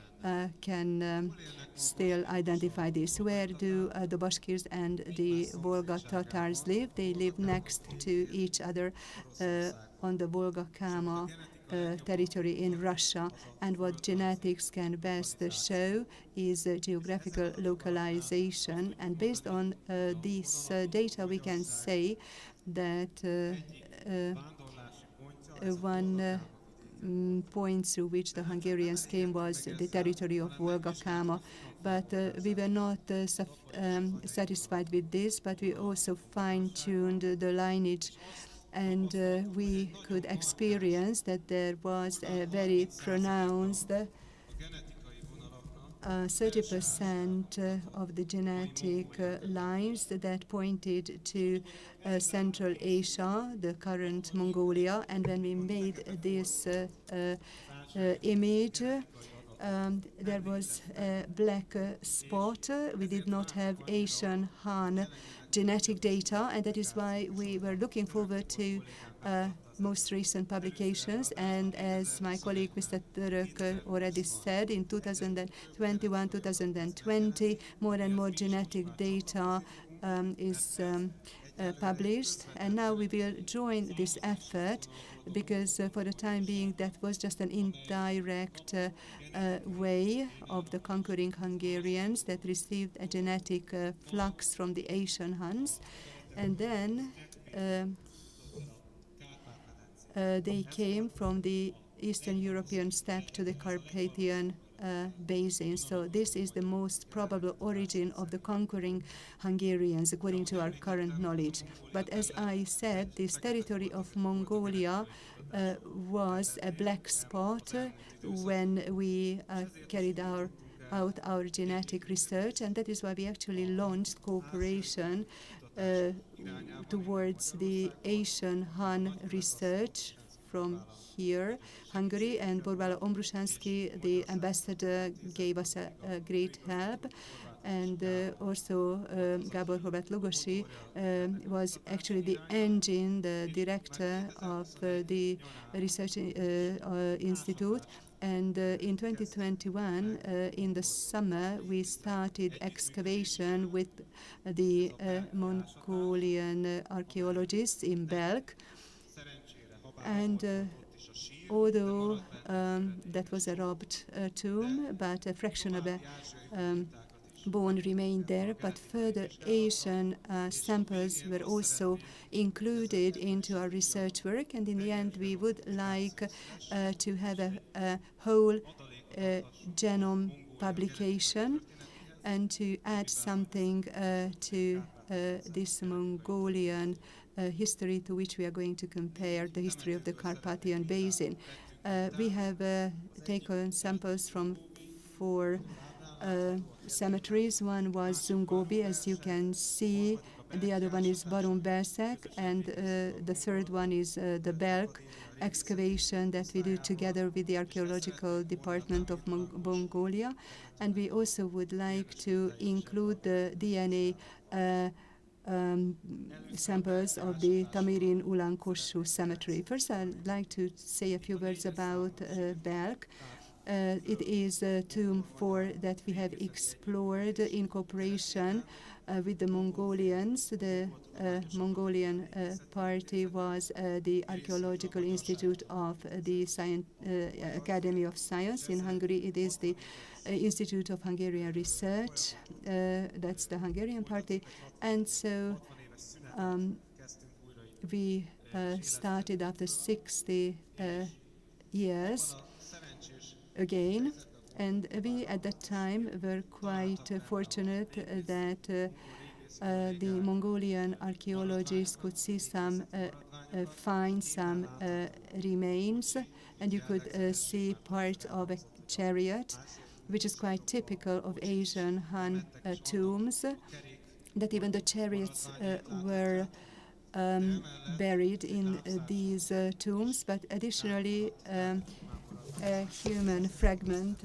can still identify this. Where do the Bashkirs and the Volga Tatars live? They live next to each other on the Volga-Kama territory in Russia. And what genetics can best show is geographical localization. And based on this data, we can say that one point through which the Hungarians came was the territory of Volga-Kama. But we were not satisfied with this, but we also fine-tuned the lineage, and we could experience that there was a very pronounced 30% of the genetic lines that pointed to Central Asia, the current Mongolia. And when we made this image, there was a black spot. We did not have Asian Han genetic data, and that is why we were looking forward to most recent publications. And as my colleague Mr. Török already said, in 2021, 2020, more and more genetic data is published, and now we will join this effort, because for the time being that was just an indirect way of the conquering Hungarians that received a genetic flux from the Asian Huns, and then they came from the Eastern European steppe to the Carpathian basin. So this is the most probable origin of the conquering Hungarians, according to our current knowledge. But as I said, this territory of Mongolia was a black spot when we carried out our genetic research, and that is why we actually launched cooperation towards the Asian Han research from here, Hungary, and Borbála Ombrushansky, the ambassador, gave us a great help. and also Gábor Horváth Logosi was actually the engine, the director of the research institute. And in 2021, in the summer, we started excavation with the Mongolian archaeologists in Belk. And although that was a robbed tomb, but a fraction of a bone remained there, but further Asian samples were also included into our research work, and in the end we would like to have a whole genome publication and to add something to this Mongolian history, to which we are going to compare the history of the Carpathian Basin. We have taken samples from 4 cemeteries. One was Zungobi, as you can see. The other one is Barumberszeg, and the third one is the Belk excavation that we do together with the Archaeological Department of Mongolia. And we also would like to include the DNA samples of the Tamirin Ulan Kossuth cemetery. First, I'd like to say a few words about Belk. It is tomb 4 that we have explored in cooperation with the Mongolians. The Mongolian party was the Archaeological Institute of the Academy of Science. In Hungary, it is the Institute of Hungarian Research. That's the Hungarian party. And so we started after 60 years again, and we at that time were quite fortunate that the Mongolian archaeologists could see find some remains, and you could see part of a chariot, which is quite typical of Asian Han tombs, that even the chariots were buried in these tombs, but additionally a human fragment,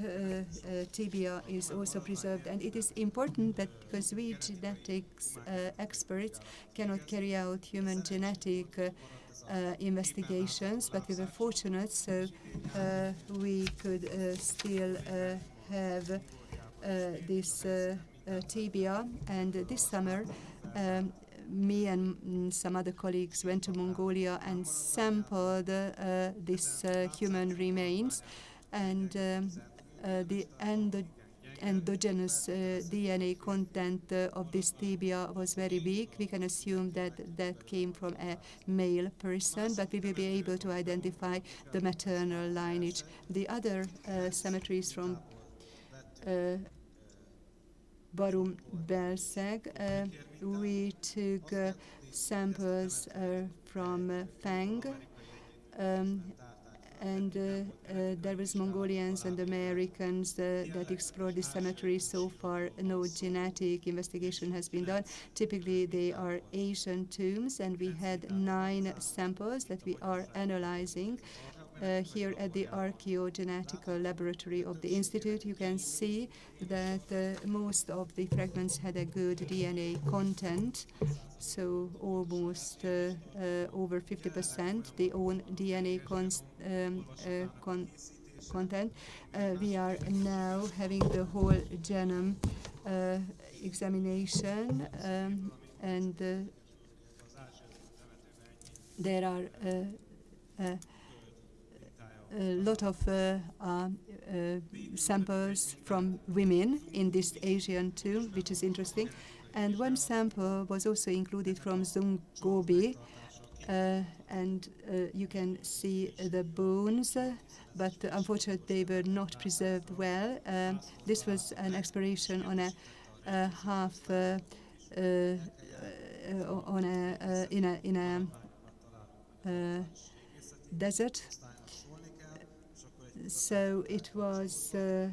tibia, is also preserved. And it is important that because we genetics experts cannot carry out human genetic investigations, but we were fortunate, so we could still have this tibia. And this summer me and some other colleagues went to Mongolia and sampled this human remains, and the endogenous DNA content of this tibia was very weak. We can assume that that came from a male person, but we will be able to identify the maternal lineage. The other cemeteries from Barumberszeg, we took samples from Fang, and there was Mongolians and Americans that explored the cemetery. So far, no genetic investigation has been done. Typically, they are Asian tombs, and we had 9 samples that we are analyzing. Here at the Archaeogenetical Laboratory of the Institute, you can see that most of the fragments had a good DNA content, so almost over 50% the own DNA content. We are now having the whole genome examination, and there are a lot of samples from women in this Asian tomb, which is interesting. And one sample was also included from Zungobi, and you can see the bones, but unfortunately they were not preserved well. This was an exploration on a half in a desert. So it was a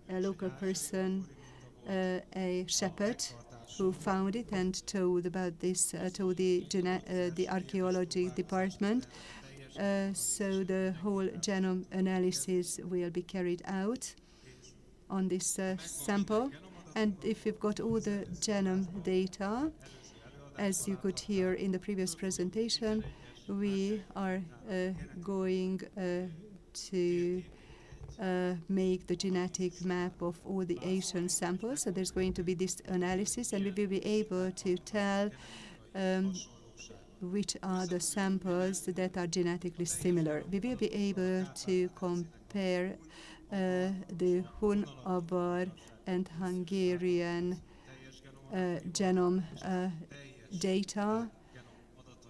local person, a shepherd, who found it and told about this to the archaeology department. So the whole genome analysis will be carried out on this sample. And if you've got all the genome data, as you could hear in the previous presentation, we are going to make the genetic map of all the Asian samples. So there's going to be this analysis, and we will be able to tell which are the samples that are genetically similar. We will be able to compare the HUN, Avar, and Hungarian genome data,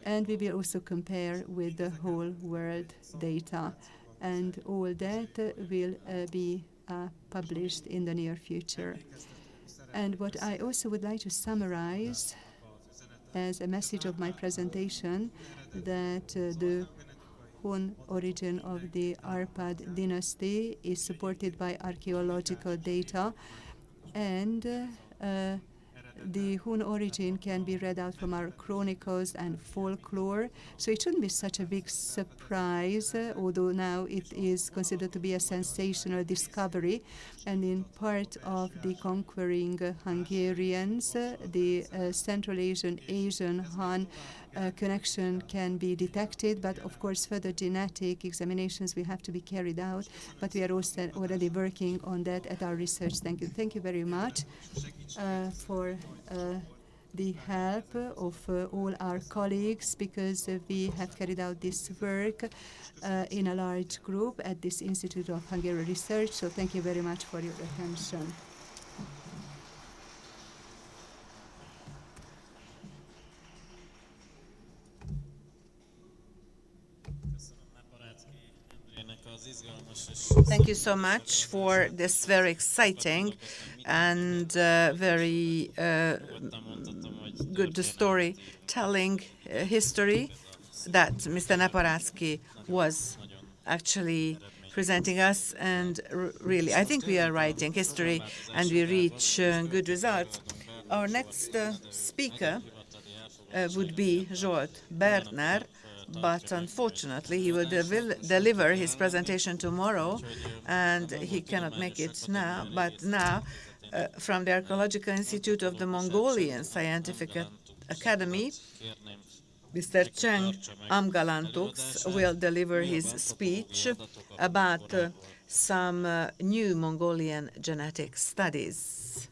and we will also compare with the whole world data. And all that will be published in the near future. And what I also would like to summarize as a message of my presentation, that the HUN origin of the Arpad dynasty is supported by archaeological data, and the HUN origin can be read out from our chronicles and folklore. So it shouldn't be such a big surprise, although now it is considered to be a sensational discovery. And in part of the conquering Hungarians, the Central Asian HUN connection can be detected, but of course further genetic examinations will have to be carried out, but we are also already working on that at our research. Thank you. Thank you very much for the help of all our colleagues, because we have carried out this work in a large group at this Institute of Hungarian Research. So thank you very much for your attention.
Thank you so much for this very exciting and very good storytelling history that Mr. Naparáczky was actually presenting us. And really, I think we are writing history and we reach good results. Our next speaker would be Zsolt Berner, but unfortunately he will deliver his presentation tomorrow and he cannot make it now. But now, from the Archaeological Institute of the Mongolian Scientific Academy, Mr. Cheng Amgalantox will deliver his speech about some new Mongolian genetic studies.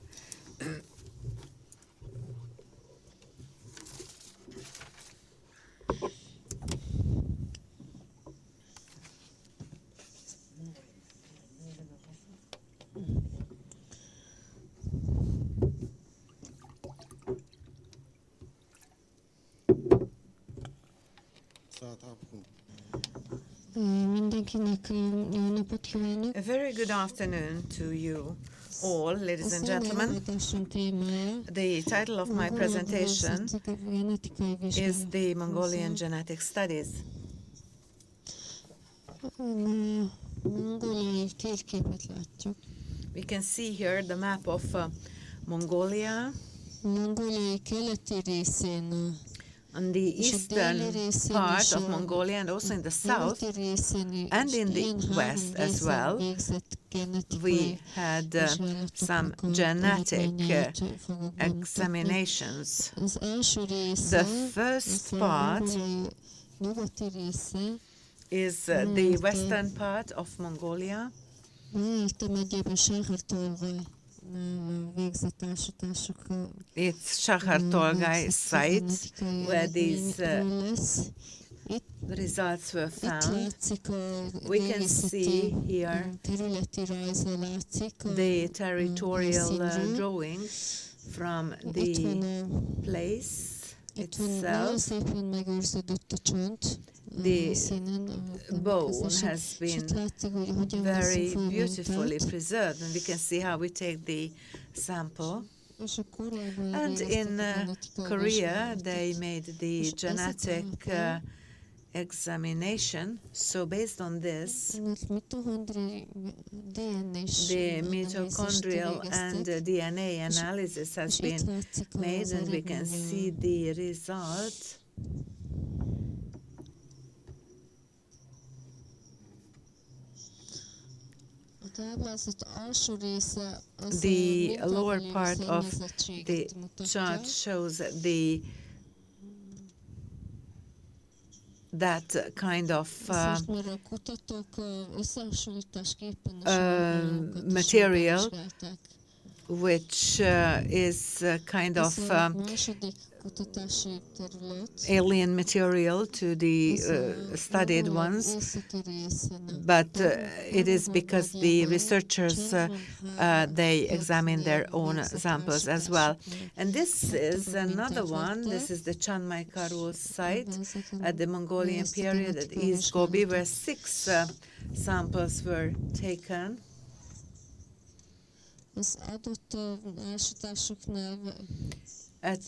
A very good afternoon to you all, ladies and gentlemen. The title of my presentation is the Mongolian Genetic Studies. We can see here the map of Mongolia. On the eastern part of Mongolia and also in the south and in the west as well, we had some genetic examinations. The first part is the western part of Mongolia. It's Shahar-Tolgai site where these results were found. We can see here the territorial drawing from the place itself. The bone has been very beautifully preserved, and we can see how we take the sample. And in Korea, they made the genetic examination. So based on this, the mitochondrial and DNA analysis has been made, and we can see the result. The lower part of the chart shows that kind of material, which is kind of alien material to the studied ones, but it is because the researchers they examine their own samples as well. And this is another one. This is the Chiang Mai Karol site at the Mongolian period at East Gobi, where 6 samples were taken. At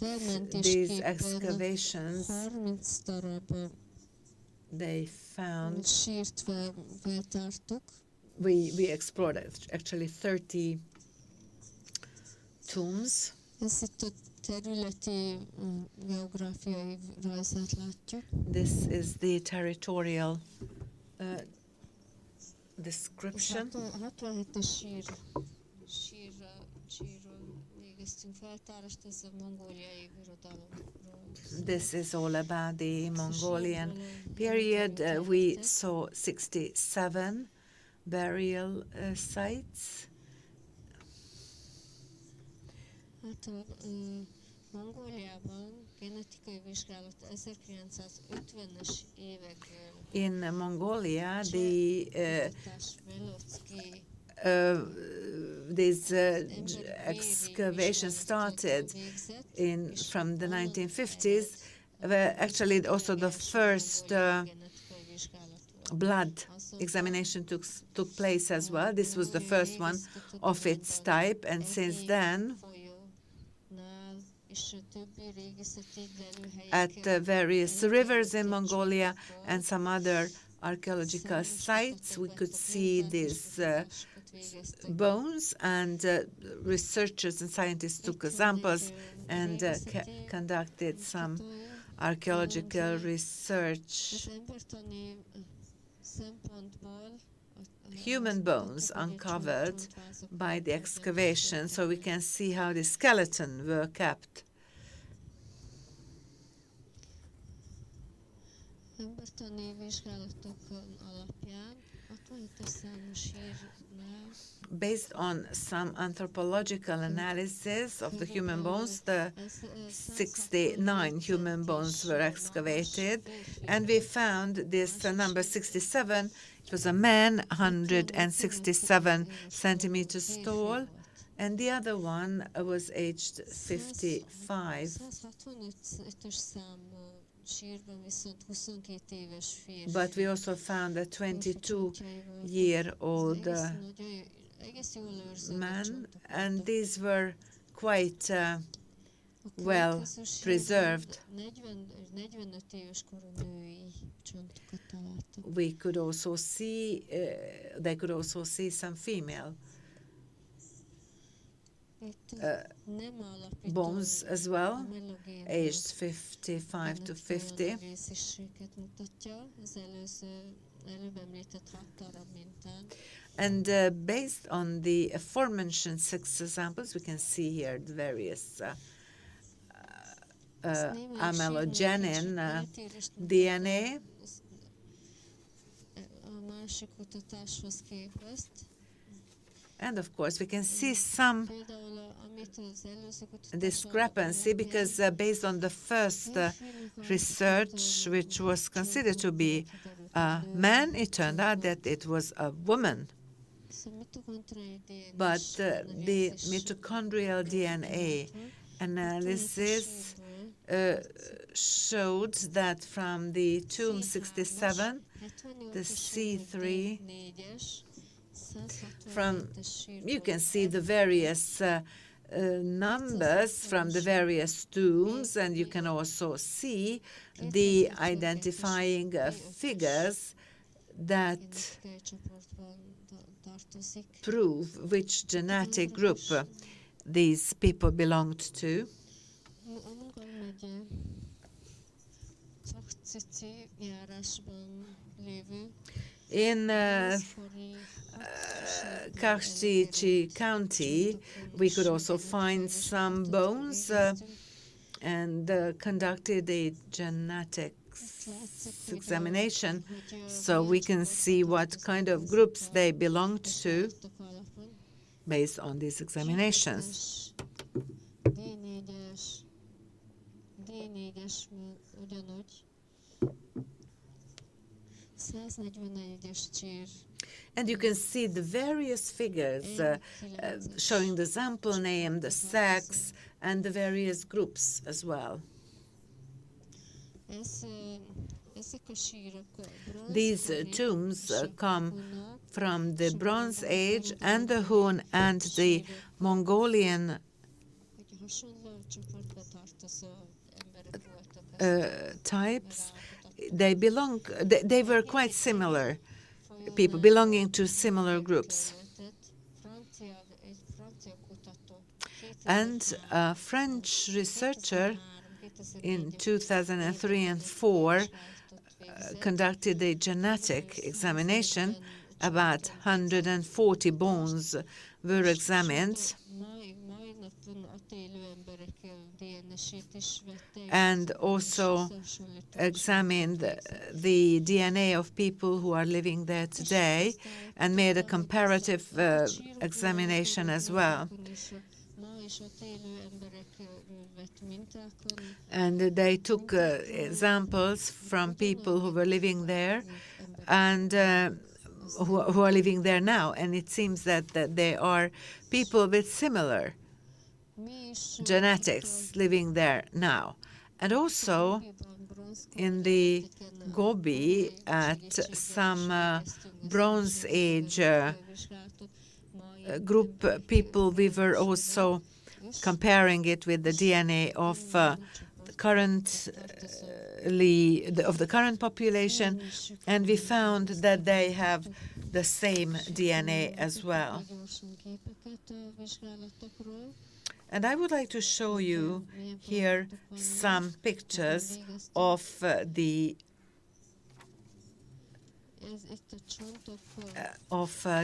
these excavations, they found, we explored actually 30 tombs. This is the territorial description. This is all about the Mongolian period. We saw 67 burial sites. In Mongolia, these excavations started from the 1950s, where actually also the first blood examination took place as well. This was the first one of its type, and since then, at various rivers in Mongolia and some other archaeological sites, we could see these bones, and researchers and scientists took samples and conducted some archaeological research. Human bones uncovered by the excavation, so we can see how the skeleton were kept. Based on some anthropological analysis of the human bones, the 69 human bones were excavated, and we found this number 67. It was a man, 167 centimeters tall, and the other one was aged 55. But we also found a 22-year-old man, and these were quite well preserved. We could also see, they could also see some female bones as well, aged 55 to 50. And based on the aforementioned 6 examples, we can see here the various amelogenin DNA. And of course, we can see some discrepancy because based on the first research, which was considered to be a man, it turned out that it was a woman. But the mitochondrial DNA analysis showed that from the tomb 67, the C3, you can see the various numbers from the various tombs, and you can also see the identifying figures that prove which genetic group these people belonged to. In Kashchi County, we could also find some bones and conducted a genetics examination so we can see what kind of groups they belonged to based on these examinations.
D4-es ugyanúgy. 141-es csír.
And you can see the various figures showing the sample name, the sex, and the various groups as well.
Ezek a sírok
These tombs come from the Bronze Age and the HUN and the Mongolian
hasonló csoportba tartozó emberek voltak.
types. They were quite similar, people belonging to similar groups.
Egy francia kutató
And a French researcher in 2003 and 2004 conducted a genetic examination. About 140 bones were examined,
mai napon ott élő emberek DNS-ét is vették.
and also examined the DNA of people who are living there today and made a comparative examination as well.
Ma is ott élő emberekről vett mintákon.
And they took examples from people who were living there and who are living there now. And it seems that they are people with similar genetics living there now. And also in the Gobi at some Bronze Age group people, we were also comparing it with the DNA of the current population, and we found that they have the same DNA as well. And I would like to show you here some pictures of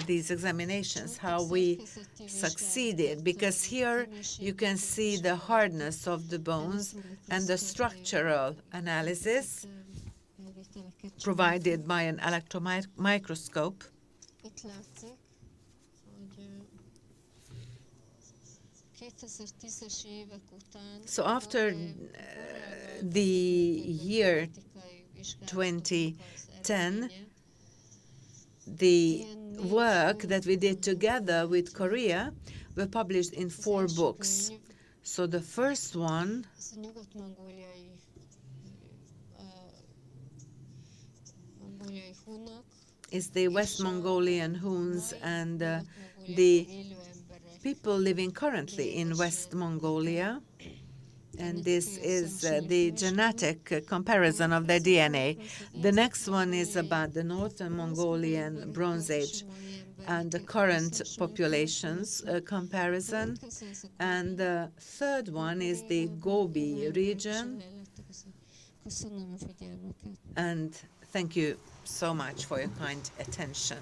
these examinations, how we succeeded, because here you can see the hardness of the bones and the structural analysis provided by an electron microscope.
Itt látszik, hogy 2010-es évek után
So after the year 2010, the work that we did together with Korea were published in 4 books. So the first one
ez a nyugat-mongóliai hunok,
is the West Mongolian Huns and the people living currently in West Mongolia. And this is the genetic comparison of their DNA. The next one is about the Northern Mongolian Bronze Age and the current populations comparison. And the third one is the Gobi region.
Köszönöm a figyelmüket.
And thank you so much for your kind attention.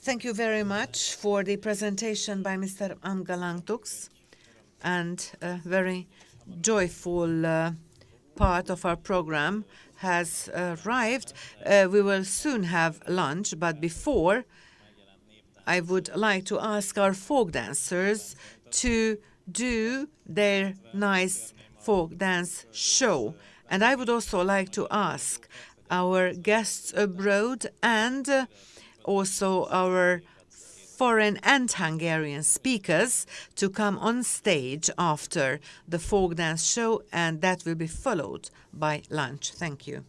Thank you very much for the presentation by Mr. Amgalangtux, and a very joyful part of our program has arrived. We will soon have lunch, but before, I would like to ask our folk dancers to do their nice folk dance show. And I would also like to ask our guests abroad and also our foreign and Hungarian speakers to come on stage after the folk dance show, and that will be followed by lunch. Thank you.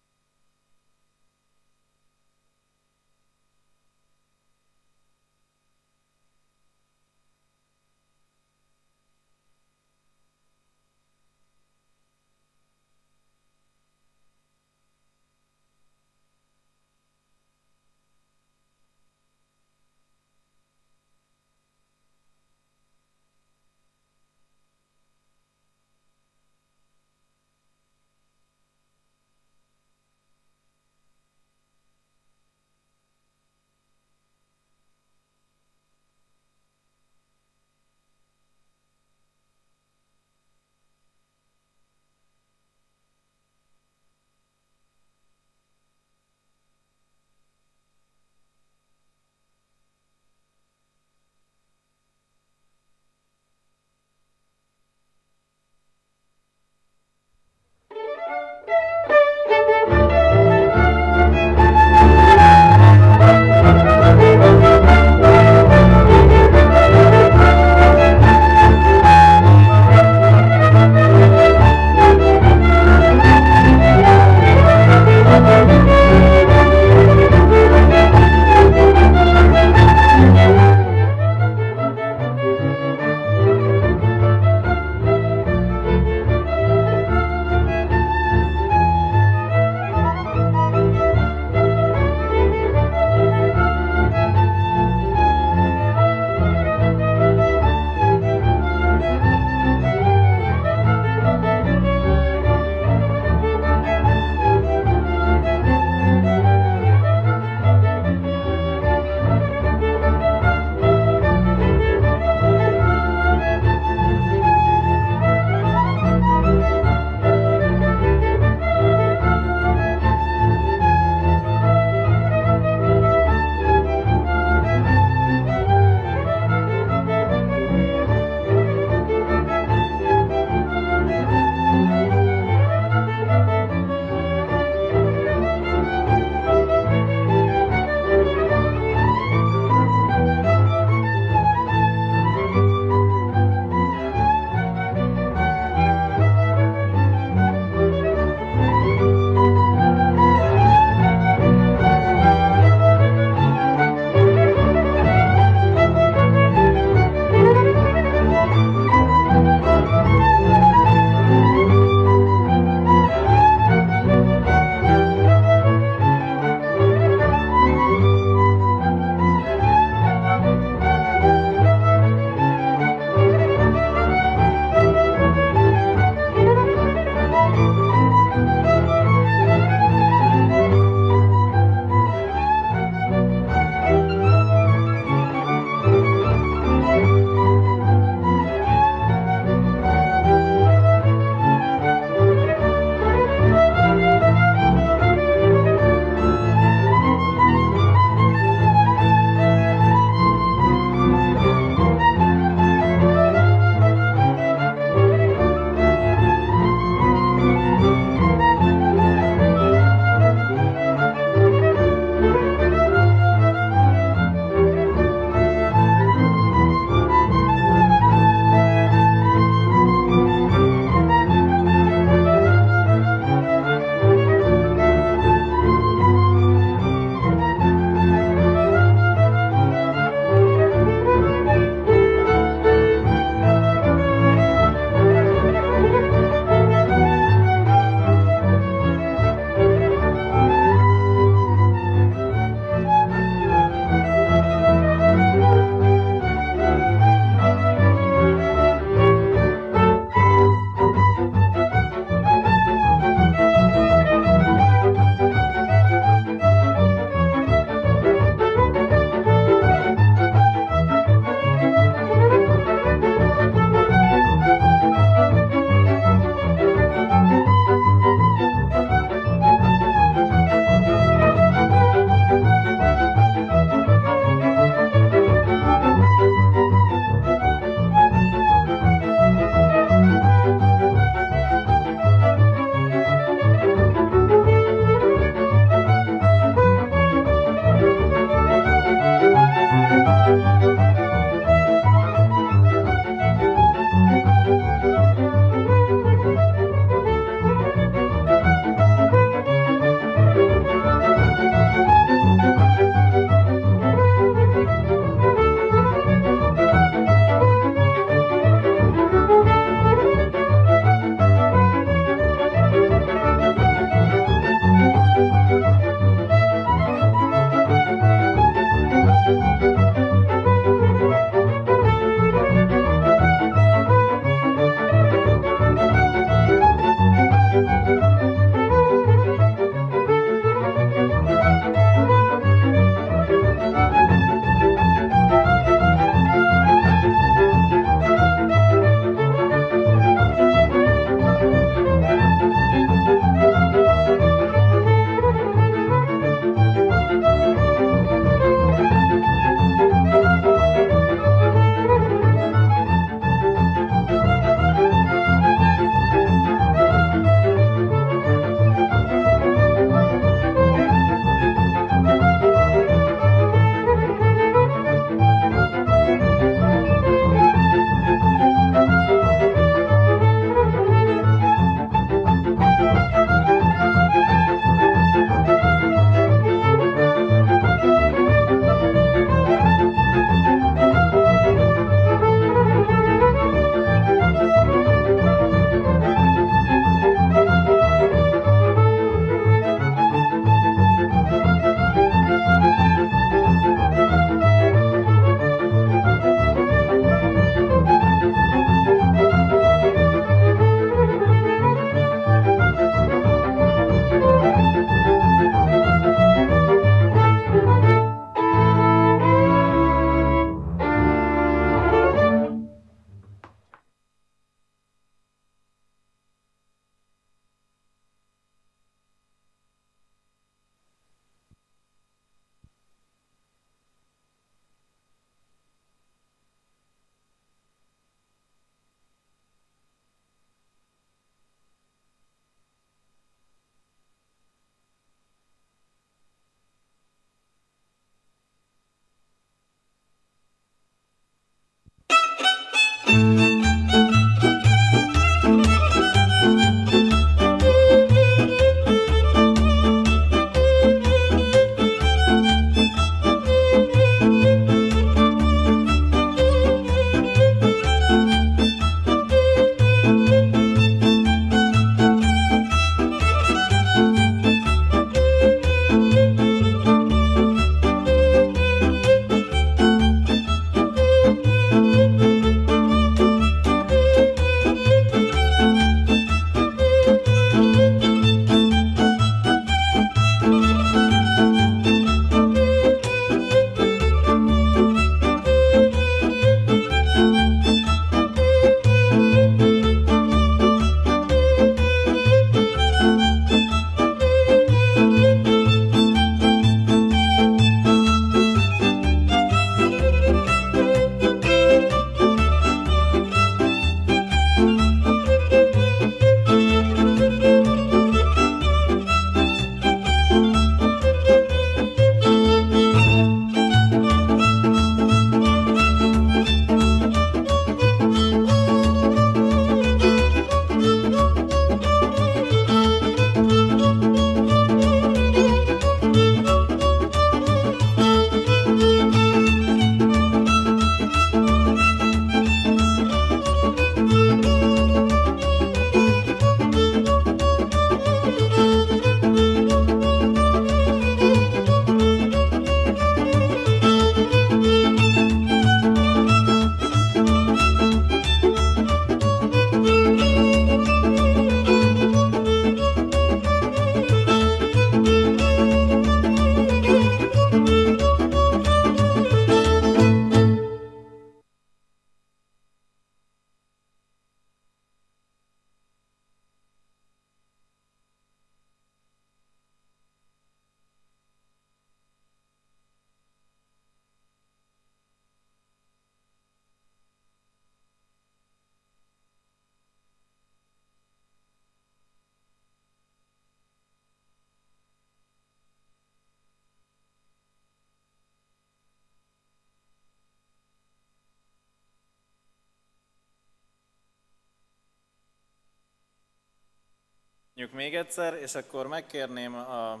Még egyszer, és akkor megkérném a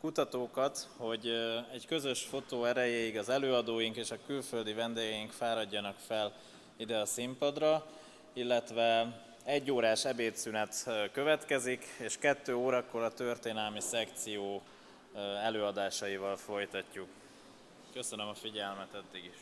kutatókat, hogy egy közös fotó erejéig az előadóink és a külföldi vendégeink fáradjanak fel ide a színpadra, illetve 1 órás ebédszünet következik, és 2 órakor a történelmi szekció előadásaival folytatjuk. Köszönöm a figyelmet eddig is.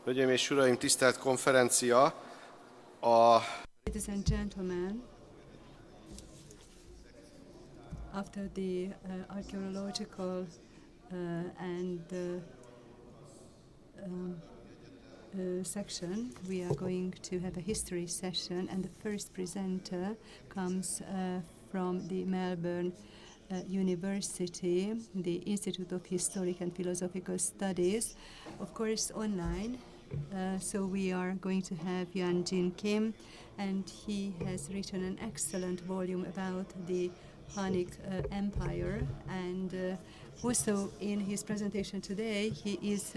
Hölgyeim és uraim, tisztelt konferencia!
Ladies and gentlemen, after the archaeological and section, we are going to have a history session, and the first presenter comes from the Melbourne University, the Institute of Historic and Philosophical Studies, of course online. So we are going to have Yuan Jin Kim, and he has written an excellent volume about the Hunnic Empire, and also in his presentation today he is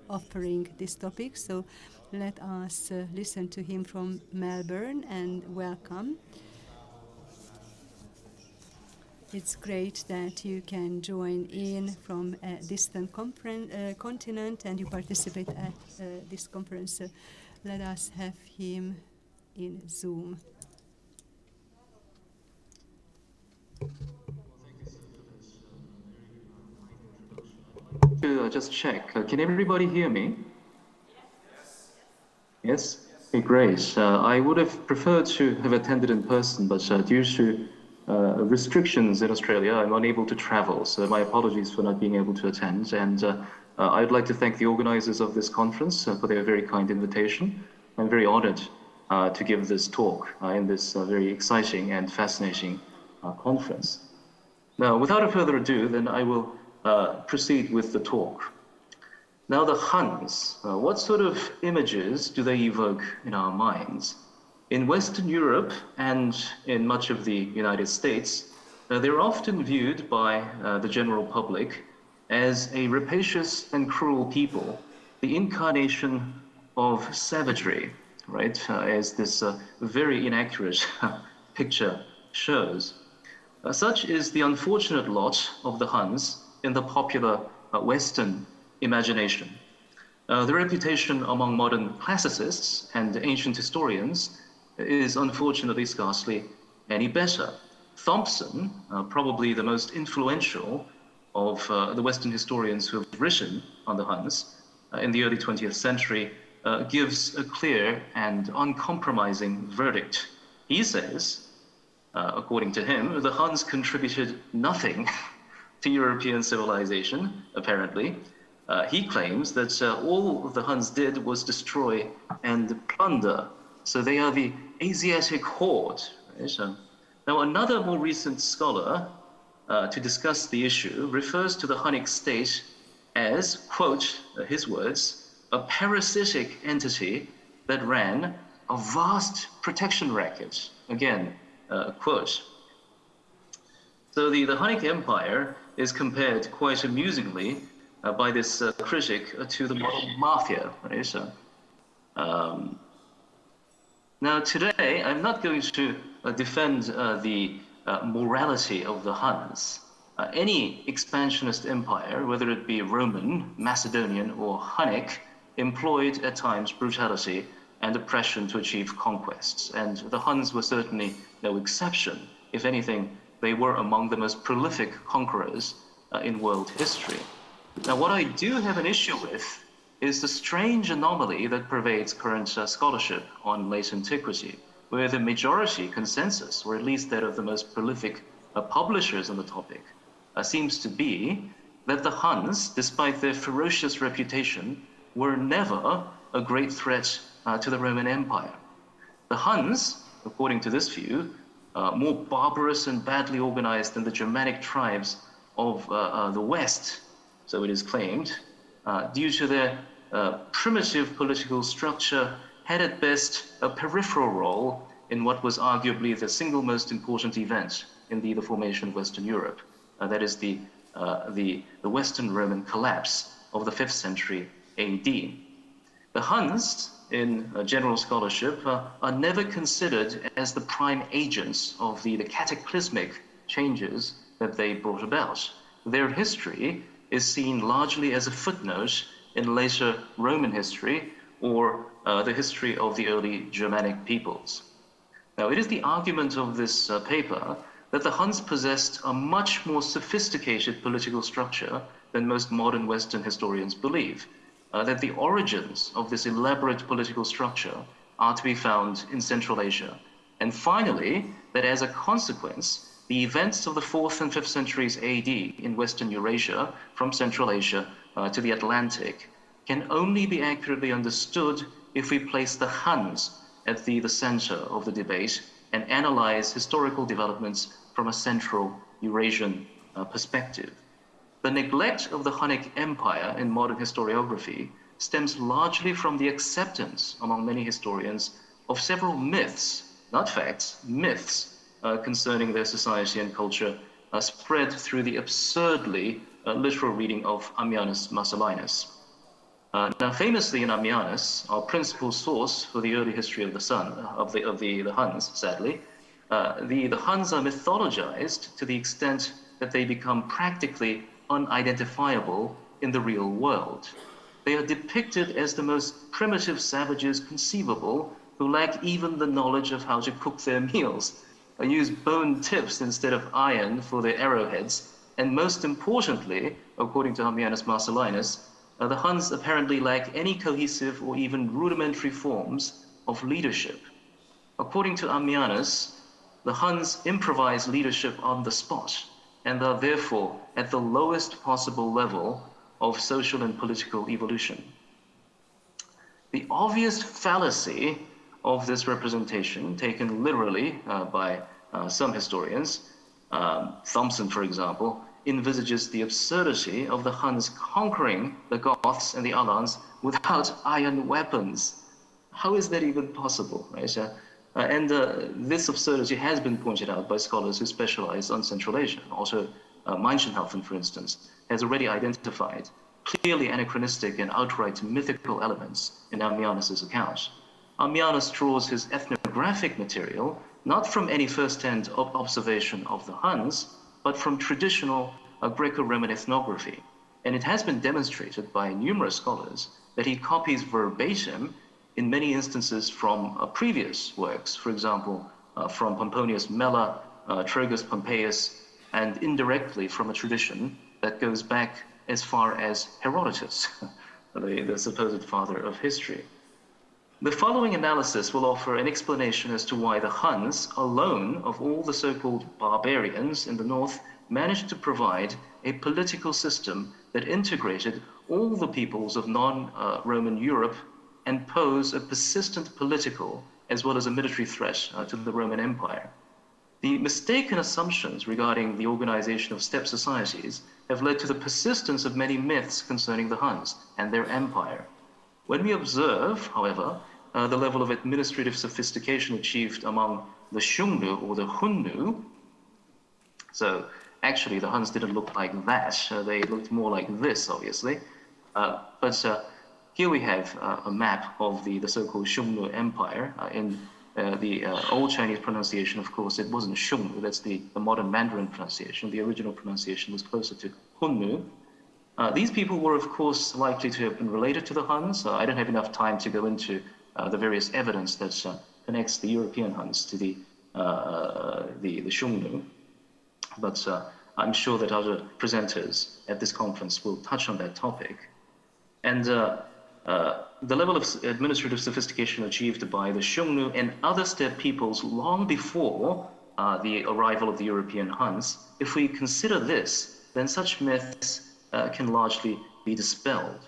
offering this topic. So let us listen to him from Melbourne, and welcome. It's great that you can join in from a distant continent and you participate at this conference. Let us have him in Zoom.
Just check. Can everybody hear me? Yes? Okay, great. I would have preferred to have attended in person, but due to restrictions in Australia, I'm unable to travel, so my apologies for not being able to attend. And I'd like to thank the organizers of this conference for their very kind invitation. I'm very honored to give this talk in this very exciting and fascinating conference. Now, without further ado, then I will proceed with the talk. Now, the Huns, what sort of images do they evoke in our minds? In Western Europe and in much of the United States, they're often viewed by the general public as a rapacious and cruel people, the incarnation of savagery, right, as this very inaccurate picture shows. Such is the unfortunate lot of the Huns in the popular Western imagination. The reputation among modern classicists and ancient historians is unfortunately scarcely any better. Thompson, probably the most influential of the Western historians who have written on the Huns in the early 20th century, gives a clear and uncompromising verdict. He says, according to him, the Huns contributed nothing to European civilization, apparently. He claims that all the Huns did was destroy and plunder. So they are the Asiatic horde. Right? Now, another more recent scholar to discuss the issue refers to the Hunnic state as, quote, his words, a parasitic entity that ran a vast protection racket. Again, quote. So the Hunnic Empire is compared quite amusingly by this critic to the modern mafia. Right? So, now today, I'm not going to defend the morality of the Huns. Any expansionist empire, whether it be Roman, Macedonian, or Hunnic, employed at times brutality and oppression to achieve conquests. And the Huns were certainly no exception. If anything, they were among the most prolific conquerors in world history. Now, what I do have an issue with is the strange anomaly that pervades current scholarship on late antiquity, where the majority consensus, or at least that of the most prolific publishers on the topic, seems to be that the Huns, despite their ferocious reputation, were never a great threat to the Roman Empire. The Huns, according to this view, more barbarous and badly organized than the Germanic tribes of the West, so it is claimed, due to their primitive political structure, had at best a peripheral role in what was arguably the single most important event in the formation of Western Europe. That is the Western Roman collapse of the 5th century AD. The Huns, in general scholarship, are never considered as the prime agents of the cataclysmic changes that they brought about. their history is seen largely as a footnote in later Roman history or the history of the early Germanic peoples. Now, it is the argument of this paper that the Huns possessed a much more sophisticated political structure than most modern Western historians believe, that the origins of this elaborate political structure are to be found in Central Asia. And finally, that as a consequence, the events of the 4th and 5th centuries AD in Western Eurasia, from Central Asia to the Atlantic, can only be accurately understood if we place the Huns at the center of the debate and analyze historical developments from a Central Eurasian perspective. The neglect of the Hunnic Empire in modern historiography stems largely from the acceptance among many historians of several myths, not facts, myths concerning their society and culture spread through the absurdly literal reading of Ammianus Marcellinus. Now, famously in Ammianus, our principal source for the early history of the Huns, sadly, the Huns are mythologized to the extent that they become practically unidentifiable in the real world. They are depicted as the most primitive savages conceivable who lack even the knowledge of how to cook their meals, use bone tips instead of iron for their arrowheads, and most importantly, according to Ammianus Marcellinus, the Huns apparently lack any cohesive or even rudimentary forms of leadership. According to Ammianus, the Huns improvise leadership on the spot and are therefore at the lowest possible level of social and political evolution. The obvious fallacy of this representation, taken literally by some historians, Thompson, for example, envisages the absurdity of the Huns conquering the Goths and the Alans without iron weapons. How is that even possible, right? This absurdity has been pointed out by scholars who specialize on Central Asia. Also, Menchenhofen, for instance, has already identified clearly anachronistic and outright mythical elements in Ammianus's account. Ammianus draws his ethnographic material not from any first-hand observation of the Huns, but from traditional Greco-Roman ethnography. And it has been demonstrated by numerous scholars that he copies verbatim in many instances from previous works, for example, from Pomponius Mela, Trogus Pompeius, and indirectly from a tradition that goes back as far as Herodotus, the supposed father of history. The following analysis will offer an explanation as to why the Huns, alone of all the so-called barbarians in the north, managed to provide a political system that integrated all the peoples of non-Roman Europe and pose a persistent political as well as a military threat to the Roman Empire. The mistaken assumptions regarding the organization of steppe societies have led to the persistence of many myths concerning the Huns and their empire. When we observe, however, the level of administrative sophistication achieved among the Xiongnu or the HUN, so actually the Huns didn't look like that, they looked more like this, obviously. But here we have a map of the so-called Xiongnu Empire. In the old Chinese pronunciation, of course, it wasn't Xiongnu, that's the modern Mandarin pronunciation. The original pronunciation was closer to Hunnu. These people were, of course, likely to have been related to the Huns. I don't have enough time to go into the various evidence that connects the European Huns to the Xiongnu. But I'm sure that other presenters at this conference will touch on that topic. And the level of administrative sophistication achieved by the Xiongnu and other steppe peoples long before the arrival of the European Huns, if we consider this, then such myths can largely be dispelled.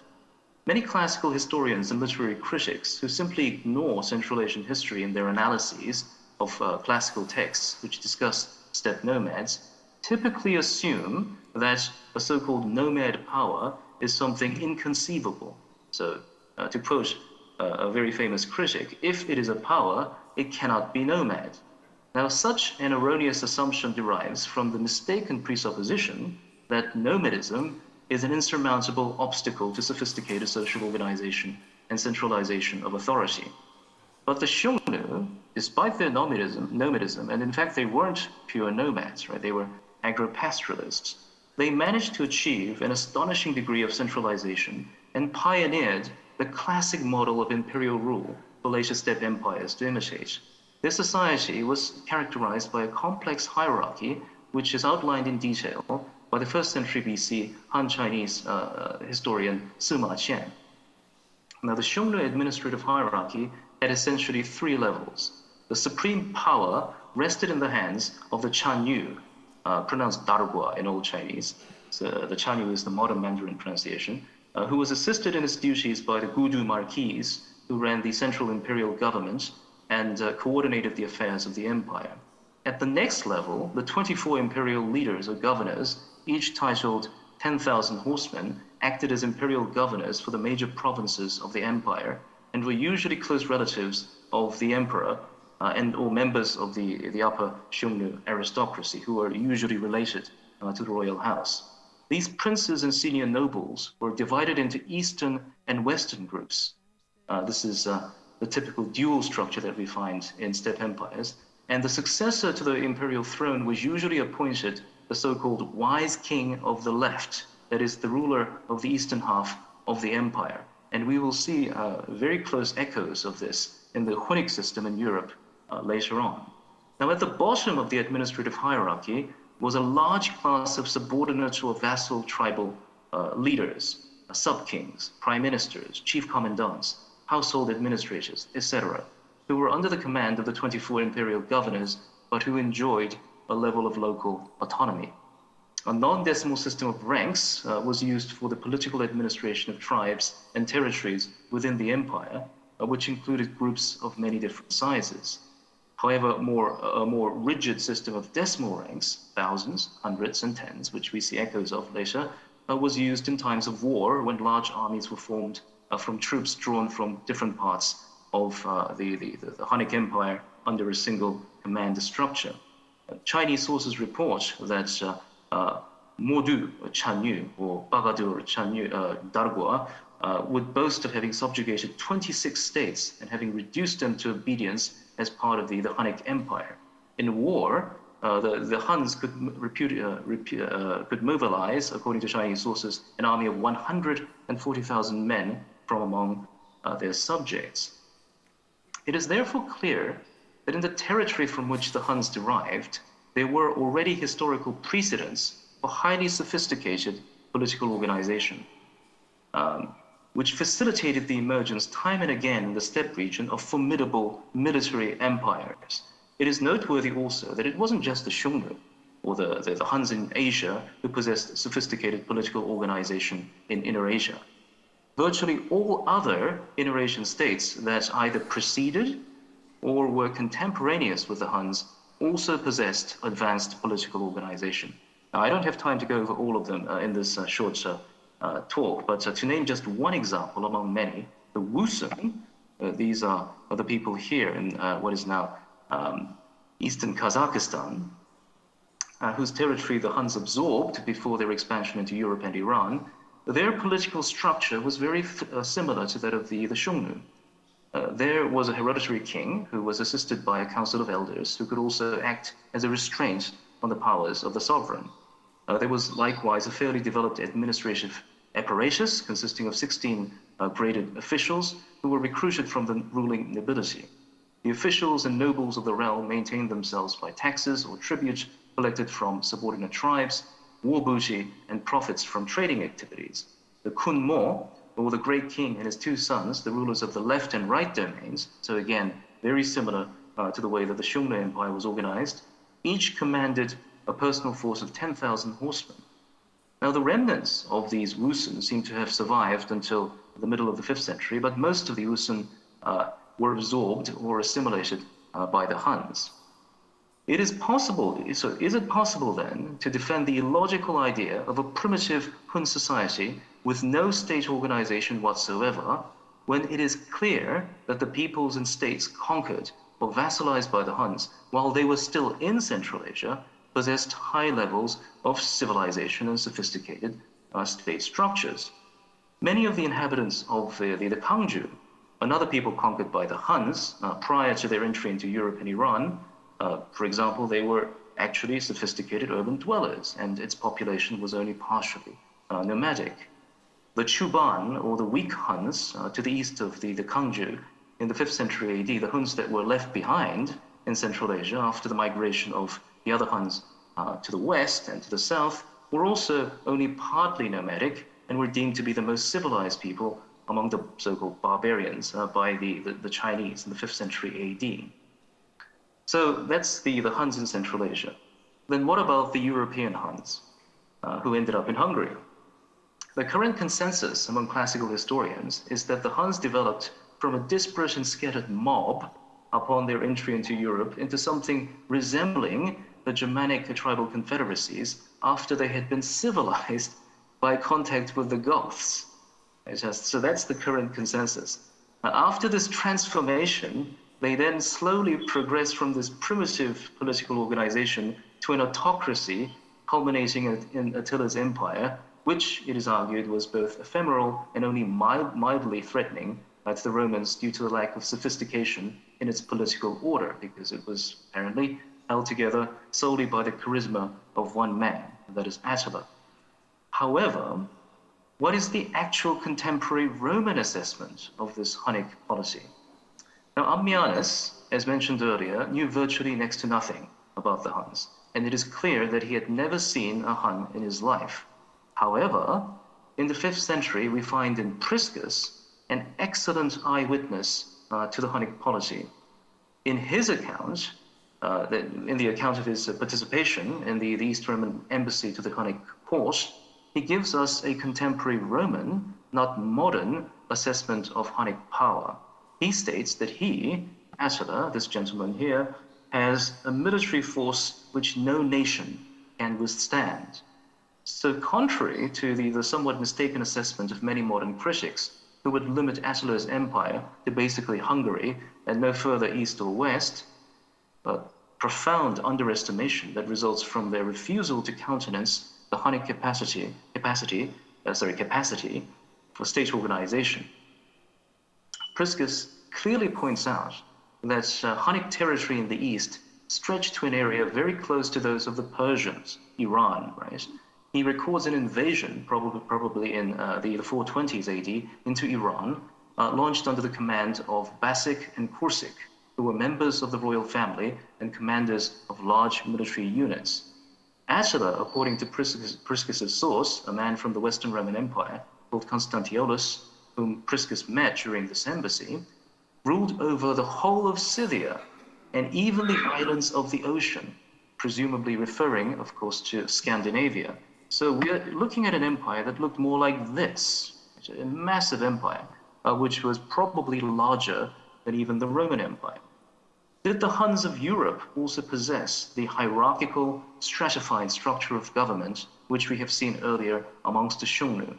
Many classical historians and literary critics who simply ignore Central Asian history in their analyses of classical texts which discuss steppe nomads typically assume that a so-called nomad power is something inconceivable. So, to quote a very famous critic, if it is a power, it cannot be nomad. Now, such an erroneous assumption derives from the mistaken presupposition that nomadism is an insurmountable obstacle to sophisticated social organization and centralization of authority. But the Xiongnu, despite their nomadism, and in fact they weren't pure nomads, right? They were agro-pastoralists. they managed to achieve an astonishing degree of centralization and pioneered the classic model of imperial rule for later steppe empires to imitate. Their society was characterized by a complex hierarchy, which is outlined in detail by the 1st century BC Han Chinese historian Sima Qian. Now, the Xiongnu administrative hierarchy had essentially 3 levels. The supreme power rested in the hands of the Chanyu, pronounced Dargua in Old Chinese. So the Chanyu is the modern Mandarin pronunciation, who was assisted in his duties by the Gudu Marquis, who ran the central imperial government and coordinated the affairs of the empire. At the next level, the 24 imperial leaders or governors, each titled 10,000 horsemen, acted as imperial governors for the major provinces of the empire and were usually close relatives of the emperor and or members of the upper Xiongnu aristocracy, who were usually related to the royal house. These princes and senior nobles were divided into eastern and western groups. This is the typical dual structure that we find in steppe empires. And the successor to the imperial throne was usually appointed the so-called wise king of the left, that is the ruler of the eastern half of the empire. And we will see very close echoes of this in the Hunnic system in Europe later on. Now, at the bottom of the administrative hierarchy was a large class of subordinate or vassal tribal leaders, sub-kings, prime ministers, chief commandants, household administrators, etc., who were under the command of the 24 imperial governors, but who enjoyed a level of local autonomy. A non-decimal system of ranks was used for the political administration of tribes and territories within the empire, which included groups of many different sizes. However, a more rigid system of decimal ranks, thousands, hundreds, and tens, which we see echoes of later, was used in times of war when large armies were formed from troops drawn from different parts of the Hunnic Empire under a single command structure. Chinese sources report that Modu Chanyu or Bagadur Chanyu Dargua would boast of having subjugated 26 states and having reduced them to obedience as part of the Hunnic Empire. In war, the Huns could mobilize, according to Chinese sources, an army of 140,000 men from among their subjects. It is therefore clear that in the territory from which the Huns derived, there were already historical precedents for highly sophisticated political organization, which facilitated the emergence time and again in the steppe region of formidable military empires. It is noteworthy also that it wasn't just the Xiongnu or the Huns in Asia who possessed sophisticated political organization in Inner Asia. Virtually all other Inner Asian states that either preceded or were contemporaneous with the Huns also possessed advanced political organization. Now, I don't have time to go over all of them in this short talk, but to name just one example among many, the Wusun, these are the people here in what is now eastern Kazakhstan, whose territory the Huns absorbed before their expansion into Europe and Iran. Their political structure was very similar to that of the Xiongnu. There was a hereditary king who was assisted by a council of elders who could also act as a restraint on the powers of the sovereign. There was likewise a fairly developed administrative apparatus consisting of 16 graded officials who were recruited from the ruling nobility. The officials and nobles of the realm maintained themselves by taxes or tribute collected from subordinate tribes, war booty, and profits from trading activities. The Kun Mo, or the great king and his 2 sons, the rulers of the left and right domains, so again, very similar to the way that the Xiongnu Empire was organized, each commanded a personal force of 10,000 horsemen. Now, the remnants of these Wusun seem to have survived until the middle of the 5th century, but most of the Wusun were absorbed or assimilated by the Huns. Is it possible then to defend the illogical idea of a primitive Hun society with no state organization whatsoever, when it is clear that the peoples and states conquered or vassalized by the Huns while they were still in Central Asia possessed high levels of civilization and sophisticated state structures? Many of the inhabitants of the Kangju, another people conquered by the Huns prior to their entry into Europe and Iran, for example, they were actually sophisticated urban dwellers, and its population was only partially nomadic. The Chuban, or the weak Huns, to the east of the Kangju, in the 5th century AD, the Huns that were left behind in Central Asia after the migration of the other Huns to the west and to the south, were also only partly nomadic and were deemed to be the most civilized people among the so-called barbarians by the Chinese in the 5th century AD. So that's the Huns in Central Asia. Then what about the European Huns who ended up in Hungary? The current consensus among classical historians is that the Huns developed from a disparate and scattered mob upon their entry into Europe into something resembling the Germanic tribal confederacies after they had been civilized by contact with the Goths. So that's the current consensus. After this transformation, they then slowly progressed from this primitive political organization to an autocracy culminating in Attila's empire, which, it is argued, was both ephemeral and only mildly threatening to the Romans due to the lack of sophistication in its political order, because it was apparently held together solely by the charisma of one man, that is Attila. However, what is the actual contemporary Roman assessment of this Hunnic policy? Now, Ammianus, as mentioned earlier, knew virtually next to nothing about the Huns, and it is clear that he had never seen a Hun in his life. However, in the 5th century, we find in Priscus an excellent eyewitness to the Hunnic policy. In his account, in the account of his participation in the East Roman embassy to the Hunnic court, he gives us a contemporary Roman, not modern, assessment of Hunnic power. He states that he, Attila, this gentleman here, has a military force which no nation can withstand. So contrary to the somewhat mistaken assessment of many modern critics, who would limit Attila's empire to basically Hungary and no further east or west, but profound underestimation that results from their refusal to countenance the Hunnic capacity for state organization. Priscus clearly points out that Hunnic territory in the east stretched to an area very close to those of the Persians, Iran, right? He records an invasion, probably in the 420s AD, into Iran, launched under the command of Basic and Kursik, who were members of the royal family and commanders of large military units. Attila, according to Priscus's source, a man from the Western Roman Empire called Constantiolus, whom Priscus met during this embassy, ruled over the whole of Scythia and even the islands of the ocean, presumably referring, of course, to Scandinavia. So we are looking at an empire that looked more like this, a massive empire, which was probably larger than even the Roman Empire. Did the Huns of Europe also possess the hierarchical, stratified structure of government which we have seen earlier amongst the Xiongnu?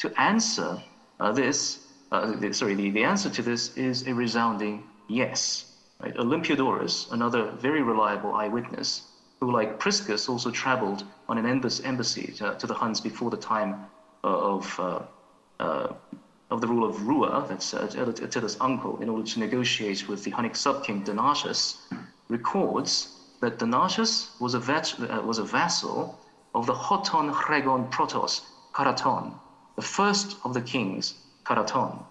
To answer the answer to this is a resounding yes. Right? Olympiodorus, another very reliable eyewitness, who, like Priscus, also traveled on an embassy to the Huns before the time of the rule of Rua, that's Attila's uncle, in order to negotiate with the Hunnic subking Donatus, records that Donatus was a vassal of the Hoton Chregon Protos, Karaton, the first of the kings, Karaton.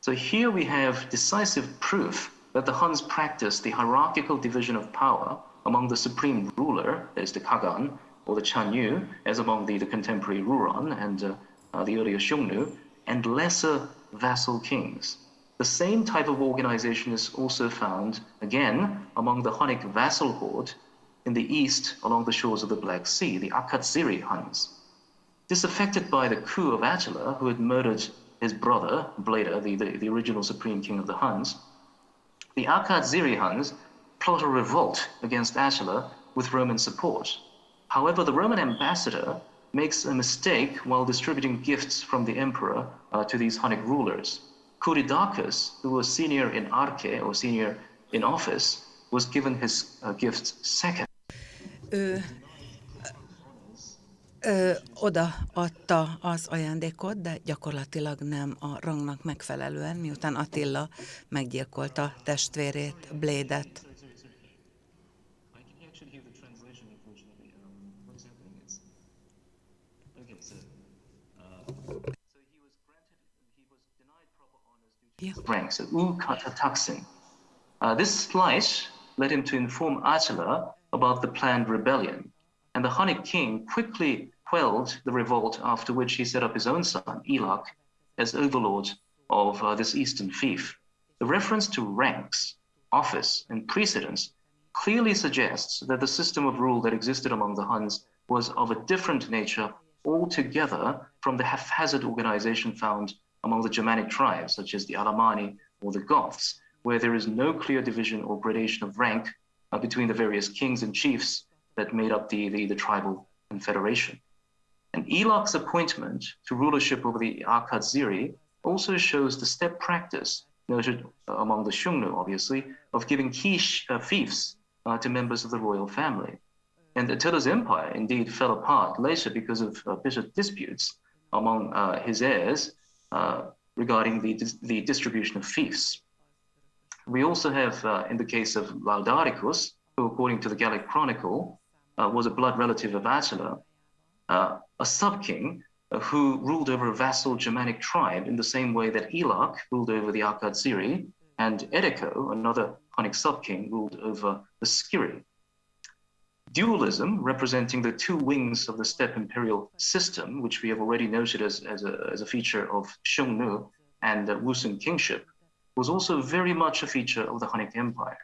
So here we have decisive proof that the Huns practiced the hierarchical division of power among the supreme ruler, that is the Kagan, or the Chanyu, as among the contemporary Ruran and the earlier Xiongnu, and lesser vassal kings. The same type of organization is also found, again, among the Hunnic vassal horde in the east along the shores of the Black Sea, the Akatsiri Huns. Disaffected by the coup of Attila, who had murdered his brother, Bleda, the original supreme king of the Huns, the Akatsiri Huns plot a revolt against Attila with Roman support. However, the Roman ambassador makes a mistake while distributing gifts from the emperor to these Hunnic rulers. Kuridacus, who was senior in arche, or senior in office, was given his gifts second.
Odaadta az ajándékot, de gyakorlatilag nem a rangnak megfelelően, miután Attila meggyilkolta testvérét, Blédet.
Ranks, Taksin. This slight led him to inform Attila about the planned rebellion, and the Hunnic king quickly quelled the revolt, after which he set up his own son, Elak, as overlord of this eastern fief. The reference to ranks, office, and precedence clearly suggests that the system of rule that existed among the Huns was of a different nature altogether from the haphazard organization found among the Germanic tribes, such as the Alemanni or the Goths, where there is no clear division or gradation of rank between the various kings and chiefs that made up the tribal confederation. And Elak's appointment to rulership over the Arkadziri also shows the step practice noted among the Xiongnu, obviously, of giving key fiefs to members of the royal family. And Attila's empire indeed fell apart later because of bitter disputes among his heirs regarding the distribution of fiefs. We also have, in the case of Laudaricus, who according to the Gallic Chronicle was a blood relative of Attila, a sub-king who ruled over a vassal Germanic tribe in the same way that Elak ruled over the Arkadziri, and Edeko, another Hunnic sub-king, ruled over the Skiri. Dualism, representing the two wings of the steppe imperial system, which we have already noted as a feature of Xiongnu and Wusun kingship, was also very much a feature of the Hunnic Empire.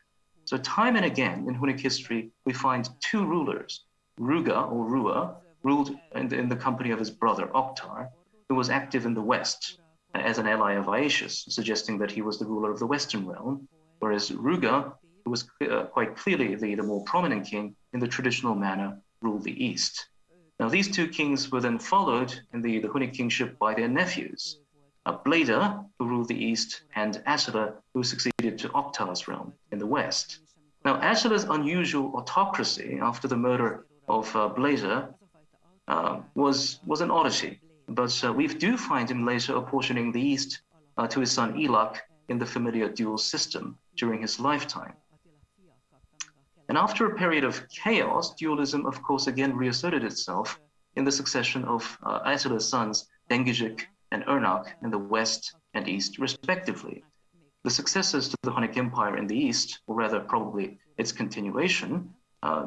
So time and again in Hunnic history, we find two rulers, Ruga or Rua, ruled in the company of his brother Oktar, who was active in the west as an ally of Aetius, suggesting that he was the ruler of the western realm, whereas Ruga, who was quite clearly the more prominent king in the traditional manner, ruled the east. Now these two kings were then followed in the Hunnic kingship by their nephews, Bleda, who ruled the east, and Attila, who succeeded to Oktar's realm in the west. Now Attila's unusual autocracy after the murder of Bleda was an oddity, but we do find him later apportioning the east to his son Elak in the familiar dual system during his lifetime. And after a period of chaos, dualism, of course, again reasserted itself in the succession of Attila's sons, Dengizhik and Ernak in the west and east, respectively. The successors to the Hunnic Empire in the east, or rather probably its continuation,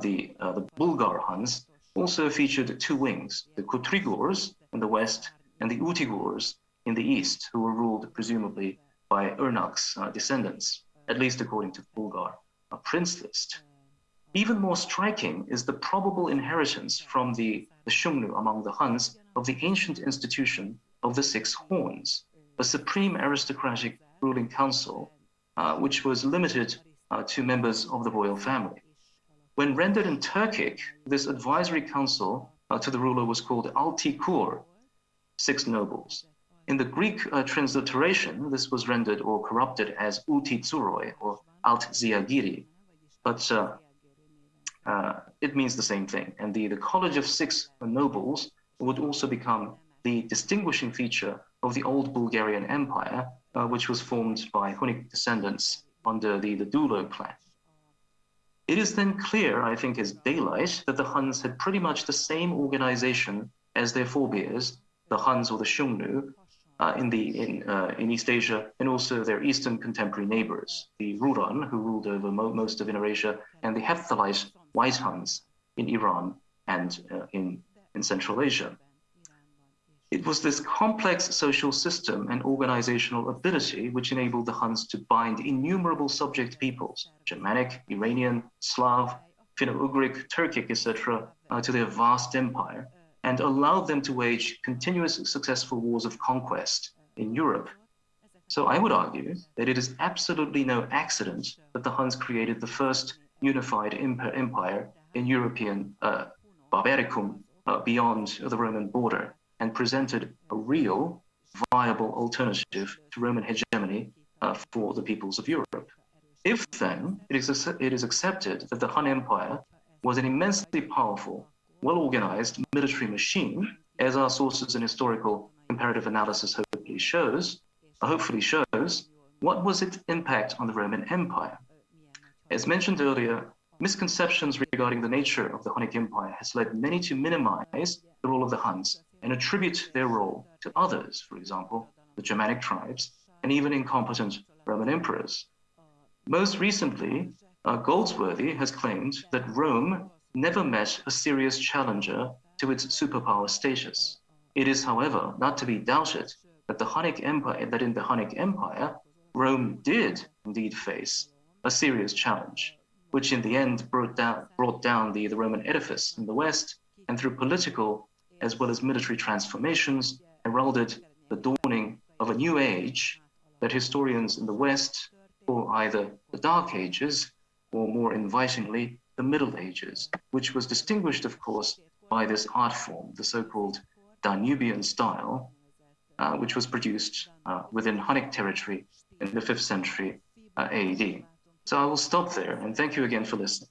the Bulgar Huns, also featured two wings, the Kutrigors in the west and the Utigors in the east, who were ruled presumably by Ernak's descendants, at least according to the Bulgar prince list. Even more striking is the probable inheritance from the Xiongnu among the Huns of the ancient institution of the six horns, a supreme aristocratic ruling council, which was limited to members of the royal family. When rendered in Turkic, this advisory council to the ruler was called Altikur, six nobles. In the Greek transliteration, this was rendered or corrupted as Utitsuroi or Altziagiri, but it means the same thing. And the College of Six Nobles would also become the distinguishing feature of the old Bulgarian Empire, which was formed by Hunnic descendants under the Dulo clan. It is then clear, I think, as daylight, that the Huns had pretty much the same organization as their forebears, the Huns or the Xiongnu, in East Asia, and also their eastern contemporary neighbors, the Ruran, who ruled over most of Inner Asia, and the Hephthalite White Huns in Iran and in Central Asia. It was this complex social system and organizational ability which enabled the Huns to bind innumerable subject peoples, Germanic, Iranian, Slav, Finno-Ugric, Turkic, etc., to their vast empire, and allowed them to wage continuous successful wars of conquest in Europe. So I would argue that it is absolutely no accident that the Huns created the first unified empire in European barbaricum beyond the Roman border, and presented a real, viable alternative to Roman hegemony for the peoples of Europe. If then it is accepted that the Han Empire was an immensely powerful, well-organized military machine, as our sources and historical comparative analysis hopefully shows, what was its impact on the Roman Empire? As mentioned earlier, misconceptions regarding the nature of the Hunnic Empire has led many to minimize the role of the Huns and attribute their role to others, for example, the Germanic tribes, and even incompetent Roman emperors. Most recently, Goldsworthy has claimed that Rome never met a serious challenger to its superpower status. It is, however, not to be doubted that in the Hunnic Empire, Rome did indeed face a serious challenge, which in the end brought down the Roman edifice in the West, and through political as well as military transformations, heralded the dawning of a new age that historians in the West call either the Dark Ages or, more invitingly, the Middle Ages, which was distinguished, of course, by this art form, the so-called Danubian style, which was produced within Hunnic territory in the 5th century AD. So I will stop there, and thank you again for listening.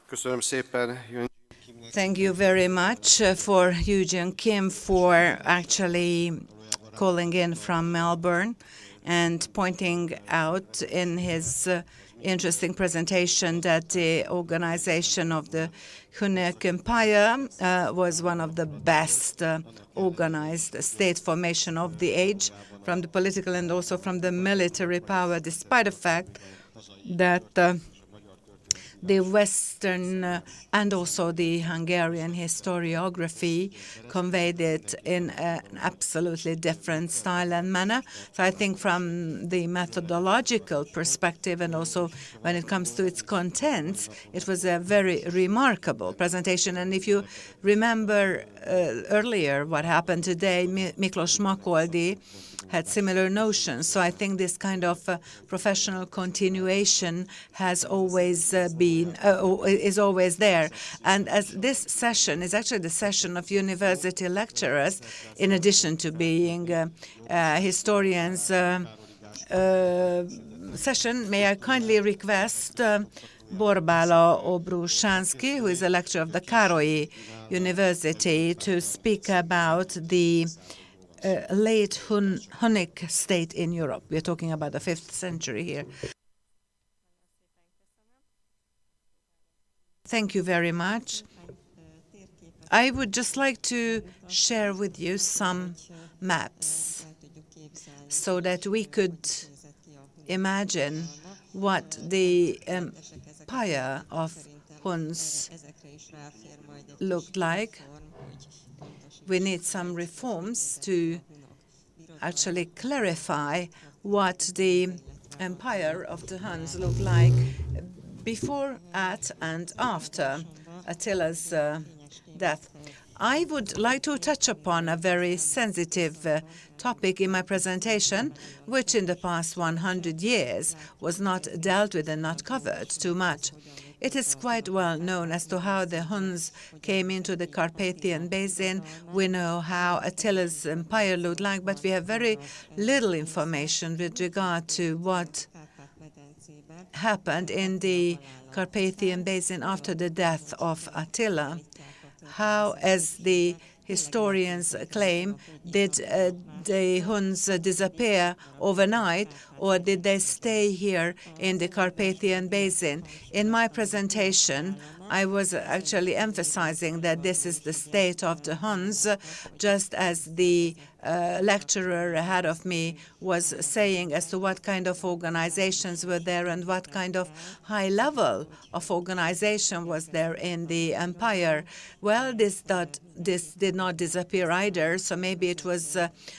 Köszönöm szépen.
Thank you very much for Eugene Kim for actually calling in from Melbourne and pointing out in his interesting presentation that the organization of the Hunnic Empire was one of the best organized state formation of the age, from the political and also from the military power, despite the fact that the Western and also the Hungarian historiography conveyed it in an absolutely different style and manner. So I think from the methodological perspective and also when it comes to its contents, it was a very remarkable presentation. And if you remember earlier what happened today, Miklos Makoldi had similar notions. So I think this kind of professional continuation has always is always there. And as this session is actually the session of university lecturers, in addition to being historians session, may I kindly request Borbála Obrushansky, who is a lecturer of the Károly University, to speak about the late Hunnic state in Europe. We're talking about the 5th century here. Thank you very much. I would just like to share with you some maps so that we could imagine what the empire of Huns looked like. We need some reforms to actually clarify what the empire of the Huns looked like before, at, and after Attila's death. I would like to touch upon a very sensitive topic in my presentation, which in the past 100 years was not dealt with and not covered too much. It is quite well known as to how the Huns came into the Carpathian Basin. We know how Attila's empire looked like, but we have very little information with regard to what happened in the Carpathian Basin after the death of Attila. How, as the historians claim, did the Huns disappear overnight, or did they stay here in the Carpathian Basin? In my presentation, I was actually emphasizing that this is the state of the Huns, just as the lecturer ahead of me was saying as to what kind of organizations were there and what kind of high level of organization was there in the empire. Well, this did not disappear either, so maybe it was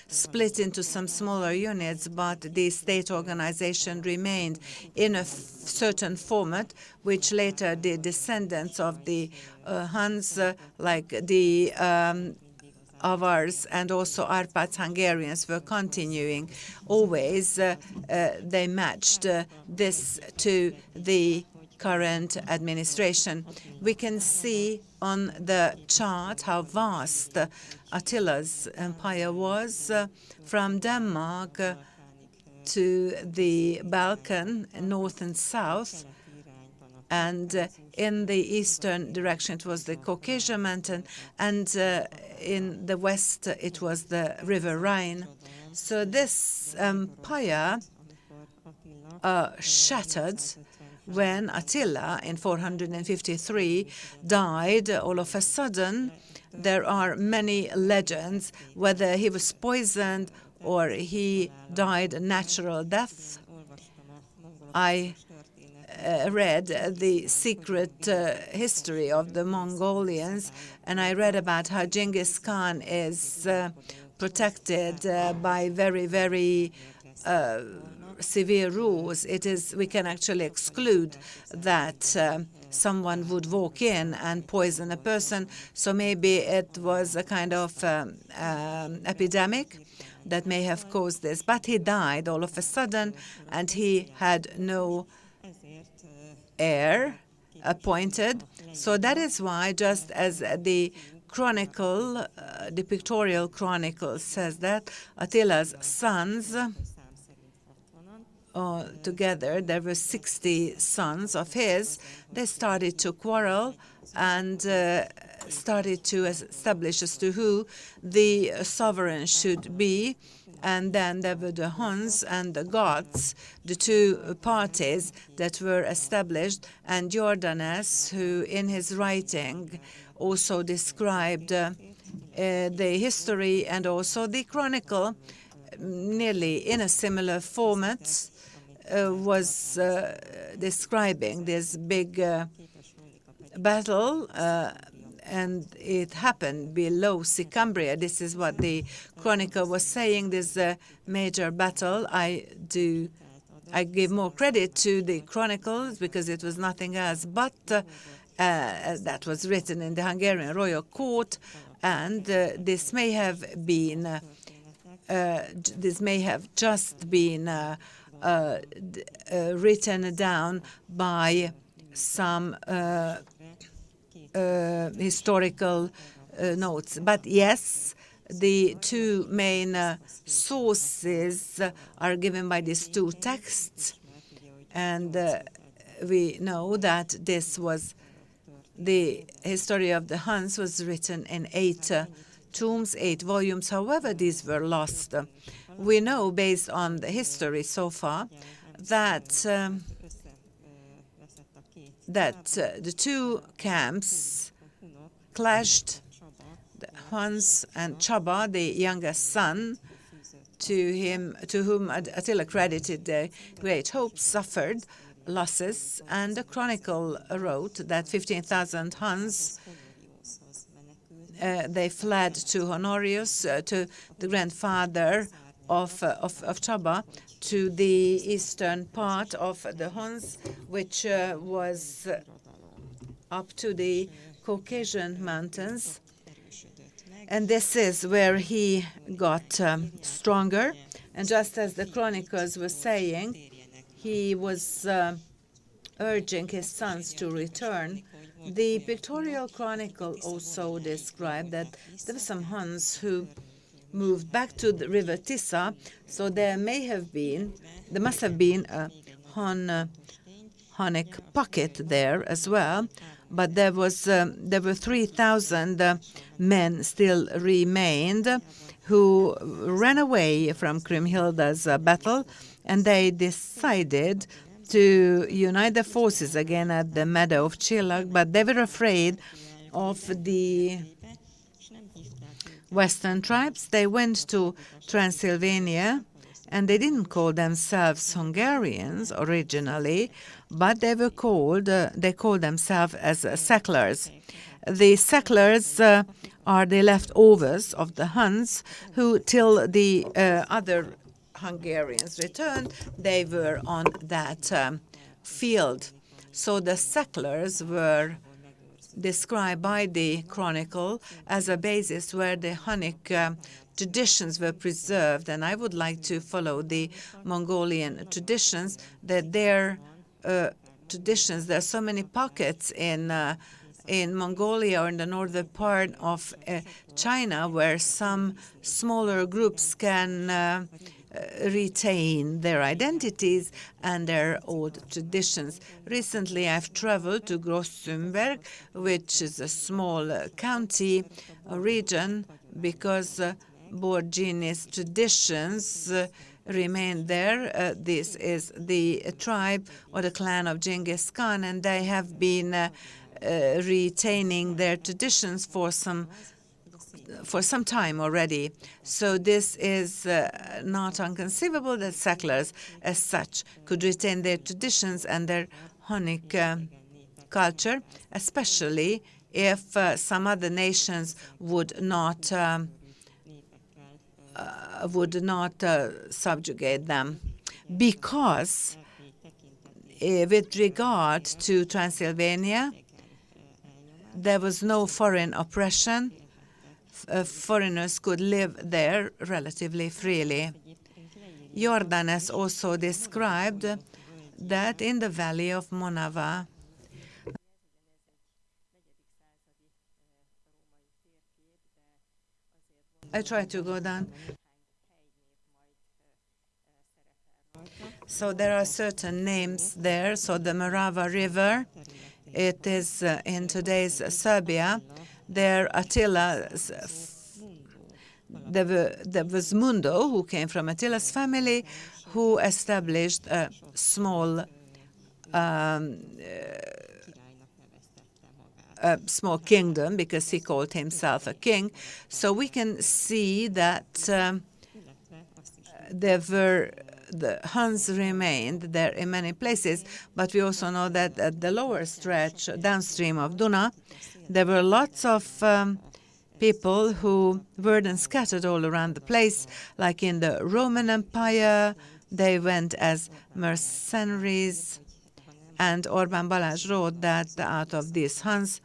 split into some smaller units, but the state organization remained in a certain format, which later the descendants of the Huns, like the Avars and also Arpads Hungarians, were continuing. Always they matched this to the current administration. We can see on the chart how vast Attila's empire was, from Denmark to the Balkan, north and south. And in the eastern direction, it was the Caucasian mountain, and in the west, it was the river Rhine. So this empire shattered when Attila in 453 died. All of a sudden, there are many legends whether he was poisoned or he died a natural death. I read the secret history of the Mongolians, and I read about how Genghis Khan is protected by very, very severe rules. We can actually exclude that someone would walk in and poison a person. So maybe it was a kind of epidemic that may have caused this. But he died all of a sudden, and he had no heir appointed. So that is why, just as the chronicle, the pictorial chronicle says that Attila's sons, together, there were 60 sons of his, they started to quarrel and started to establish as to who the sovereign should be. And then there were the Huns and the Goths, the two parties that were established. And Jordanes, who in his writing also described the history and also the chronicle, nearly in a similar format, was describing this big battle, and it happened below Sicambria. This is what the chronicle was saying, this major battle. I give more credit to the chronicles because it was nothing else but that was written in the Hungarian royal court, and this may have just been written down by some historical notes. But yes, the two main sources are given by these two texts, and we know that this was the history of the Huns was written in 8 tomes, 8 volumes. However, these were lost. We know, based on the history so far, that the two camps clashed. The Huns and Csaba, the youngest son, to whom Attila credited the great hopes, suffered losses, and the chronicle wrote that 15,000 Huns they fled to Honorius, to the grandfather of Csaba, to the eastern part of the Huns, which was up to the Caucasian mountains. And this is where he got stronger. And just as the chronicles were saying, he was urging his sons to return. The pictorial chronicle also described that there were some Huns who moved back to the river Tisa, so there must have been a Hunnic pocket there as well, but there were 3,000 men still remained who ran away from Kriemhilda's battle, and they decided to unite their forces again at the meadow of Csillag, but they were afraid of the Western tribes. They went to Transylvania, and they didn't call themselves Hungarians originally, but they called themselves as settlers. The settlers are the leftovers of the Huns, who, till the other Hungarians returned, they were on that field. So the settlers were described by the chronicle as a basis where the Hunnic traditions were preserved. And I would like to follow the Mongolian traditions, that their traditions, there are so many pockets in Mongolia or in the northern part of China where some smaller groups can retain their identities and their old traditions. Recently, I've traveled to Grossumberg, which is a small county, a region, because Aborigines traditions remain there. This is the tribe or the clan of Genghis Khan, and they have been retaining their traditions for some time already. So this is not inconceivable that settlers as such could retain their traditions and their Hunnic culture, especially if some other nations would not subjugate them. Because with regard to Transylvania, there was no foreign oppression. Foreigners could live there relatively freely. Jordanes also described that in the valley of Monava, I try to go down. So there are certain names there. So the Morava River, it is in today's Serbia. There Attila's, there was Mundo, who came from Attila's family, who established a small kingdom because he called himself a king. So we can see that the Huns remained there in many places, but we also know that at the lower stretch downstream of Duna, there were lots of people who were then scattered all around the place, like in the Roman Empire. They went as mercenaries, and Orbán Balázs wrote that out of these Huns,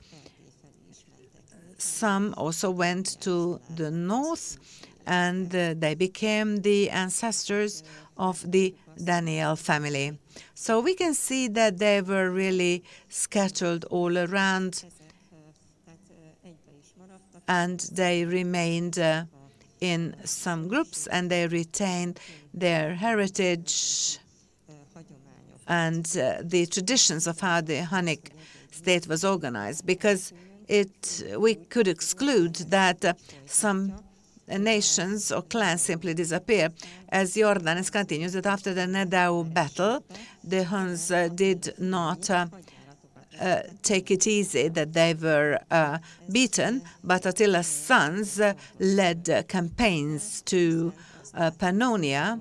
some also went to the north, and they became the ancestors of the Daniel family. So we can see that they were really scattered all around, and they remained in some groups, and they retained their heritage and the traditions of how the Hunnic state was organized, because we could exclude that some nations or clans simply disappear. As Jordanes continues, that after the Nedao battle, the Huns did not take it easy, that they were beaten, but Attila's sons led campaigns to Pannonia,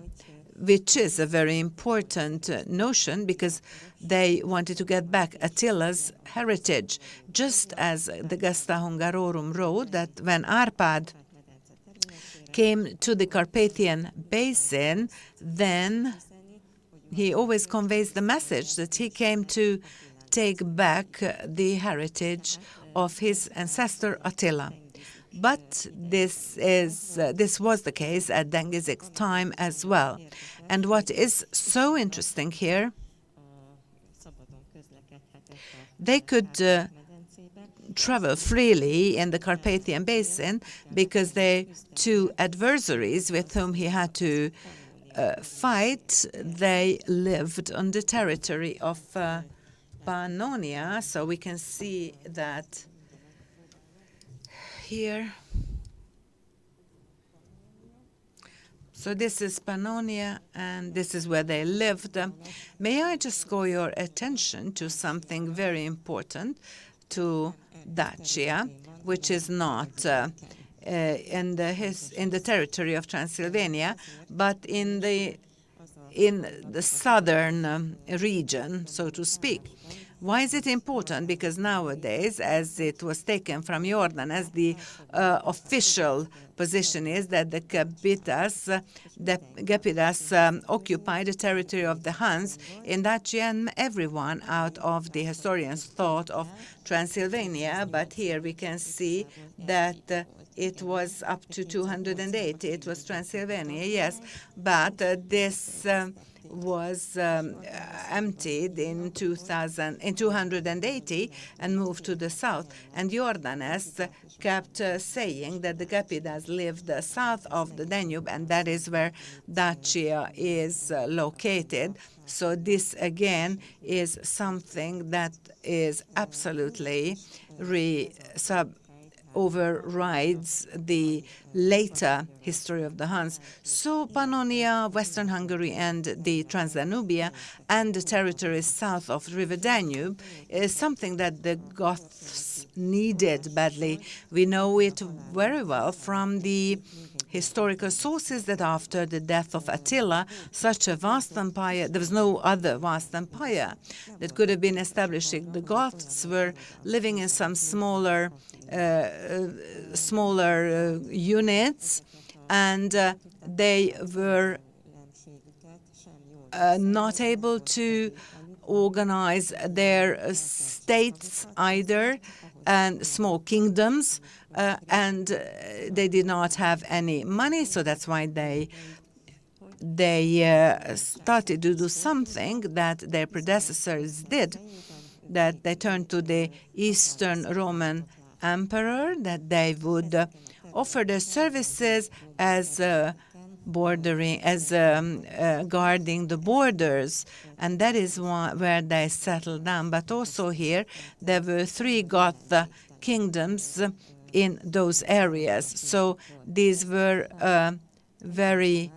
which is a very important notion because they wanted to get back Attila's heritage, just as the Gesta Hungarorum wrote that when Arpad came to the Carpathian Basin, then he always conveys the message that he came to take back the heritage of his ancestor Attila. But this was the case at Dengizik's time as well. And what is so interesting here, they could travel freely in the Carpathian Basin because the two adversaries with whom he had to fight, they lived on the territory of Pannonia. So we can see that here. So this is Pannonia, and this is where they lived. May I just call your attention to something very important, to Dacia, which is not in the territory of Transylvania, but in the southern region, so to speak. Why is it important? Because nowadays, as it was taken from Jordan, as the official position is that the Gepidas occupied the territory of the Huns in Dacia, and everyone out of the historians thought of Transylvania. But here we can see that it was up to 280. It was Transylvania, yes, but this was emptied in 280 and moved to the south. And Jordanes kept saying that the Gepidas lived south of the Danube, and that is where Dacia is located. So this again is something that is absolutely overrides the later history of the Huns. So Pannonia, Western Hungary, and the Transdanubia, and the territories south of the River Danube is something that the Goths needed badly. We know it very well from the historical sources that after the death of Attila, such a vast empire, there was no other vast empire that could have been established. The Goths were living in some smaller units, and they were not able to organize their states either, and small kingdoms, and they did not have any money, so that's why they started to do something that their predecessors did, that they turned to the Eastern Roman Emperor, that they would offer their services as guarding the borders, and that is where they settled down. But also here, there were 3 Goth kingdoms in those areas. So these were very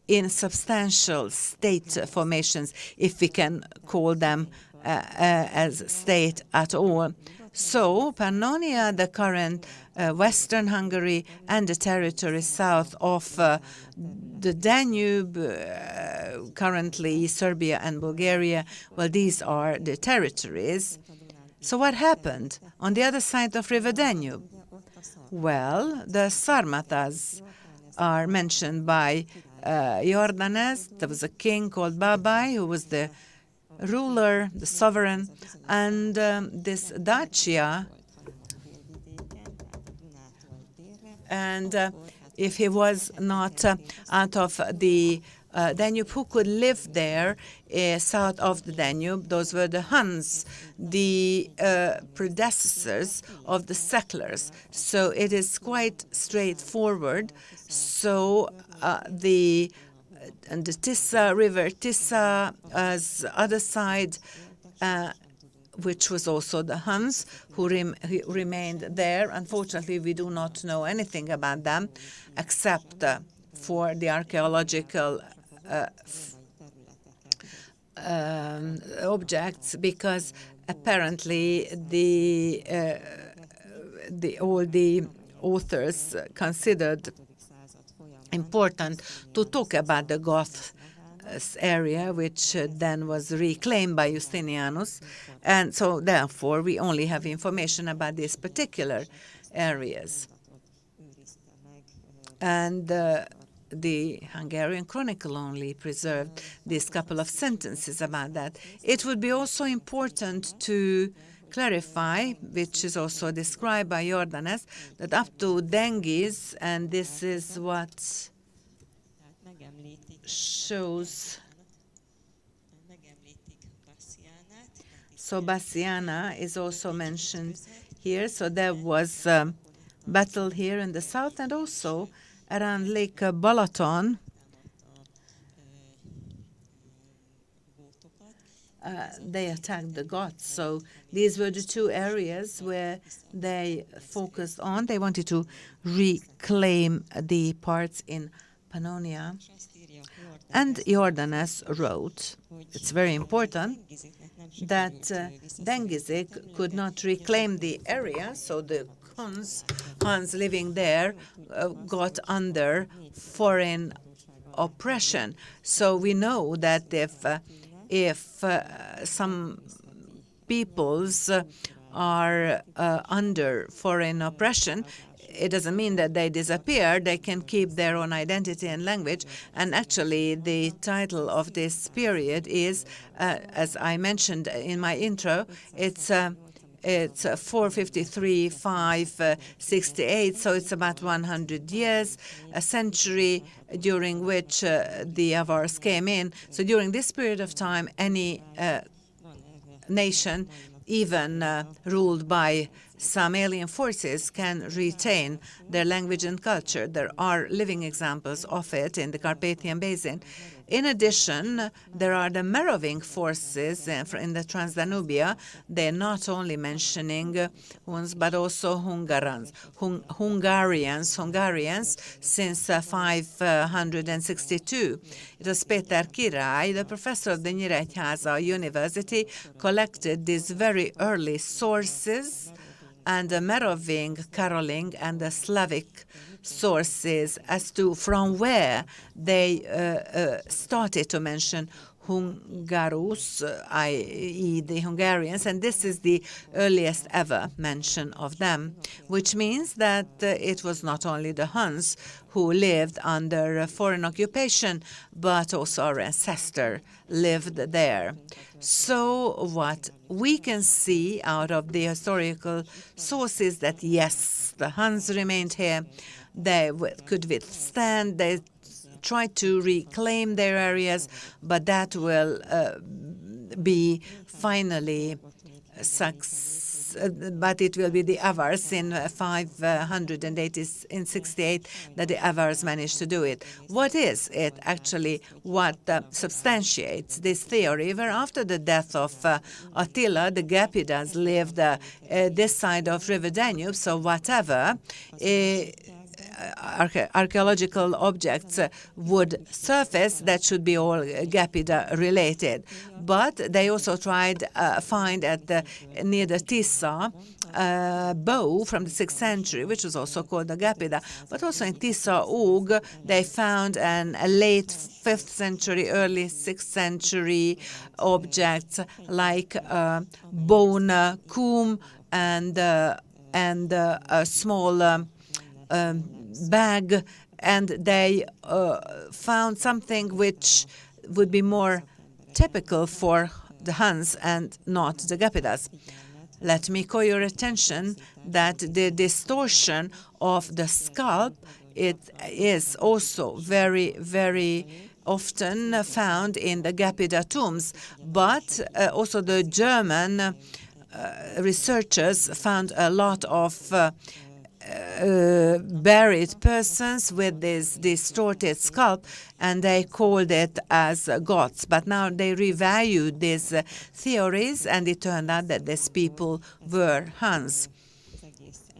insubstantial state formations, if we can call them as state at all. So Pannonia, the current Western Hungary, and the territory south of the Danube, currently Serbia and Bulgaria, well, these are the territories. So what happened on the other side of River Danube? Well, the Sarmatas are mentioned by Jordanes. There was a king called Babai who was the ruler, the sovereign, and this Dacia, and if he was not out of the Danube, who could live there south of the Danube? Those were the Huns, the predecessors of the settlers. So it is quite straightforward. So the Tisa River, Tisa's other side, which was also the Huns, who remained there. Unfortunately, we do not know anything about them, except for the archaeological objects, because apparently all the authors considered important to talk about the Goth area, which then was reclaimed by Justinianus, and so therefore we only have information about these particular areas. And the Hungarian Chronicle only preserved these couple of sentences about that. It would be also important to clarify, which is also described by Jordanes, that up to Dengiz, and this is what shows. So Bassiana is also mentioned here. So there was battle here in the south, and also around Lake Balaton. They attacked the Goths. So these were the 2 areas where they focused on. They wanted to reclaim the parts in Pannonia. And Jordanes wrote, it's very important, that Dengizik could not reclaim the area, so the Huns living there got under foreign oppression. So we know that if some peoples are under foreign oppression, it doesn't mean that they disappear. They can keep their own identity and language. And actually, the title of this period is, as I mentioned in my intro, it's 453, 568, so it's about 100 years, a century during which the Avars came in. So during this period of time, any nation, even ruled by some alien forces can retain their language and culture. There are living examples of it in the Carpathian Basin. In addition, there are the Meroving forces in the Transdanubia. They're not only mentioning Huns, but also Hungarians since 562. It was Péter Király, the professor of the Nyíregyháza University, collected these very early sources, and the Meroving, Caroling, and the Slavic sources as to from where they started to mention Hungarus, i.e. the Hungarians, and this is the earliest ever mention of them, which means that it was not only the Huns who lived under foreign occupation, but also our ancestor lived there. So what we can see out of the historical sources that yes, the Huns remained here, they could withstand, they tried to reclaim their areas, but that will be finally but it will be the Avars in 568 that the Avars managed to do it. What is it actually what substantiates this theory? Where after the death of Attila, the Gepidas lived this side of River Danube, so whatever archaeological objects would surface, that should be all Gepida related. But they also tried find near the Tisa bow from the 6th century, which was also called the Gepida. But also in Tisa Ug, they found a late 5th century, early 6th century objects like bone comb and a small bag, and they found something which would be more typical for the Huns and not the Gepidas. Let me call your attention that the distortion of the scalp, it is also very, very often found in the Gepida tombs, but also the German researchers found a lot of buried persons with this distorted scalp, and they called it as gods. But now they revalued these theories, and it turned out that these people were Huns.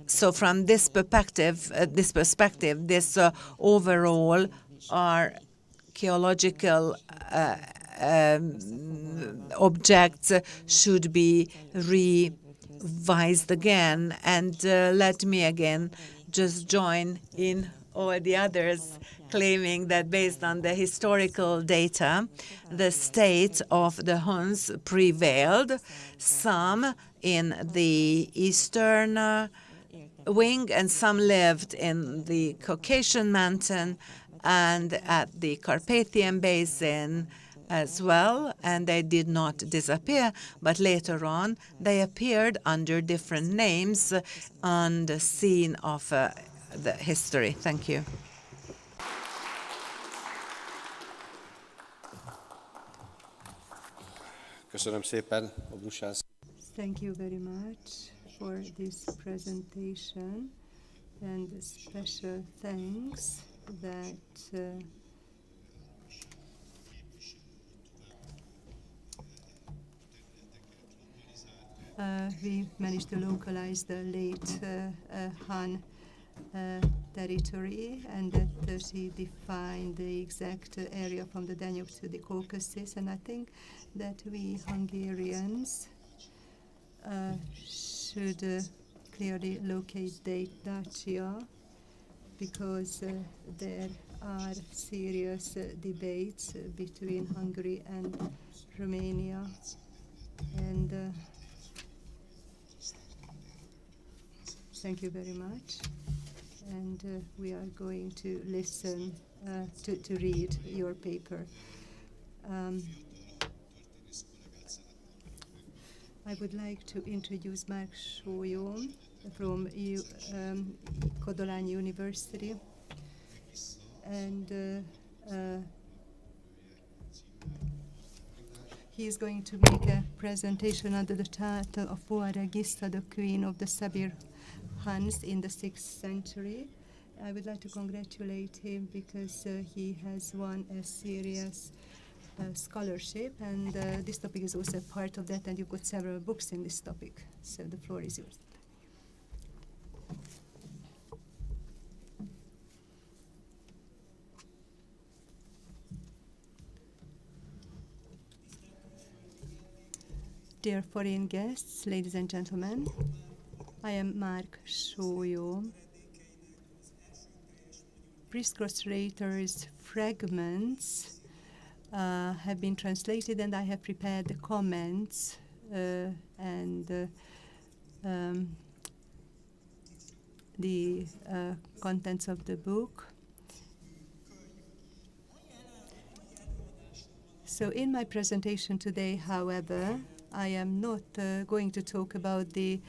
So from this perspective, this overall archaeological objects should be revised again. And let me again just join in all the others claiming that based on the historical data, the state of the Huns prevailed, some in the eastern wing and some lived in the Caucasian mountain and at the Carpathian Basin as well, and they did not disappear, but later on they appeared under different names on the scene of the history. Thank you.
Köszönöm szépen a Busász.
Thank you very much for this presentation, and special thanks that we managed to localize the late HUN territory, and that she defined the exact area from the Danube to the Caucasus. And I think that we Hungarians should clearly locate Dacia, because there are serious debates between Hungary and Romania, and thank you very much. And we are going to listen to read your paper. I would like to introduce Mark Sólyom from Kodolány University, and he is going to make a presentation under the title of Boa Regissa, the Queen of the Sabir Huns in the 6th century. I would like to congratulate him because he has won a serious scholarship, and this topic is also a part of that, and you've got several books in this topic. So the floor is yours. Dear foreign guests, ladies and gentlemen, I am Mark Sólyom. Priest-Cross Rater's fragments have been translated, and I have prepared the comments and the contents of the book. So in my presentation today, however, I am not going to talk about the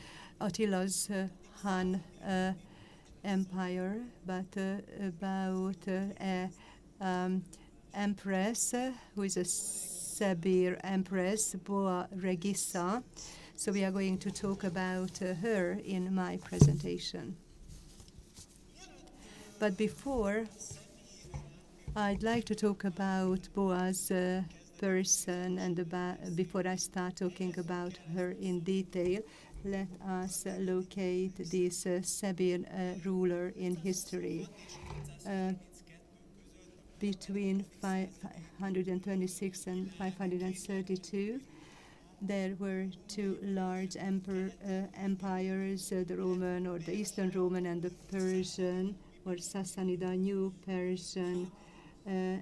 Attila's HUN empire, but about an empress who is a Sabir empress, Boa Regissa. So we are going to talk about her in my presentation. But before, I'd like to talk about Boa's person, and before I start talking about her in detail, let us locate this Sabir ruler in history. Between 526 and 532, there were two large empires, the Roman or the Eastern Roman and the Persian or Sassanida New Persian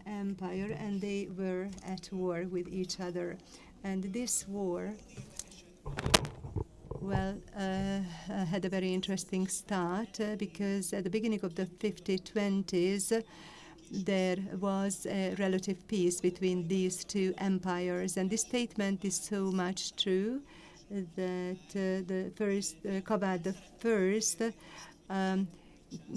Empire, and they were at war with each other. And this war, well, had a very interesting start because at the beginning of the 5020s, there was a relative peace between these two empires. And this statement is so much true that the first, Kabad I,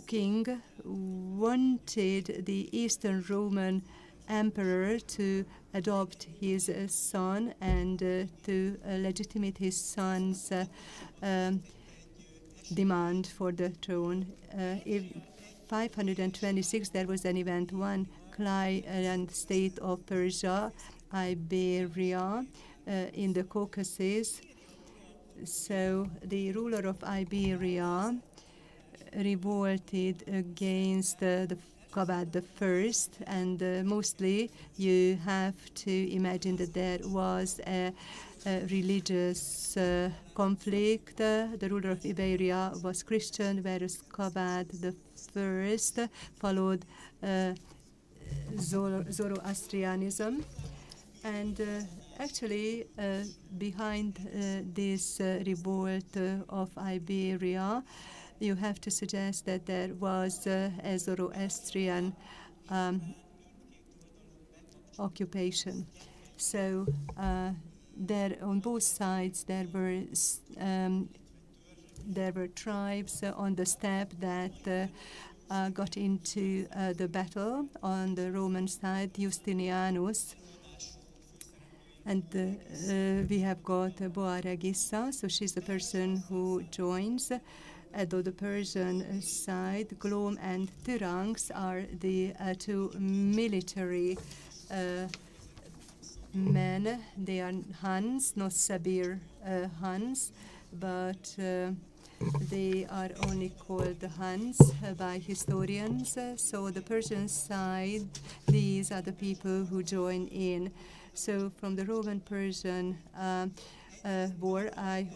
king wanted the Eastern Roman emperor to adopt his son and to legitimate his son's demand for the throne. In 526, there was an event, one client state of Persia, Iberia, in the Caucasus. So the ruler of Iberia revolted against the Kabad I, and mostly you have to imagine that there was a religious conflict. The ruler of Iberia was Christian, whereas Kabad I followed Zoroastrianism. And actually, behind this revolt of Iberia, you have to suggest that there was a Zoroastrian occupation. So there, on both sides, there were tribes on the steppe that got into the battle. On the Roman side, Justinianus. And we have got Boa Regissa, so she's the person who joins. At the Persian side, Glom and Turangs are the two military men. They are Huns, not Sabir Huns, but they are only called the Huns by historians. So the Persian side, these are the people who join in. So from the Roman-Persian war, I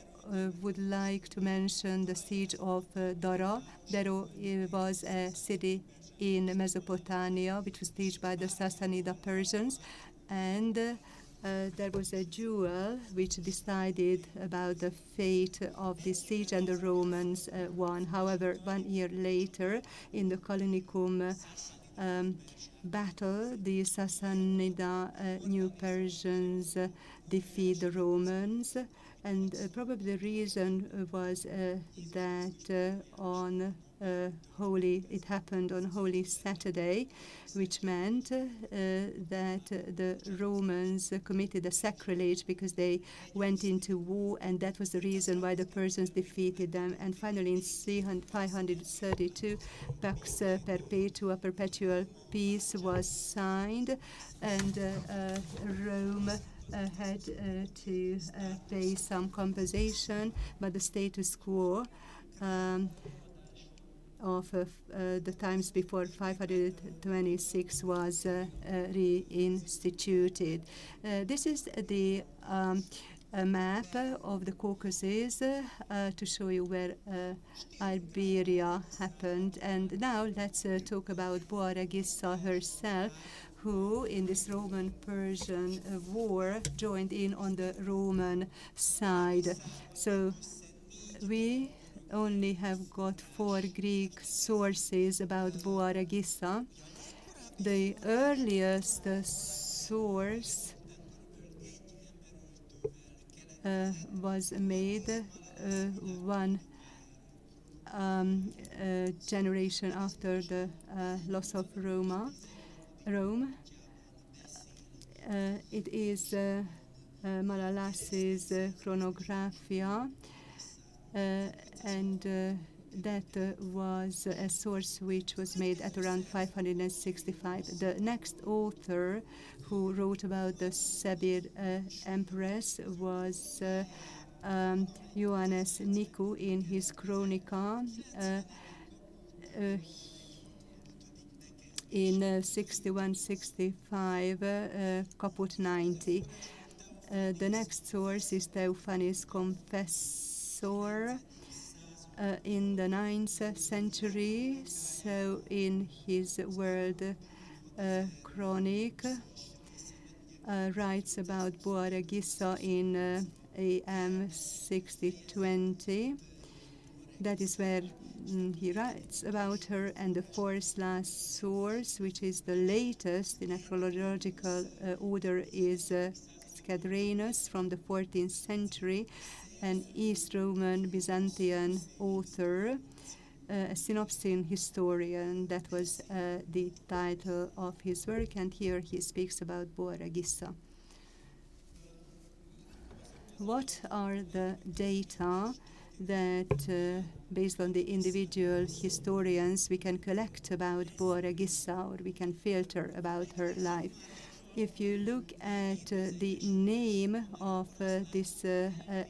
would like to mention the siege of Dara. Dara was a city in Mesopotamia, which was sieged by the Sassanida Persians, and there was a duel which decided about the fate of this siege, and the Romans won. However, 1 year later, in the Callinicum battle, the Sassanida New Persians defeat the Romans. And probably the reason was that on it happened on Holy Saturday, which meant that the Romans committed a sacrilege because they went into war, and that was the reason why the Persians defeated them. And finally, in 532, Pax Perpetua, perpetual peace, was signed, and Rome had to pay some compensation, but the status quo of the times before 526 was reinstituted. This is the a map of the Caucasus to show you where Iberia happened. And now let's talk about Boara Gissa herself, who in this Roman-Persian war joined in on the Roman side. So we only have got 4 Greek sources about Boara Gissa. The earliest source was made one generation after the loss of Rome. It is Malalas's Chronographia, and that was a source which was made at around 565. The next author who wrote about the Sabir Empress was Ioannis Nikou in his Chronica in 61-65, caput 90. The next source is Theophanes Confessor in the 9th century, so in his World Chronic writes about Boara Gissa in AM 6020. That is where he writes about her. And the 4th last source, which is the latest in a chronological order, is Scadrenus from the 14th century, an East Roman Byzantine author, a synopsin historian. That was the title of his work, and here he speaks about Boara Gissa. What are the data that, based on the individual historians, we can collect about Boara Gissa, or we can filter about her life? If you look at the name of this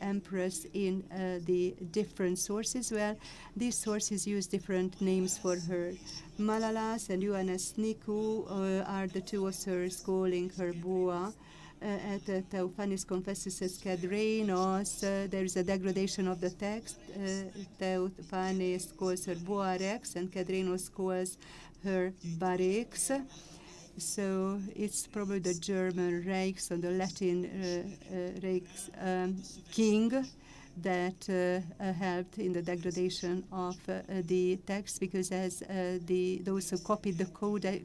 empress in the different sources, well, these sources use different names for her. Malalas and Ioannis Nikou are the two authors calling her Boa. At Theophanes Confessor Scadrenus, there is a degradation of the text. Theophanes calls her Boarex, and Scadrenus calls her Barex. So it's probably the German Rex and the Latin Rex king that helped in the degradation of the text, because as those who copied the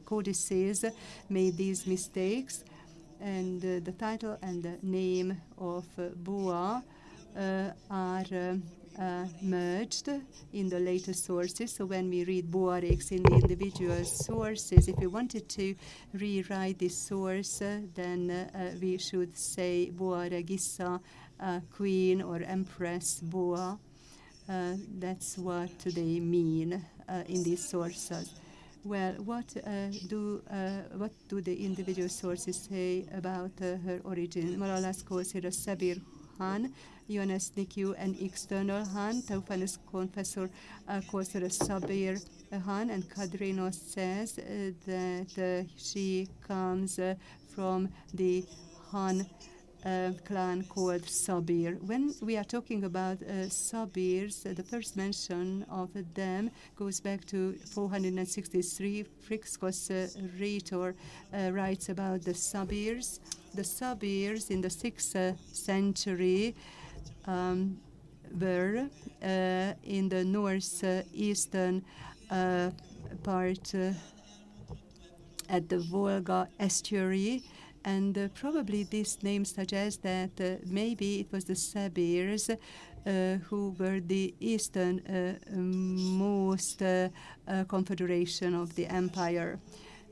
codices made these mistakes, and the title and the name of Boa are merged in the later sources. So when we read Boarex in the individual sources, if we wanted to rewrite this source, then we should say Boara Gissa, Queen or Empress Boa. That's what they mean in these sources. Well, what do the individual sources say about her origin? Malalas calls her a Sabir HUN, Ioannis Nikou an external HUN, Theophanes Confessor calls her a Sabir HUN, and Scadrenus says that she comes from the HUN clan called Sabir. When we are talking about Sabirs, the first mention of them goes back to 463. Phryxus Rhetor writes about the Sabirs. The Sabirs in the 6th century were in the northeastern part at the Volga estuary, And probably this name suggests that maybe it was the Sabirs who were the easternmost confederation of the empire.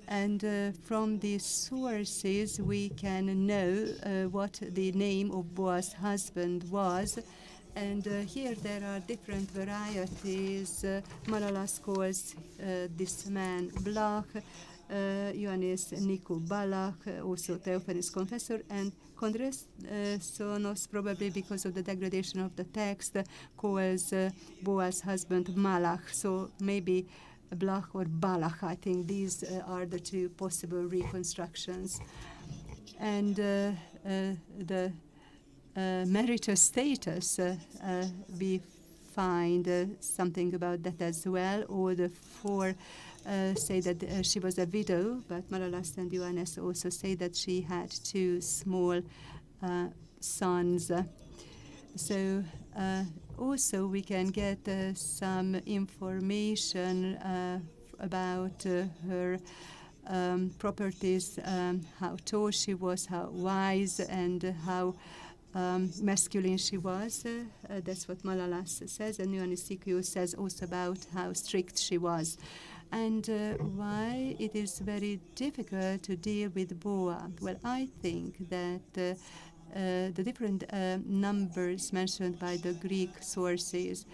And from these sources, we can know what the name of Boaz's husband was. And here there are different varieties. Malalas calls this man Blach, Ioannis Nico Balak, also Theophanes confessor, and Kondresonos, probably because of the degradation of the text, calls Boaz's husband Malach. So maybe Blach or Balach, I think these are the two possible reconstructions. And the marital status, we find something about that as well. All the four say that she was a widow, but Malalas and Ioannis also say that she had two small sons. So also we can get some information about her properties, how tall she was, how wise, and how masculine she was. That's what Malalas says, and Ioannis says also about how strict she was. And why it is very difficult to deal with Boa? Well, I think that the different numbers mentioned by the Greek sources,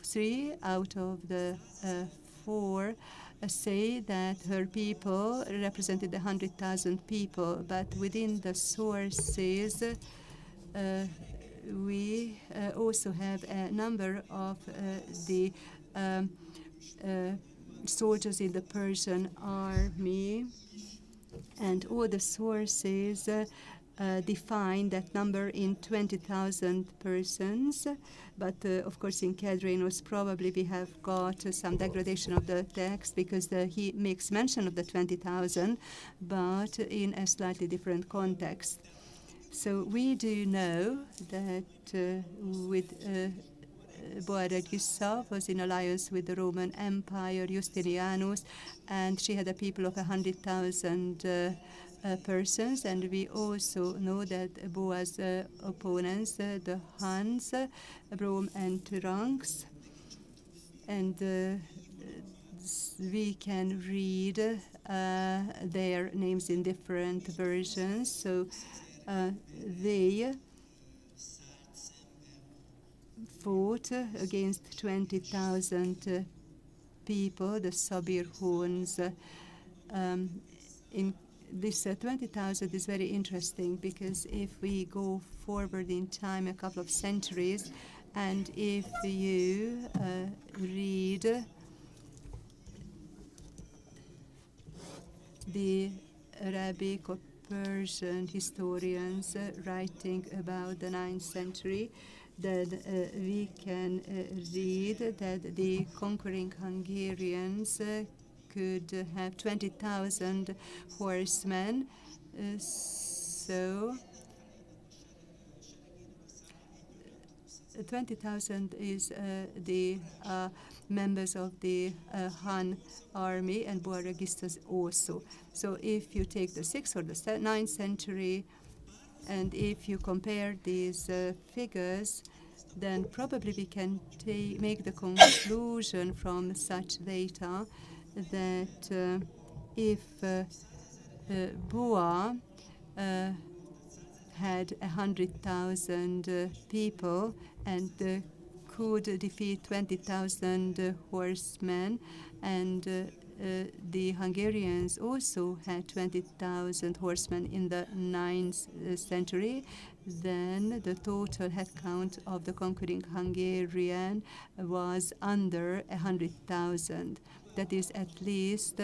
3 out of the 4 say that her people represented 100,000 people, but within the sources we also have a number of the soldiers in the Persian army, and all the sources define that number in 20,000 persons. But of course in Kedrenos probably we have got some degradation of the text, because he makes mention of the 20,000, but in a slightly different context. So we do know that with Boadagissa was in alliance with the Roman Empire, Justinianus, and she had a people of 100,000 persons. And we also know that Boaz's opponents, the Huns, Rome and Turanks, and we can read their names in different versions. So they fought against 20,000 people, the Sabir Huns. In this 20,000 is very interesting, because if we go forward in time a couple of centuries, and if you read the Arabic or Persian historians writing about the 9th century, then we can read that the conquering Hungarians could have 20,000 horsemen. So 20,000 is the members of the HUN army, and Boaragistas also. So if you take the 6th or the 9th century, and if you compare these figures, then probably we can make the conclusion from such data that if Boa had 100,000 people and could defeat 20,000 horsemen, and the Hungarians also had 20,000 horsemen in the 9th century, then the total headcount of the conquering Hungarian was under 100,000. That is at least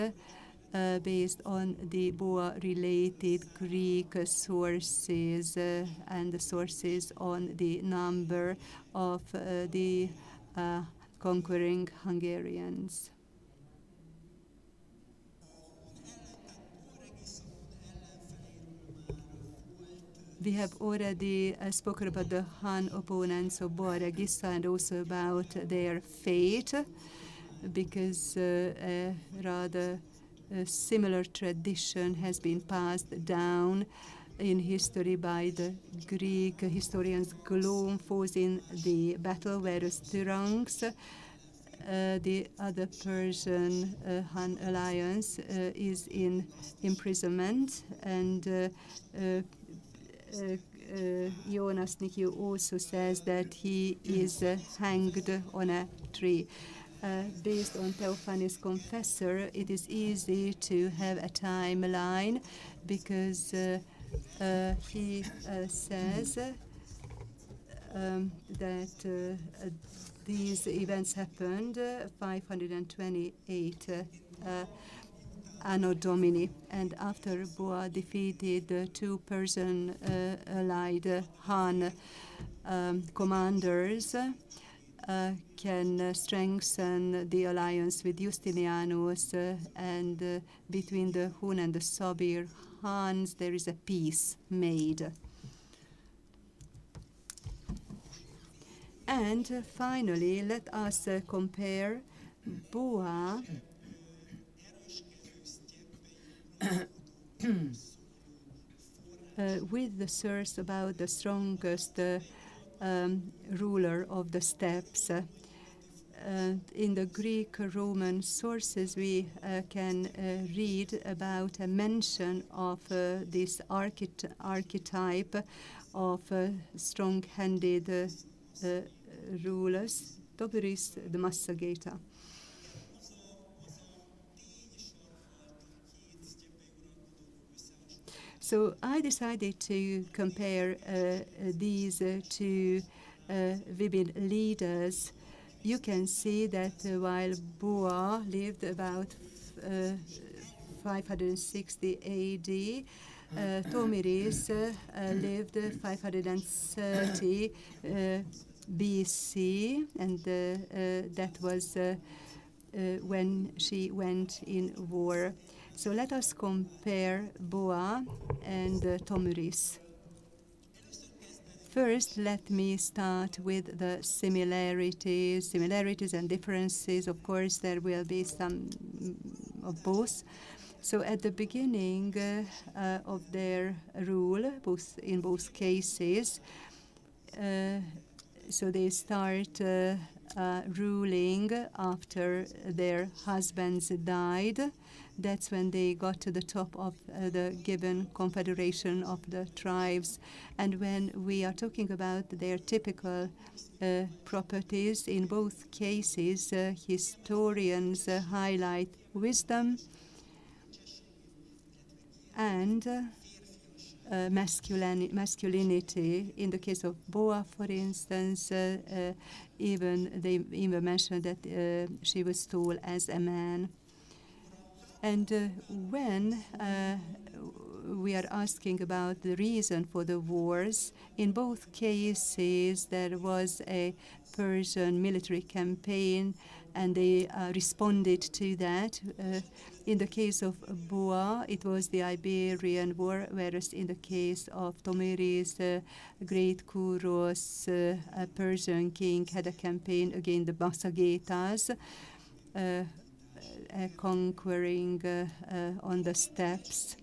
based on the Boa-related Greek sources and the sources on the number of the conquering Hungarians. We have already spoken about the HUN opponents of Boaragissa and also about their fate, because a rather a similar tradition has been passed down in history by the Greek historians Glomphos in the battle, whereas Tyranx, the other Persian HUN alliance, is in imprisonment, and Jonas Nikiu also says that he is hanged on a tree. Based on Theophanes' confessor, it is easy to have a timeline because he says that these events happened 528 Anno Domini, and after Boa defeated the two Persian allied HUN commanders, can strengthen the alliance with Justinianus, and between the HUN and the Sabir Huns there is a peace made. And finally, let us compare Boa with the source about the strongest ruler of the steppes. In the Greek-Roman sources, we can read about a mention of this archetype of strong-handed rulers, Tobiris the Massageta. So I decided to compare these two women leaders. You can see that while Boa lived about 560 AD, Tomiris lived 530 BC, and that was when she went in war. So let us compare Boa and Tomiris. First, let me start with the similarities and differences. Of course, there will be some of both. So at the beginning of their rule, in both cases, so they start ruling after their husbands died. That's when they got to the top of the given confederation of the tribes. And when we are talking about their typical properties, in both cases, historians highlight wisdom and masculinity. In the case of Boa, for instance, even they even mentioned that she was tall as a man. And when we are asking about the reason for the wars, in both cases there was a Persian military campaign, and they responded to that. In the case of Boa, it was the Iberian War, whereas in the case of Tomiris, Great Kouros, a Persian king, had a campaign against the Massagetas, conquering on the steppes.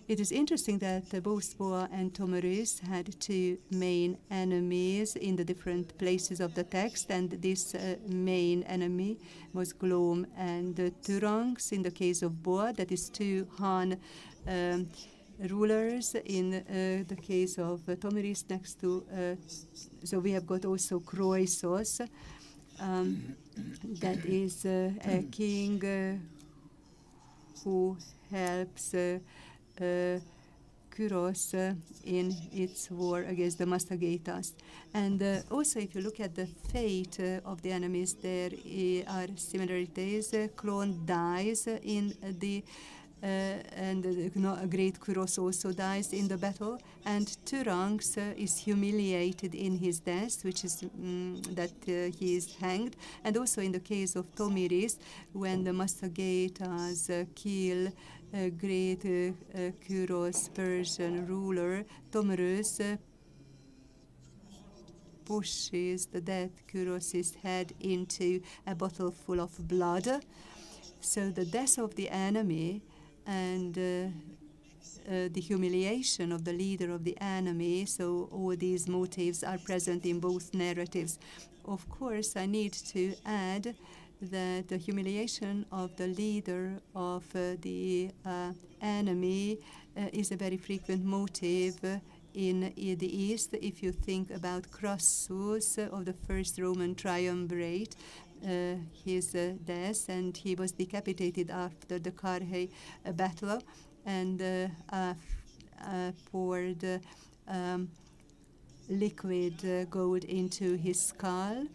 It is interesting that both Boa and Tomiris had two main enemies in the different places of the text, and this main enemy was Glom and Tyranx. In the case of Boa, that is two Han rulers. In the case of Tomiris, next to, so we have got also Kroisos, that is a king who helps Kyros in its war against the Massagetas. And also, if you look at the fate of the enemies, there are similarities. Clone dies in the and Great Kyros also dies in the battle, and Tyranx is humiliated in his death, which is that he is hanged. And also in the case of Tomiris, when the Massagetas kill Great Kyros Persian ruler, Tomiris pushes the dead Kyros' head into a bottle full of blood. So the death of the enemy and the humiliation of the leader of the enemy, so all these motives are present in both narratives. Of course, I need to add that the humiliation of the leader of the enemy is a very frequent motive in the East. If you think about Crassus of the first Roman triumvirate, his death, and he was decapitated after the Carrhae battle, and poured liquid gold into his skull.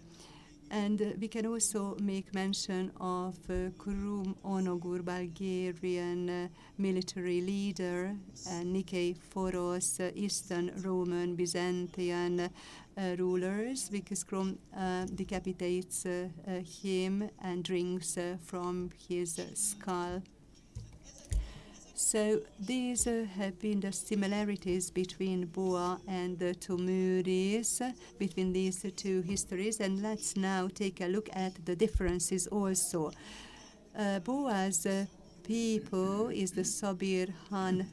And we can also make mention of Kurum Onogur, Bulgarian military leader, and Nikephoros, Eastern Roman Byzantine rulers, because Krum decapitates him and drinks from his skull. So these have been the similarities between Boa and Tomuris, between these two histories, and let's now take a look at the differences also. Boa's people is the Sabir HUN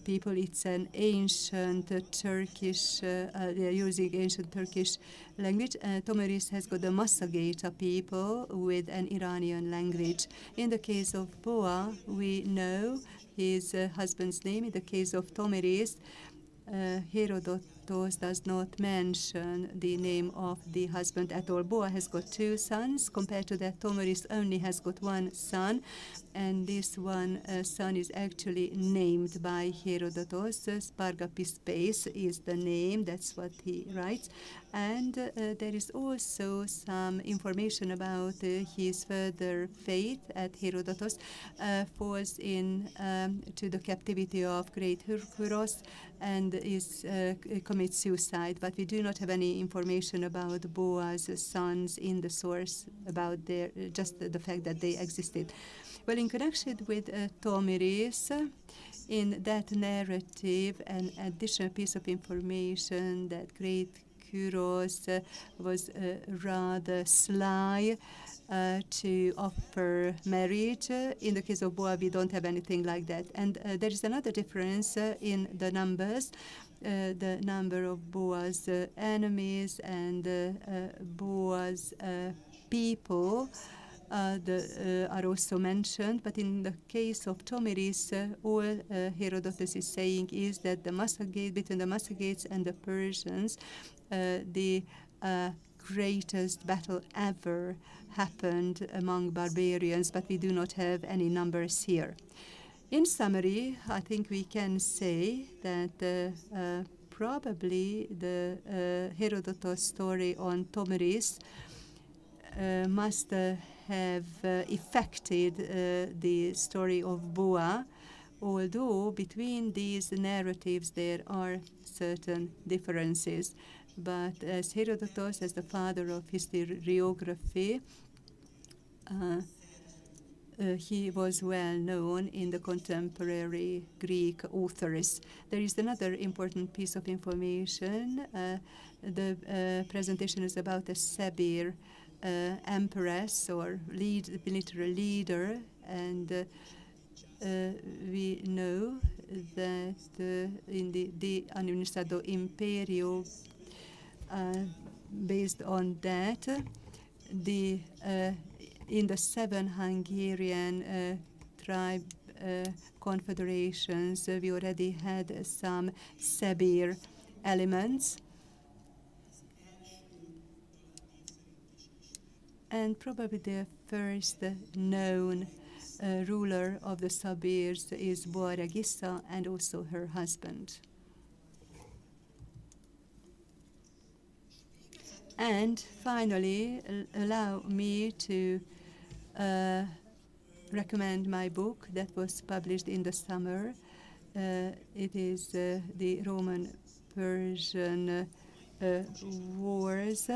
people. It's an ancient Turkish, they're using ancient Turkish language. Tomuris has got the Massageta people with an Iranian language. In the case of Boa, we know his husband's name. In the case of Tomuris, Herodotus does not mention the name of the husband at all. Boa has got two sons. Compared to that, Tomuris only has got one son, and this one son is actually named by Herodotus. Spargapispes is the name, that's what he writes. And there is also some information about his further fate at Herodotus. Falls in to the captivity of great Hyrkuros and commits suicide, but we do not have any information about Boa's sons in the source, about their just the fact that they existed. Well, in connection with Tomuris, in that narrative, an additional piece of information that great Kyros was rather sly to offer marriage. In the case of Boa, we don't have anything like that. And there is another difference in the numbers. The number of Boa's enemies and Boa's people are also mentioned, but in the case of Tomuris, all Herodotus is saying is that between the Massagetes and the Persians, the greatest battle ever happened among barbarians, but we do not have any numbers here. In summary, I think we can say that probably the Herodotus story on Tomuris must have affected the story of Boa, although between these narratives there are certain differences. But as Herodotus, as the father of historiography, he was well known in the contemporary Greek authors. There is another important piece of information. The presentation is about a Sabir empress or military leader, and we know that in the Administrado Imperio, based on that, in the 7 Hungarian tribe confederations, we already had some Sabir elements. And probably the first known ruler of the Sabirs is Boaragissa, and also her husband. And finally, allow me to recommend my book that was published in the summer. It is the Roman-Persian Wars,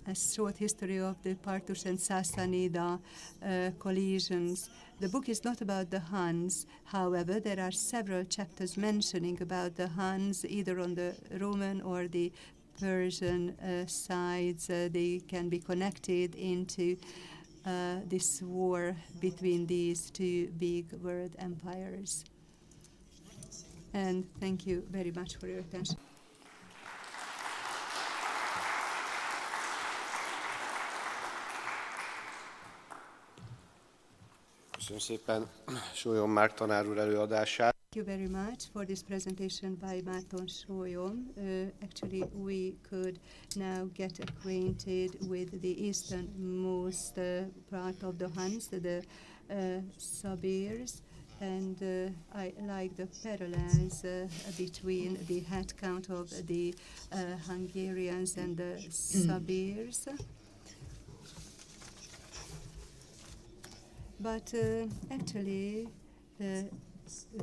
a short history of the Parthian and Sassanida collisions. The book is not about the Huns. However, there are several chapters mentioning about the Huns, either on the Roman or the Persian sides, they can be connected into this war between these two big world empires. And thank you very much for your attention.
Köszönöm szépen Sólyom Márk tanár úr előadását.
Thank you very much for this presentation by Márton Sólyom. Actually, we could now get acquainted with the easternmost part of the Huns, the Sabirs, and I like the parallels between the head count of the Hungarians and the Sabirs. But actually,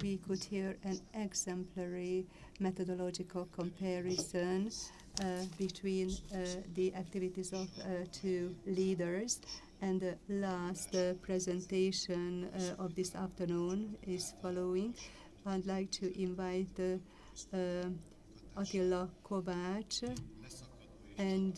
we could hear an exemplary methodological comparison between the activities of two leaders. And the last presentation of this afternoon is following. I'd like to invite Attila Kovács, and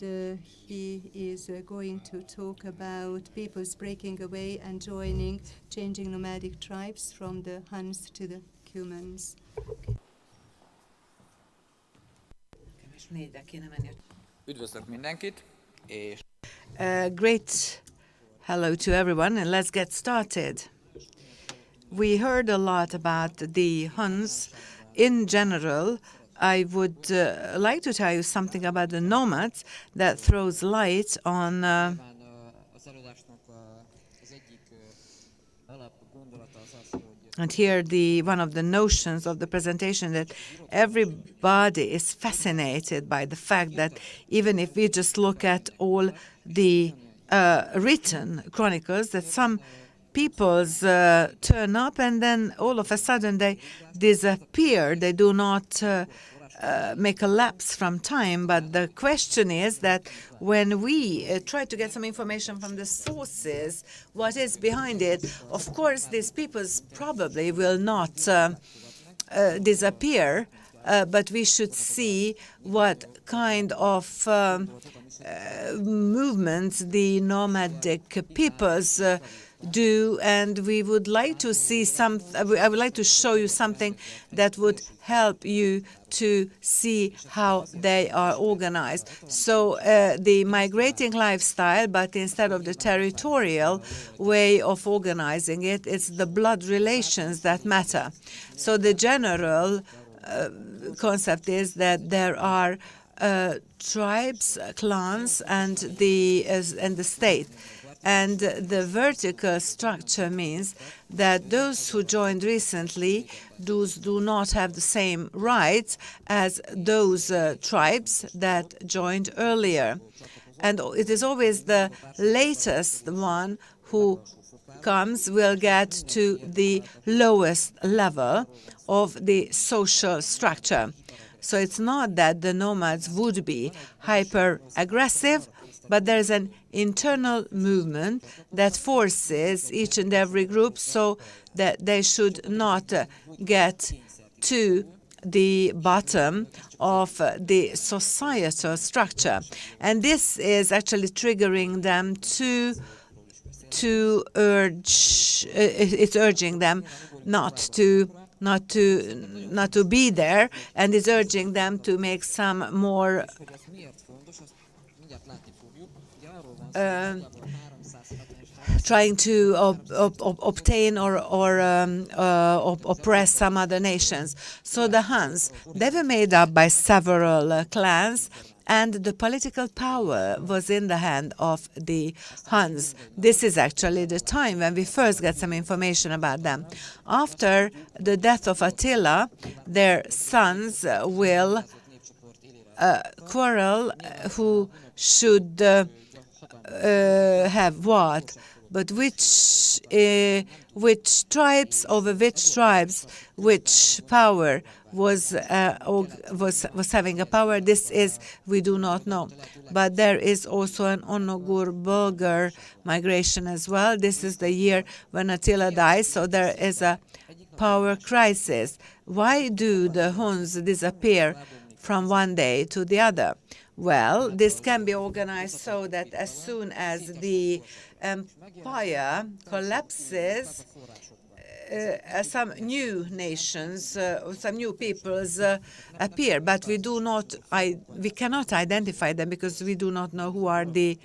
he is going to talk about peoples breaking away and joining changing nomadic tribes from the Huns to the Cumans.
Üdvözlök mindenkit, és
Great hello to everyone, and let's get started. We heard a lot about the Huns. In general, I would like to tell you something about the nomads that throws light on and here one of the notions of the presentation, that everybody is fascinated by the fact that even if we just look at all the written chronicles, that some peoples turn up and then all of a sudden they disappear. They do not make a lapse from time. But the question is that when we try to get some information from the sources, what is behind it? Of course, these peoples probably will not disappear, but we should see what kind of movements the nomadic peoples do, and we would like to see I would like to show you something that would help you to see how they are organized. So the migrating lifestyle, but instead of the territorial way of organizing it, it's the blood relations that matter. So the general concept is that there are tribes, clans, and the state. And the vertical structure means that those who joined recently do not have the same rights as those tribes that joined earlier. And it is always the latest one who comes will get to the lowest level of the social structure. So it's not that the nomads would be hyper-aggressive, but there's an internal movement that forces each and every group so that they should not get to the bottom of the societal structure. And this is actually triggering them to urge, it's urging them not to be there, and is urging them to make some more trying to obtain or oppress some other nations. So the Huns, they were made up by several clans, and the political power was in the hand of the Huns. This is actually the time when we first get some information about them. After the death of Attila, their sons will quarrel who should have what, but which tribes over which tribes, which power was having a power. This is, we do not know. But there is also an Onogur-Bulgar migration as well. This is the year when Attila dies, so there is a power crisis. Why do the Huns disappear from one day to the other? Well, this can be organized so that as soon as the empire collapses, some new nations, some new peoples appear, but we cannot identify them because we do not know who are the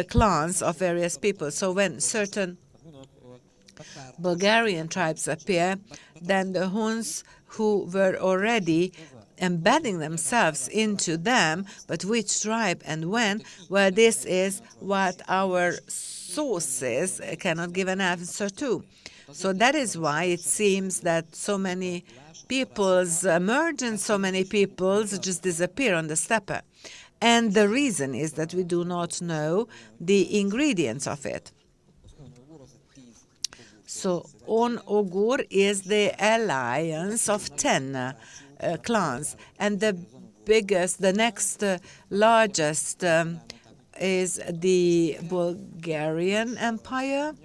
clans of various people. So when certain Bulgarian tribes appear, then the Huns who were already embedding themselves into them, but which tribe and when, well, this is what our sources cannot give an answer to. So that is why it seems that so many peoples emerge and so many peoples just disappear on the steppe. And the reason is that we do not know the ingredients of it. So On Ogur is the alliance of 10 clans, and the next largest is the Bulgarian Empire,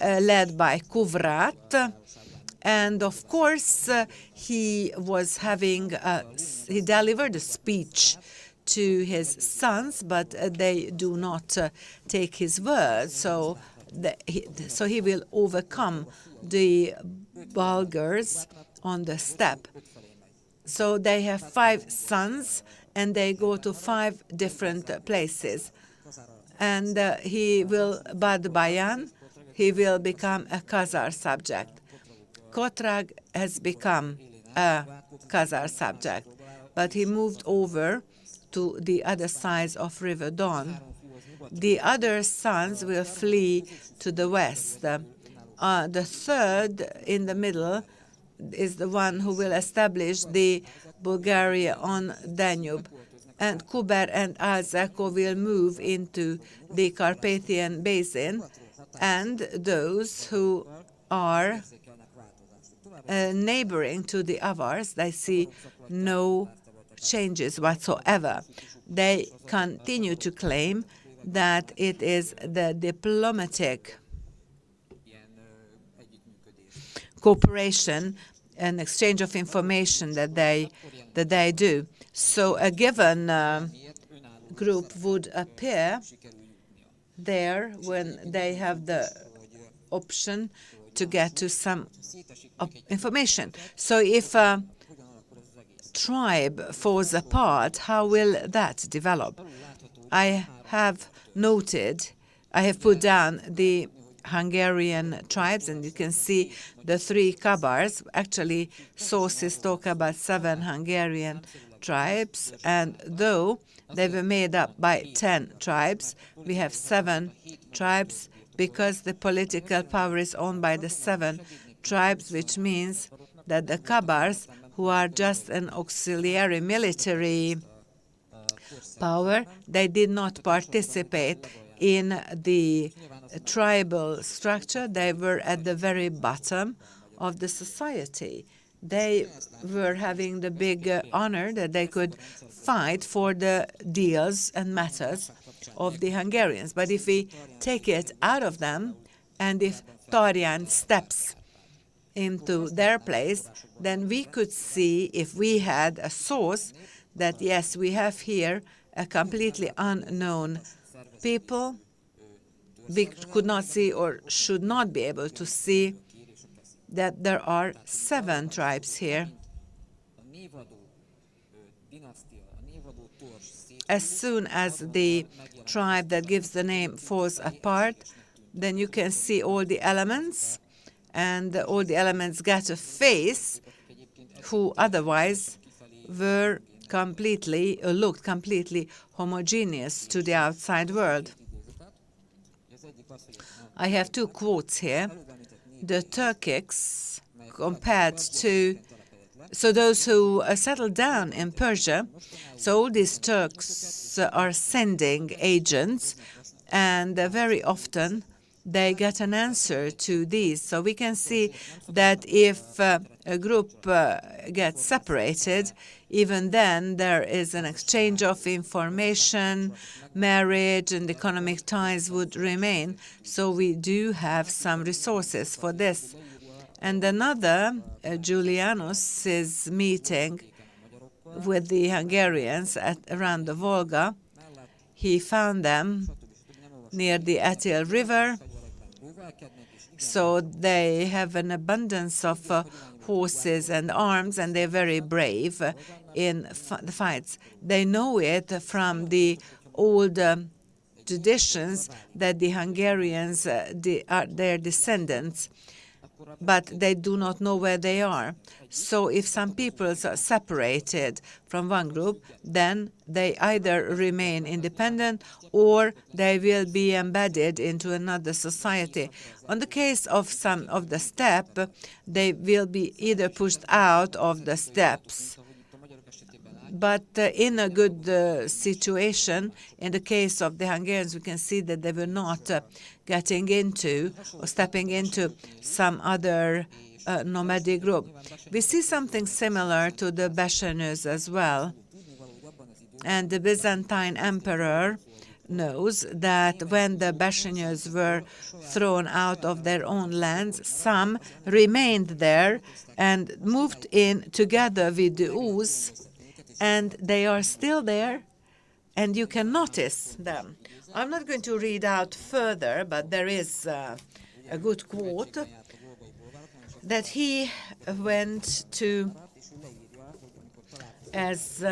led by Kuvrat. And of course, he delivered a speech to his sons, but they do not take his word. So he will overcome the Bulgars on the steppe. So they have 5 sons, and they go to 5 different places. And Badbayan, he will become a Khazar subject. Kotrag has become a Khazar subject, but he moved over to the other side of River Don. The other sons will flee to the west. The third in the middle is the one who will establish the Bulgaria on Danube. And Kuber and Alzako will move into the Carpathian Basin, and those who are neighboring to the Avars, they see no changes whatsoever. They continue to claim that it is the diplomatic cooperation and exchange of information that they do. So a given group would appear there when they have the option to get to some information. So if a tribe falls apart, how will that develop? I have put down the Hungarian tribes, and you can see the 3 Kabars. Actually, sources talk about 7 Hungarian tribes, and though they were made up by 10 tribes, we have 7 tribes because the political power is owned by the 7 tribes, which means that the Kabars, who are just an auxiliary military power, they did not participate in the tribal structure. They were at the very bottom of the society. They were having the big honor that they could fight for the deals and matters of the Hungarians. But if we take it out of them, and if Tarjan steps into their place, then we could see, if we had a source, that yes, we have here a completely unknown people. We could not see, or should not be able to see, that there are 7 tribes here. As soon as the tribe that gives the name falls apart, then you can see all the elements, and all the elements get a face who otherwise were looked completely homogeneous to the outside world. I have 2 quotes here. The Turkics compared to, so those who settled down in Persia, so all these Turks are sending agents, and very often they get an answer to these. So we can see that if a group gets separated, even then there is an exchange of information, marriage and economic ties would remain. So we do have some resources for this. And another, Julianus's meeting with the Hungarians around the Volga. He found them near the Atil River, so they have an abundance of horses and arms, and they're very brave in the fights. They know it from the old traditions that the Hungarians are their descendants, but they do not know where they are. So if some peoples are separated from one group, then they either remain independent or they will be embedded into another society. On the case of some of the steppe, they will be either pushed out of the steppes. But in a good situation, in the case of the Hungarians, we can see that they were not getting into or stepping into some other nomadic group. We see something similar to the Besenyős as well. And the Byzantine emperor knows that when the Besenyős were thrown out of their own lands, some remained there and moved in together with the Uz, and they are still there, and you can notice them. I'm not going to read out further, but there is a good quote that he went to as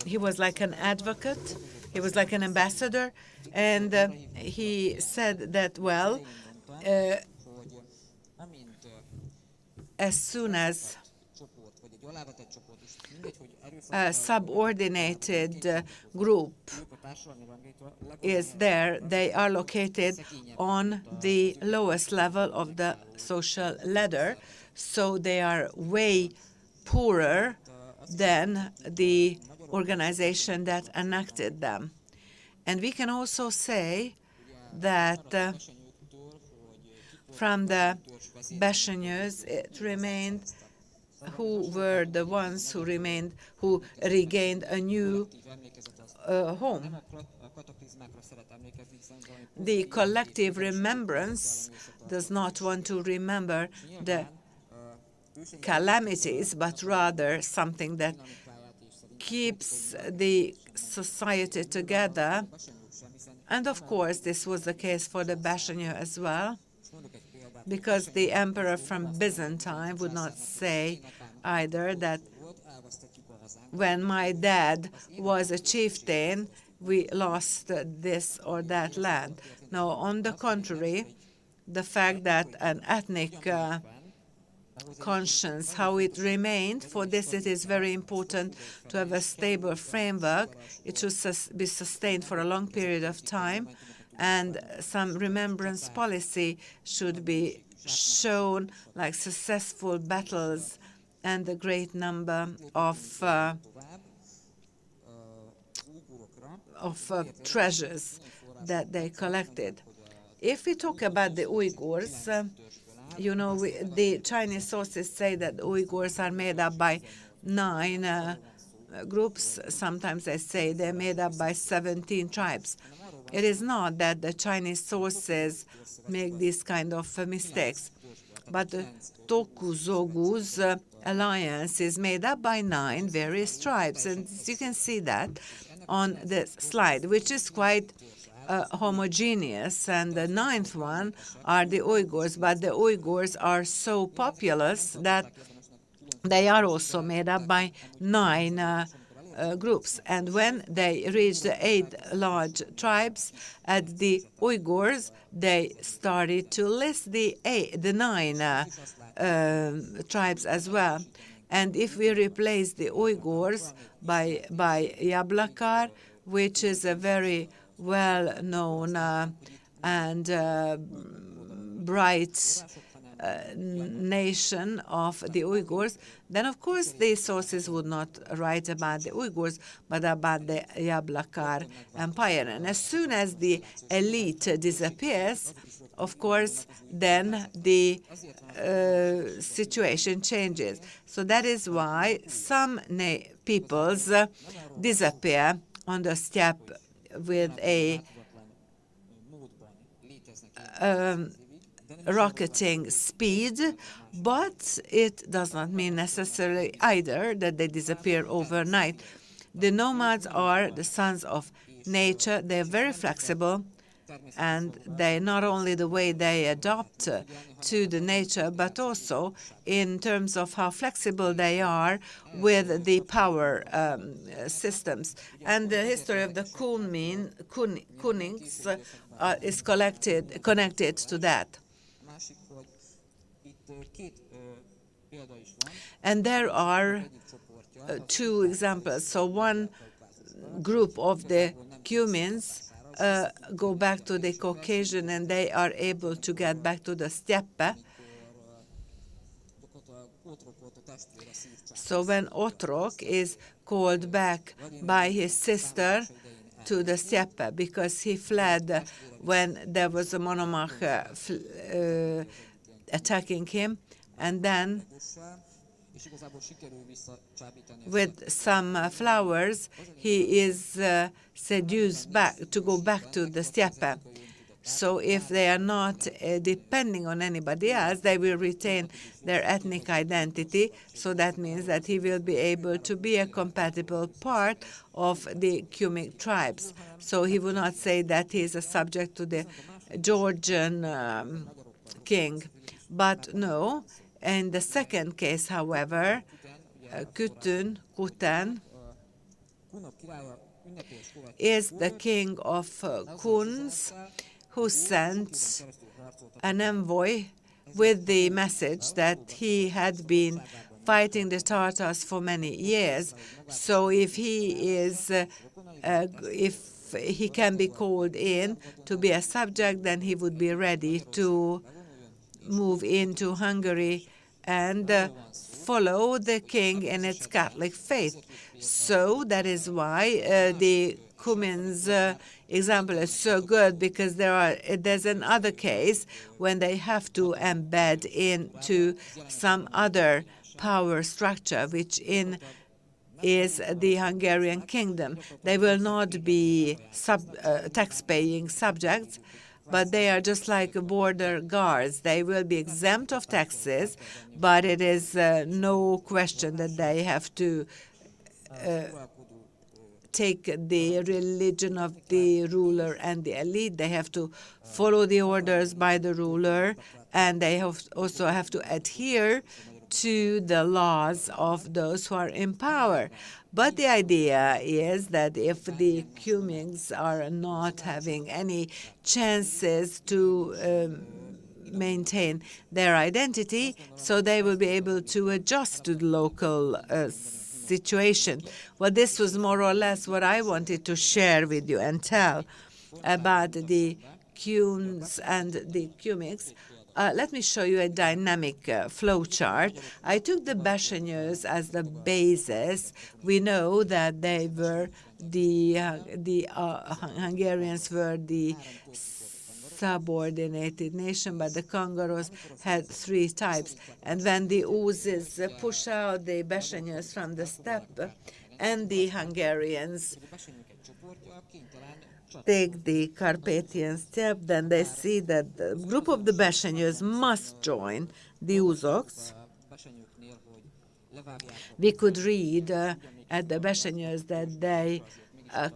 he was like an advocate, he was like an ambassador, and he said that, well, as soon as a subordinated group is there, they are located on the lowest level of the social ladder, so they are way poorer than the organization that enacted them. And we can also say that from the Besenyős, it remained who were the ones who remained, who regained a new home. The collective remembrance does not want to remember the calamities, but rather something that keeps the society together. And of course, this was the case for the Besenyő as well, because the emperor from Byzantine would not say either that when my dad was a chieftain, we lost this or that land. No, on the contrary, the fact that an ethnic conscience, how it remained, for this it is very important to have a stable framework. It should be sustained for a long period of time, and some remembrance policy should be shown, like successful battles and a great number of treasures that they collected. If we talk about the Uyghurs, you know, the Chinese sources say that the Uyghurs are made up by 9 groups. Sometimes they say they're made up by 17 tribes. It is not that the Chinese sources make these kind of mistakes, but the Tokuzogu's alliance is made up by 9 various tribes, and you can see that on this slide, which is quite homogeneous, and the 9th one are the Uyghurs, but the Uyghurs are so populous that they are also made up by 9 groups. And when they reached the 8 large tribes at the Uyghurs, they started to list the 9 tribes as well. And if we replace the Uyghurs by Yablakar, which is a very well-known and bright nation of the Uyghurs, then of course the sources would not write about the Uyghurs, but about the Yablakar Empire. And as soon as the elite disappears, of course, then the situation changes. So that is why some peoples disappear on the steppe with a rocketing speed, but it does not mean necessarily either that they disappear overnight. The nomads are the sons of nature. They're very flexible, and they not only the way they adapt to the nature, but also in terms of how flexible they are with the power systems. And the history of the Kunings is connected to that. And there are two examples. So one group of the Cumans go back to the Caucasian, and they are able to get back to the steppe. So when Otrok is called back by his sister to the steppe because he fled when there was a monomach attacking him, and then with some flowers, he is seduced back to go back to the steppe. So if they are not depending on anybody else, they will retain their ethnic identity. So that means that he will be able to be a compatible part of the Cumic tribes. So he will not say that he is a subject to the Georgian king. But no, in the second case, however, Kutan is the king of Kuns, who sent an envoy with the message that he had been fighting the Tartars for many years. So if he is, if he can be called in to be a subject, then he would be ready to move into Hungary and follow the king in its Catholic faith. So that is why the Cumans example is so good, because there's another case when they have to embed into some other power structure, which is the Hungarian kingdom. They will not be tax-paying subjects, but they are just like border guards. They will be exempt of taxes, but it is no question that they have to take the religion of the ruler and the elite. They have to follow the orders by the ruler, and they also have to adhere to the laws of those who are in power. But the idea is that if the Cumings are not having any chances to maintain their identity, so they will be able to adjust to the local situation. Well, this was more or less what I wanted to share with you and tell about the Cunes and the Cumings. Let me show you a dynamic flow chart. I took the Bashanyos as the basis. We know that they were the Hungarians were the subordinated nation, but the Kangaros had three types. And when the Uzes push out the Bashanyos from the steppe, and the Hungarians take the Carpathian steppe, then they see that the group of the Bashanyos must join the Uzoks. We could read at the Bashanyos that they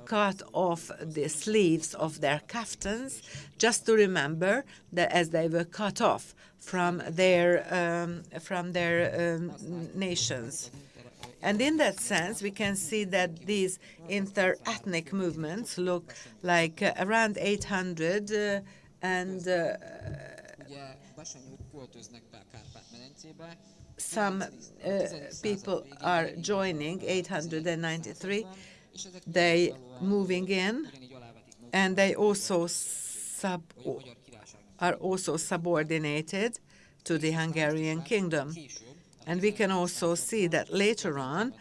cut off the sleeves of their kaftans, just to remember that as they were cut off from their nations. And in that sense, we can see that these inter-ethnic movements look like around 800 and some people are joining, 893. They moving in, and they also are also subordinated to the Hungarian kingdom. And we can also see that later on,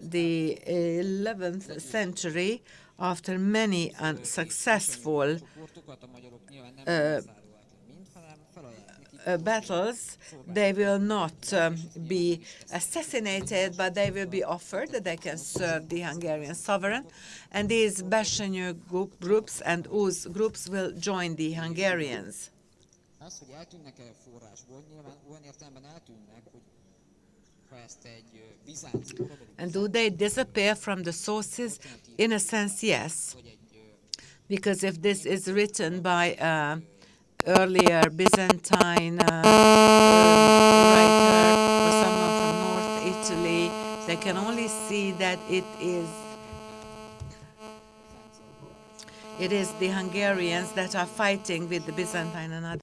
the 11th century, after many unsuccessful battles, they will not be assassinated, but they will be offered that they can serve the Hungarian sovereign. And these Bashanyok groups and Uz groups will join the Hungarians.
Az, hogy eltűnnek-e forrásból, nyilván olyan értelemben eltűnnek, hogy ha ezt egy bizánci korabeli
And do they disappear from the sources? In a sense, yes. Because if this is written by earlier Byzantine writer or someone from North Italy, they can only see that it is the Hungarians that are fighting with the Byzantine and other.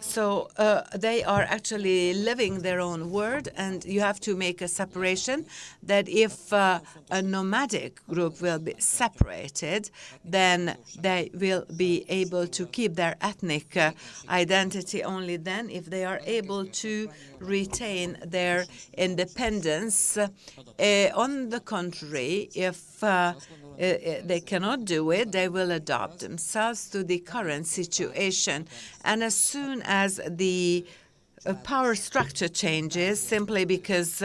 So they are actually living their own world, and you have to make a separation that if a nomadic group will be separated, then they will be able to keep their ethnic identity only then if they are able to retain their independence. On the contrary, if they cannot do it, they will adapt themselves to the current situation. And as soon as the power structure changes, simply because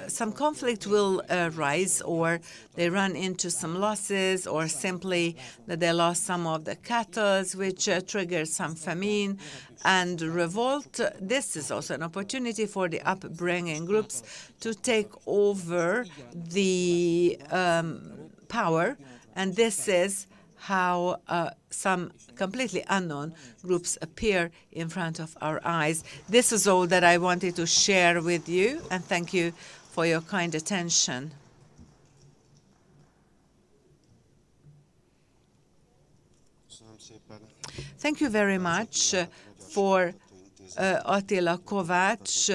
some conflict will arise, or they run into some losses, or simply that they lost some of the cattle, which triggers some famine and revolt. This is also an opportunity for the upbringing groups to take over the power, and this is how some completely unknown groups appear in front of our eyes. This is all that I wanted to share with you, and thank you for your kind attention. Thank you very much for Attila Kovács,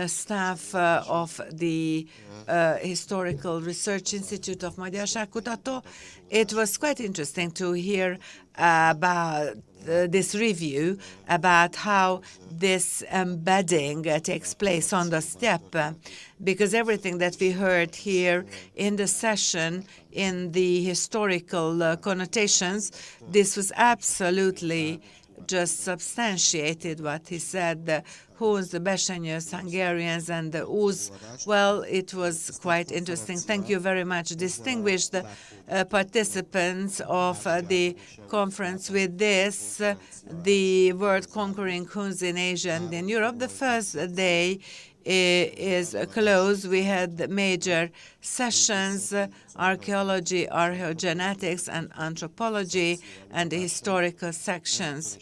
staff of the Historical Research Institute of Magyarságkutató. It was quite interesting to hear about this review about how this embedding takes place on the steppe, because everything that we heard here in the session, in the historical connotations, this was absolutely just substantiated what he said. The HUNs, the Besenyős, Hungarians, and the UZ. Well, it was quite interesting. Thank you very much, distinguished participants of the conference. With this, the World Conquering HUNs in Asia and in Europe, the first day is closed. We had major sessions, archaeology, archaeogenetics, and anthropology, and the historical sections.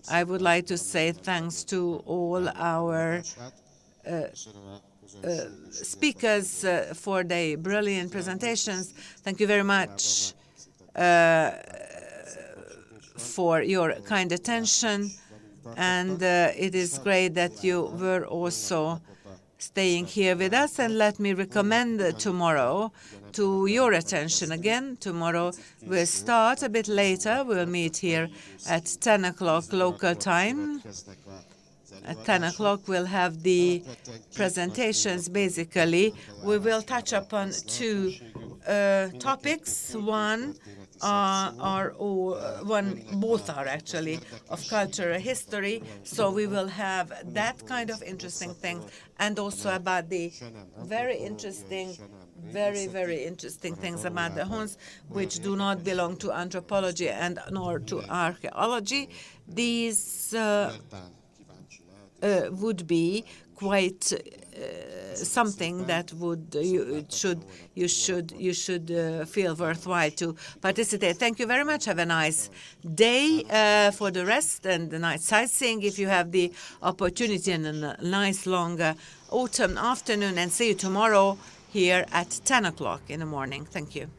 I would like to say thanks to all our speakers for their brilliant presentations. Thank you very much for your kind attention. And it is great that you were also staying here with us. And let me recommend tomorrow to your attention again. Tomorrow we'll start a bit later. We'll meet here at 10 o'clock local time. At 10 o'clock we'll have the presentations. Basically, we will touch upon two topics. Both are actually of cultural history, so we will have that kind of interesting thing, and also about the very interesting things about the HUNs, which do not belong to anthropology and nor to archaeology. These would be quite something that you should feel worthwhile to participate. Thank you very much. Have a nice day for the rest and the night sightseeing if you have the opportunity, and a nice long autumn afternoon. And see you tomorrow here at 10 o'clock in the morning. Thank you.